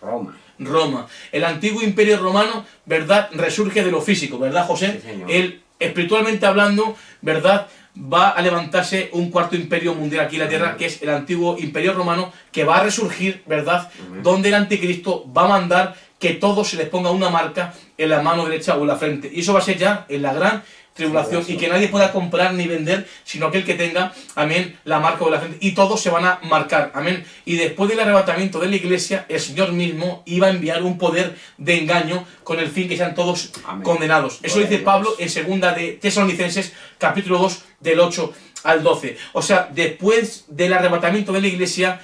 Roma. Roma. El antiguo imperio romano, ¿verdad?, resurge de lo físico, ¿verdad, José? Sí, señor. Él, espiritualmente hablando, ¿verdad?, va a levantarse un cuarto imperio mundial aquí en la tierra, que es el antiguo imperio romano, que va a resurgir, ¿verdad?, donde el anticristo va a mandar que todos se les ponga una marca en la mano derecha o en la frente. Y eso va a ser ya en la gran tribulación, y que nadie pueda comprar ni vender, sino aquel que tenga, amén, la marca de la frente, y todos se van a marcar, amén. Y después del arrebatamiento de la iglesia, el Señor mismo iba a enviar un poder de engaño con el fin que sean todos, amén, condenados. Eso lo dice Pablo en 2 de Tesalonicenses, capítulo 2, del 8 al 12. O sea, después del arrebatamiento de la iglesia,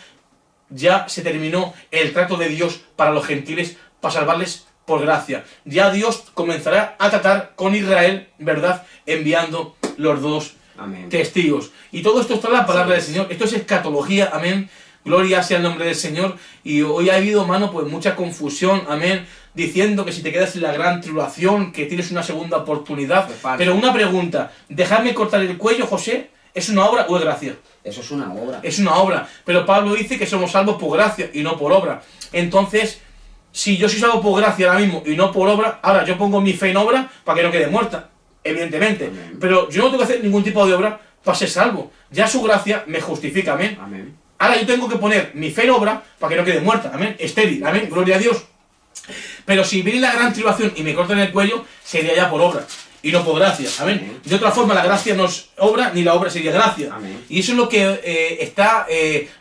ya se terminó el trato de Dios para los gentiles, para salvarles por gracia. Ya Dios comenzará a tratar con Israel, ¿verdad?, enviando los 2 testigos. Y todo esto está en la palabra del Señor. Esto es escatología, amén. Gloria sea el nombre del Señor. Y hoy ha habido, hermano, pues mucha confusión, amén, diciendo que si te quedas en la gran tribulación, que tienes una segunda oportunidad. Pero una pregunta, ¿dejarme cortar el cuello, José, es una obra o es gracia? Eso es una obra. Es una obra. Pero Pablo dice que somos salvos por gracia y no por obra. Entonces, si yo soy salvo por gracia ahora mismo y no por obra, ahora yo pongo mi fe en obra para que no quede muerta, evidentemente. Amén. Pero yo no tengo que hacer ningún tipo de obra para ser salvo. Ya su gracia me justifica, amén. Amén. Ahora yo tengo que poner mi fe en obra para que no quede muerta, amén. Estéril, amén. Gloria a Dios. Pero si viene la gran tribulación y me cortan el cuello, sería ya por obra y no por gracia, amén. Amén. De otra forma, la gracia no es obra, ni la obra sería gracia. Amén. Y eso es lo que está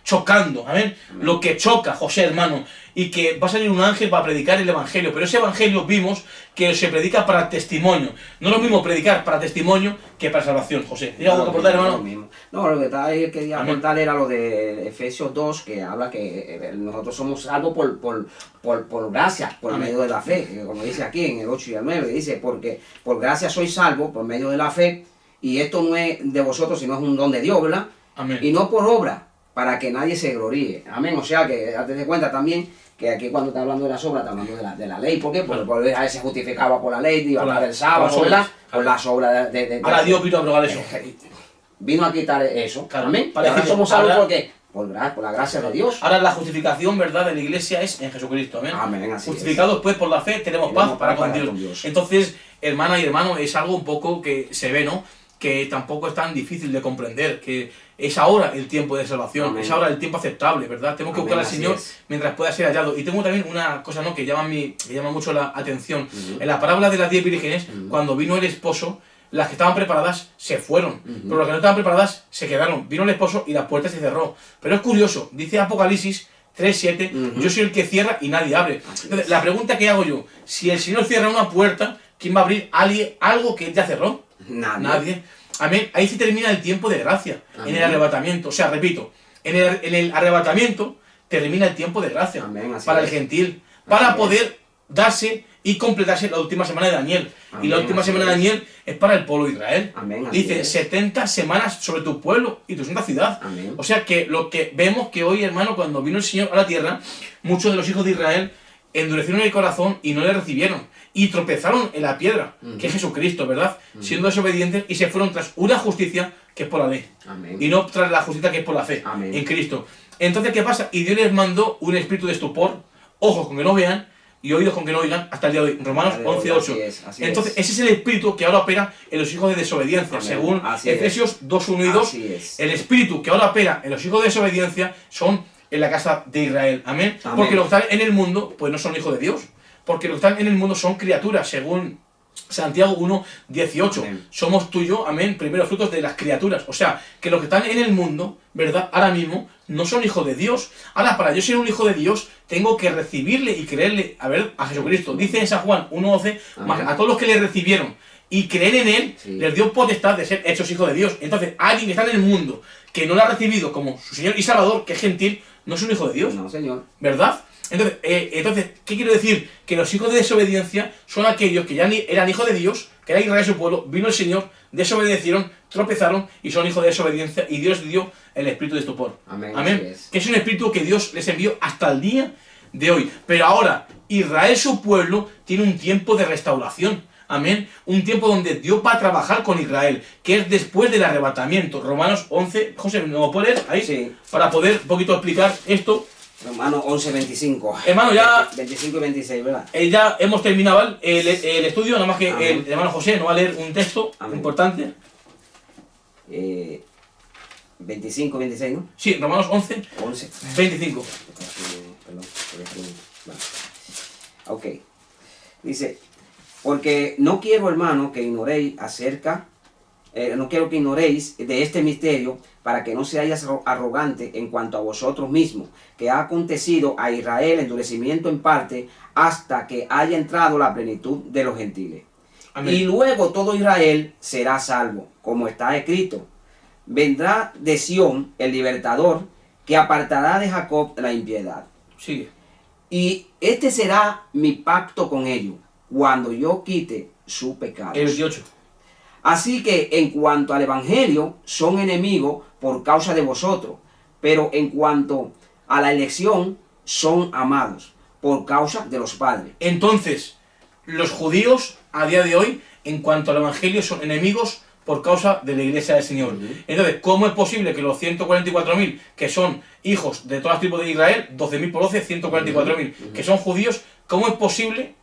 chocando, amén. Amén. Lo que choca, José, hermano. y que va a salir un ángel para predicar el evangelio, pero ese evangelio vimos que se predica para testimonio. No es lo mismo predicar para testimonio que para salvación, José. ¿Tienes algo que aportar, hermano? No, lo que quería aportar era lo de Efesios 2, que habla que nosotros somos salvos por gracia, por medio de la fe, como dice aquí en el 8 y el 9, dice, porque por gracia sois salvos por medio de la fe, y esto no es de vosotros, sino es un don de Dios, ¿verdad? Amén. Y no por obra, para que nadie se gloríe. Amén. O sea que date de cuenta también que aquí cuando está hablando de las obras, está hablando de la ley. ¿Por qué? Porque a veces se justificaba por la ley, iba a hablar del sábado, ¿verdad? Por las obras de ahora Dios vino a abrogar eso. Vino a quitar eso. Claro. Amén. Para ahora somos salvos porque por la gracia de Dios. Ahora la justificación, ¿verdad?, de la iglesia es en Jesucristo. Amén. Amén, así justificados pues por la fe tenemos paz para con Dios. Entonces, hermana y hermano, es algo un poco que se ve, ¿no?, que tampoco es tan difícil de comprender, que es ahora el tiempo de salvación, es ahora el tiempo aceptable, ¿verdad? Tenemos que buscar al Señor mientras pueda ser hallado. Y tengo también una cosa, ¿no?, que llama mucho la atención. En la parábola de las 10 vírgenes, cuando vino el esposo, las que estaban preparadas se fueron, pero las que no estaban preparadas se quedaron. Vino el esposo y la puerta se cerró. Pero es curioso, dice Apocalipsis 3:7, yo soy el que cierra y nadie abre. Entonces, la pregunta que hago yo, si el Señor cierra una puerta, ¿quién va a abrir algo que Él ya cerró? Nadie. Amén. Ahí se termina el tiempo de gracia. Amén. En el arrebatamiento. O sea, repito, en el arrebatamiento termina el tiempo de gracia. Amén, para el gentil. Para poder darse y completarse la última semana de Daniel. Amén, y la última semana de Daniel es para el pueblo de Israel. Amén, dice, 70 semanas sobre tu pueblo y tu santa ciudad. Amén. O sea que lo que vemos que hoy, hermano, cuando vino el Señor a la tierra, muchos de los hijos de Israel endurecieron el corazón y no le recibieron. Y tropezaron en la piedra, que es Jesucristo, ¿verdad? Siendo desobedientes y se fueron tras una justicia que es por la ley. Amén. Y no tras la justicia que es por la fe. Amén. En Cristo. Entonces, ¿qué pasa? Y Dios les mandó un espíritu de estupor, ojos con que no vean y oídos con que no oigan, hasta el día de hoy. Romanos 11:8. Entonces, ese es el espíritu que ahora opera en los hijos de desobediencia. Amén. Según Efesios 2:1 y 2, el espíritu que ahora opera en los hijos de desobediencia son en la casa de Israel. Amén. Amén. Porque los que están en el mundo, pues no son hijos de Dios. Porque los que están en el mundo son criaturas, según Santiago 1:18. Somos tú y yo, amén, primeros frutos de las criaturas. O sea, que los que están en el mundo, ¿verdad?, ahora mismo, no son hijos de Dios. Ahora, para yo ser un hijo de Dios, tengo que recibirle y creerle, a Jesucristo. Dice en San Juan 1:11, a todos los que le recibieron y creen en Él, les dio potestad de ser hechos hijos de Dios. Entonces, alguien que está en el mundo, que no lo ha recibido como su Señor y Salvador, que es gentil, no es un hijo de Dios. No, Señor. ¿Verdad? Entonces, ¿qué quiero decir? Que los hijos de desobediencia son aquellos que ya eran hijos de Dios, que era Israel su pueblo, vino el Señor, desobedecieron, tropezaron y son hijos de desobediencia y Dios dio el espíritu de estupor. Amén. Amén. Que es un espíritu que Dios les envió hasta el día de hoy. Pero ahora, Israel su pueblo tiene un tiempo de restauración. Amén. Un tiempo donde Dios va a trabajar con Israel, que es después del arrebatamiento. Romanos 11, José, ¿me lo puedes leer ahí? Sí. Para poder un poquito explicar esto. Hermano 11:25. Hermano, ya 25 y 26, ¿verdad? Ya hemos terminado el estudio, nada más que el hermano José nos va a leer un texto importante. 25, 26, ¿no? Sí, Romanos 11, 25. Perdón, ok. Dice, porque no quiero, hermano, que ignoréis no quiero que ignoréis de este misterio, para que no seáis arrogante en cuanto a vosotros mismos, que ha acontecido a Israel endurecimiento en parte, hasta que haya entrado la plenitud de los gentiles. Amén. Y luego todo Israel será salvo, como está escrito. Vendrá de Sión el libertador, que apartará de Jacob la impiedad. Sigue. Y este será mi pacto con ellos, cuando yo quite su pecado. El 28. Así que en cuanto al evangelio, son enemigos por causa de vosotros, pero en cuanto a la elección, son amados por causa de los padres. Entonces, los judíos a día de hoy, en cuanto al evangelio, son enemigos por causa de la iglesia del Señor. Entonces, ¿cómo es posible que los 144.000, que son hijos de todas las tribus de Israel, 12.000 por 12, 144.000, que son judíos, cómo es posible,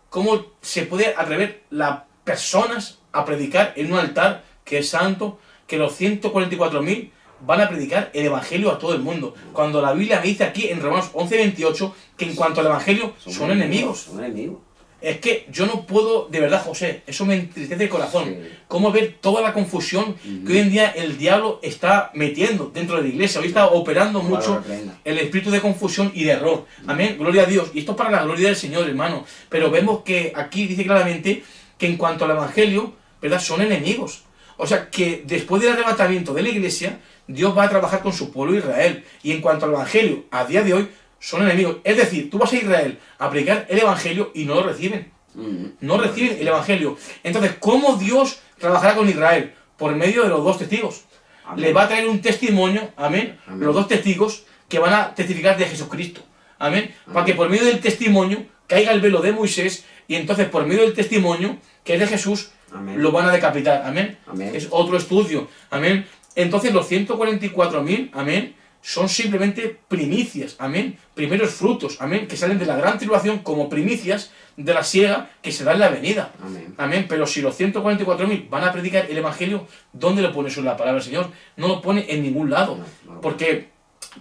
cómo se puede atrever las personas a predicar en un altar que es santo, que los 144.000 van a predicar el evangelio a todo el mundo? Cuando la Biblia me dice aquí en Romanos 11:28 que en cuanto al evangelio son enemigos. Son enemigos. Es que yo no puedo, de verdad, José, eso me entristece el corazón. Sí. Cómo ver toda la confusión que hoy en día el diablo está metiendo dentro de la iglesia. Hoy está operando mucho el espíritu de confusión y de error. Amén, gloria a Dios. Y esto es para la gloria del Señor, hermano. Pero vemos que aquí dice claramente que en cuanto al evangelio, ¿verdad?, son enemigos. O sea, que después del arrebatamiento de la iglesia, Dios va a trabajar con su pueblo Israel. Y en cuanto al evangelio, a día de hoy, son enemigos. Es decir, tú vas a Israel a predicar el evangelio y no lo reciben. No reciben el evangelio. Entonces, ¿cómo Dios trabajará con Israel? Por medio de los dos testigos. Amén. Le va a traer un testimonio, amén, los dos testigos que van a testificar de Jesucristo. Amén. Para que por medio del testimonio caiga el velo de Moisés y entonces por medio del testimonio que es de Jesús, Amén, lo van a decapitar. Amén. amén. Es otro estudio. Amén. Entonces los 144.000, amén, son simplemente primicias, amén, primeros frutos, amén, que salen de la gran tribulación como primicias de la siega que se da en la venida, Amén. amén. Pero si los 144.000 van a predicar el evangelio, ¿dónde lo pone eso en la palabra del Señor? No lo pone en ningún lado, No. porque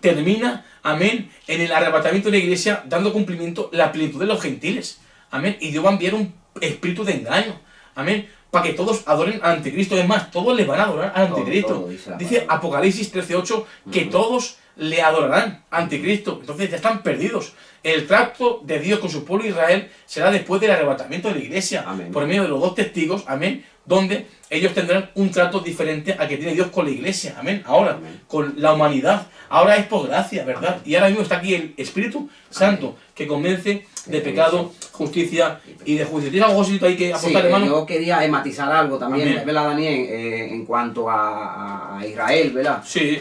termina, amén, en el arrebatamiento de la iglesia dando cumplimiento la plenitud de los gentiles, amén, y Dios va a enviar un espíritu de engaño, amén, para que todos adoren al anticristo. Es más, todos le van a adorar al anticristo. Todo, dice Apocalipsis 13:8 que todos le adorarán al anticristo. Entonces ya están perdidos. El trato de Dios con su pueblo Israel será después del arrebatamiento de la iglesia, Amén, por medio de los dos testigos, amén, donde ellos tendrán un trato diferente al que tiene Dios con la iglesia, amén. Ahora, amén, con la humanidad, ahora es por gracia, ¿verdad? Amén. Y ahora mismo está aquí el Espíritu Santo que convence de pecado, justicia y de juicio. ¿Tienes algo así ahí que Sí, aportar, hermano? yo quería matizar algo también, Amén. ¿verdad, Daniel? En cuanto a Israel, ¿verdad? Sí,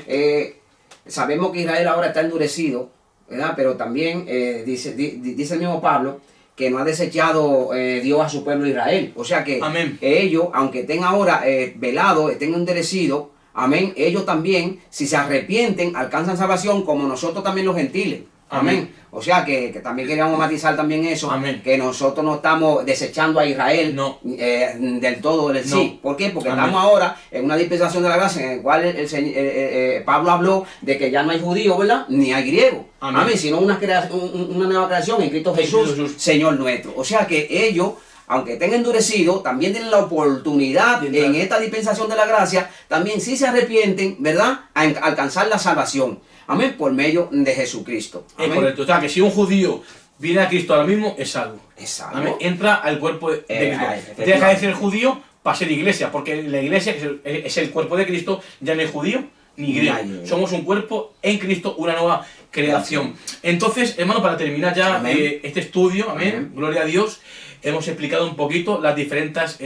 Sabemos que Israel ahora está endurecido, ¿verdad? Pero también dice el mismo Pablo que no ha desechado Dios a su pueblo Israel. O sea que amén. ellos, aunque estén ahora velados, estén endurecidos, amén, ellos también, si se arrepienten, alcanzan salvación como nosotros también los gentiles. Amén. Amén. O sea que también queríamos matizar también eso, Amén. que nosotros no estamos desechando a Israel No. del todo del sí. No. ¿Por qué? Porque Amén. estamos ahora en una dispensación de la gracia en la cual Pablo habló de que ya no hay judío, ¿verdad? Ni hay griego. Amén. Amén. Sino una nueva creación en Cristo Jesús, Jesús. Señor nuestro. O sea que ellos, aunque estén endurecidos, también tienen la oportunidad De entrar. en esta dispensación de la gracia, también si se arrepienten, ¿verdad? A alcanzar la salvación. Amén, por medio de Jesucristo. Es Amén. correcto. O sea, que si un judío viene a Cristo ahora mismo, es salvo. Es salvo. Amén. Entra al cuerpo de Cristo. Efectivamente. Deja de ser judío para ser iglesia, porque la iglesia que es el cuerpo de Cristo, ya no es judío ni griego. Nadie. Somos un cuerpo en Cristo, una nueva creación. Entonces, hermano, para terminar ya Amén. este estudio, amén, Amén. gloria a Dios, hemos explicado un poquito las diferentes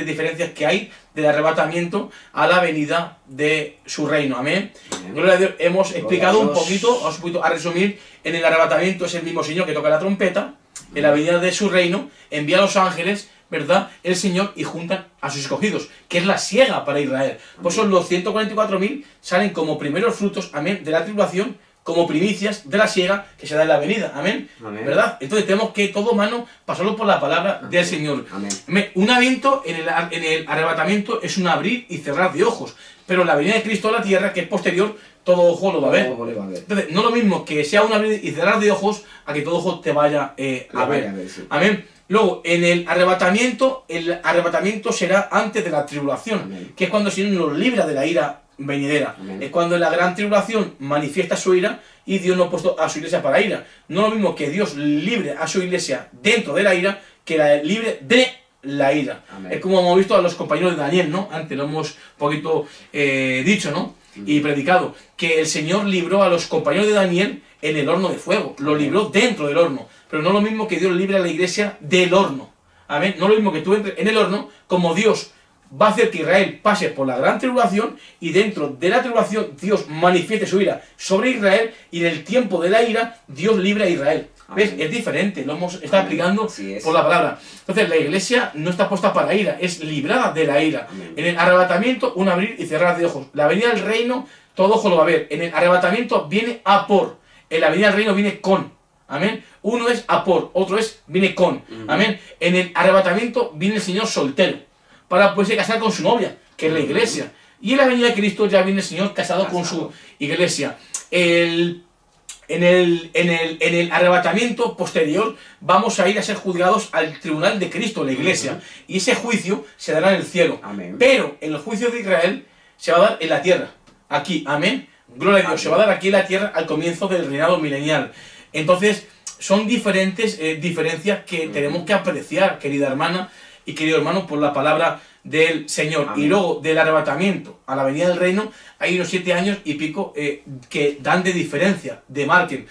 diferencias que hay del arrebatamiento a la venida de su reino, amén. Amén. Gloria a Dios, hemos Gloria explicado a un Dios. poquito, vamos un poquito a resumir, en el arrebatamiento es el mismo Señor que toca la trompeta, en la venida de su reino envía a los ángeles, ¿verdad?, el Señor, y juntan a sus escogidos, que es la siega para Israel. Por eso los 144.000 salen como primeros frutos, amén, de la tribulación, como primicias de la siega que se da en la venida, amén, Amén. ¿verdad? Entonces tenemos que todo, mano, pasarlo por la palabra Amén. del Señor. Amén. Un evento en el arrebatamiento es un abrir y cerrar de ojos, pero la venida de Cristo a la tierra, que es posterior, todo ojo lo va a ver. Todo le va a ver. Entonces, no lo mismo que sea un abrir y cerrar de ojos a que todo ojo te vaya a vaya ver. a ver, sí. Amén. Luego, en el arrebatamiento será antes de la tribulación, Amén. que es cuando el Señor nos libra de la ira venidera. Amén. Es cuando en la gran tribulación manifiesta su ira y Dios no ha puesto a su iglesia para ira. No lo mismo que Dios libre a su iglesia dentro de la ira, que la libre de la ira. Amén. Es como hemos visto a los compañeros de Daniel, ¿no? Antes lo hemos un poquito dicho, ¿no? Y predicado, que el Señor libró a los compañeros de Daniel en el horno de fuego, lo Amén. libró dentro del horno, pero no lo mismo que Dios libre a la iglesia del horno, amén, no lo mismo que tú entres en el horno, como Dios va a hacer que Israel pase por la gran tribulación y dentro de la tribulación Dios manifieste su ira sobre Israel y en el tiempo de la ira Dios libre a Israel. ¿Ves? Amén. Es diferente, lo hemos estado Amén. aplicando Así es. por la palabra. Entonces la iglesia no está puesta para ira, es librada de la ira. Amén. En el arrebatamiento, un abrir y cerrar de ojos. La venida del reino, todo ojo lo va a ver. En el arrebatamiento viene a por. En la venida del reino viene con. Amén. Uno es a por, otro es viene con. Amén. En el arrebatamiento viene el Señor soltero para poderse casar con su novia, que es la iglesia. Y en la venida de Cristo ya viene el Señor casado con su iglesia. en el arrebatamiento posterior vamos a ir a ser juzgados al tribunal de Cristo, la iglesia. Y ese juicio se dará en el cielo. Amén. Pero el juicio de Israel se va a dar en la tierra. Aquí, amén. Gloria a Dios. Amén. Se va a dar aquí en la tierra al comienzo del reinado milenial. Entonces, son diferentes diferencias que tenemos que apreciar, querida hermana y querido hermano, por la palabra del Señor. Amén. Y luego, del arrebatamiento a la venida del reino, hay unos 7 años y pico que dan de diferencia, de margen,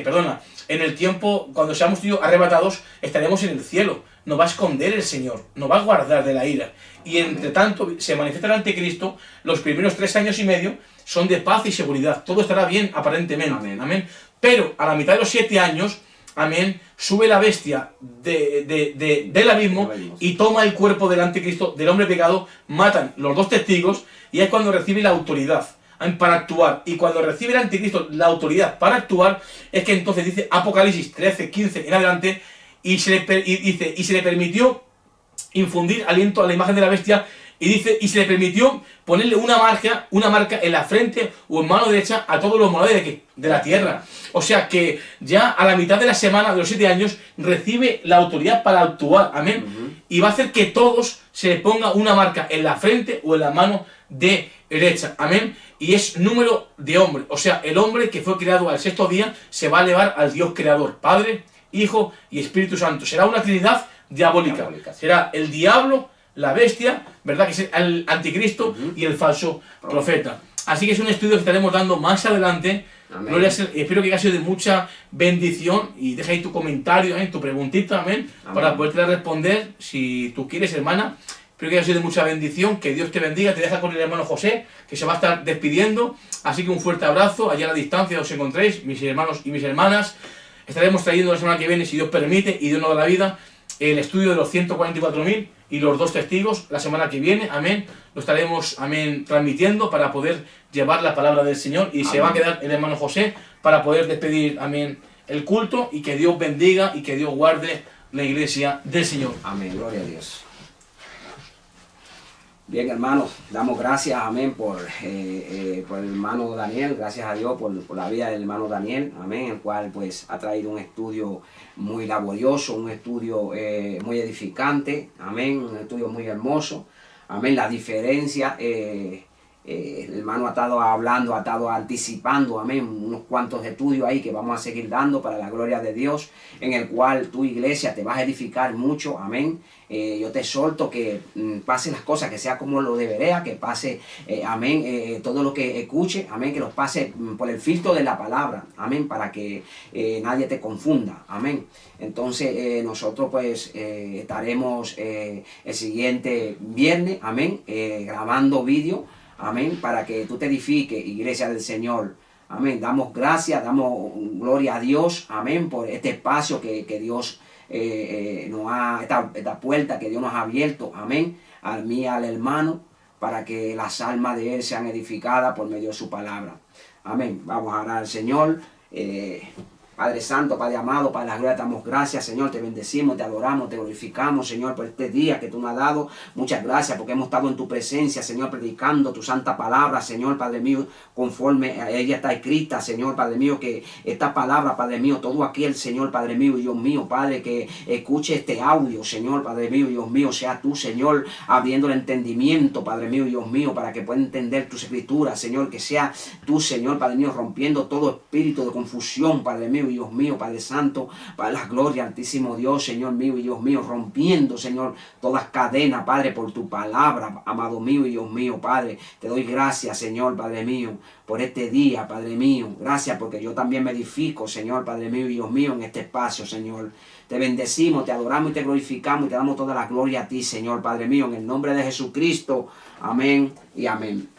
perdona. En el tiempo, cuando seamos arrebatados, estaremos en el cielo. Nos va a esconder el Señor, nos va a guardar de la ira. Y entre tanto, se manifiesta el anticristo, los primeros 3 años y medio son de paz y seguridad. Todo estará bien, aparentemente. Amén. Amén. Pero a la mitad de los 7 años, amén, sube la bestia del abismo y toma el cuerpo del anticristo, del hombre pecado, matan los 2 testigos y es cuando recibe la autoridad para actuar. Y cuando recibe el anticristo la autoridad para actuar, es que entonces dice Apocalipsis 13, 15 en adelante, y se le permitió infundir aliento a la imagen de la bestia, y dice, y se le permitió ponerle una marca en la frente o en mano derecha a todos los moradores de la tierra. O sea que ya a la mitad de la semana de los 7 años recibe la autoridad para actuar, amén. Y va a hacer que todos se le ponga una marca en la frente o en la mano derecha, amén. Y es número de hombre, o sea, el hombre que fue creado al 6º día se va a elevar al Dios creador, Padre, Hijo y Espíritu Santo. Será una trinidad diabólica. Será el diablo, la bestia, ¿verdad? Que es el anticristo y el falso profeta. Así que es un estudio que estaremos dando más adelante. Amén. Gloria, espero que haya sido de mucha bendición y deja ahí tu comentario, tu preguntita, amén, para poderte responder si tú quieres, hermana. Espero que haya sido de mucha bendición, que Dios te bendiga, te deja con el hermano José, que se va a estar despidiendo. Así que un fuerte abrazo, allá a la distancia os encontréis, mis hermanos y mis hermanas. Estaremos trayendo la semana que viene, si Dios permite y Dios nos da la vida, el estudio de los 144.000 y los 2 testigos la semana que viene, amén. Lo estaremos, amén, transmitiendo para poder llevar la palabra del Señor y amén. Se va a quedar el hermano José para poder despedir, amén, el culto y que Dios bendiga y que Dios guarde la iglesia del Señor. Amén, gloria a Dios. Bien, hermanos, damos gracias, amén, por el hermano Daniel, gracias a Dios por la vida del hermano Daniel, amén, el cual pues ha traído un estudio muy laborioso, un estudio muy edificante, amén, un estudio muy hermoso, amén, la diferencia, el hermano ha estado hablando, ha estado anticipando, amén, unos cuantos estudios ahí que vamos a seguir dando para la gloria de Dios, en el cual tu iglesia te vas a edificar mucho, amén. Yo te exhorto que pase las cosas, que sea como lo debería, que pase, amén, todo lo que escuche, amén, que los pase por el filtro de la palabra, amén, para que nadie te confunda, amén. Entonces nosotros pues estaremos el siguiente viernes, amén, grabando vídeo, amén, para que tú te edifiques, iglesia del Señor. Amén. Damos gracias, damos gloria a Dios, amén, por este espacio que Dios nos ha, esta puerta que Dios nos ha abierto, amén, a mí y al hermano, para que las almas de Él sean edificadas por medio de su palabra. Amén. Vamos a orar al Señor. Padre Santo, Padre amado, Padre de la gloria, te damos gracias, Señor, te bendecimos, te adoramos, te glorificamos, Señor, por este día que tú nos has dado. Muchas gracias porque hemos estado en tu presencia, Señor, predicando tu santa palabra, Señor, Padre mío, conforme a ella está escrita, Señor, Padre mío, que esta palabra, Padre mío, todo aquel, Señor, Padre mío, Dios mío, Padre, que escuche este audio, Señor, Padre mío, Dios mío, sea tú, Señor, abriendo el entendimiento, Padre mío, Dios mío, para que pueda entender tus escrituras, Señor, que sea tú, Señor, Padre mío, rompiendo todo espíritu de confusión, Padre mío, Dios mío, Padre Santo, para la gloria, altísimo Dios, Señor mío y Dios mío, rompiendo, Señor, todas cadenas, Padre, por tu palabra, amado mío y Dios mío, Padre, te doy gracias, Señor, Padre mío, por este día, Padre mío, gracias porque yo también me edifico, Señor, Padre mío y Dios mío, en este espacio, Señor. Te bendecimos, te adoramos y te glorificamos y te damos toda la gloria a ti, Señor, Padre mío, en el nombre de Jesucristo, amén y amén.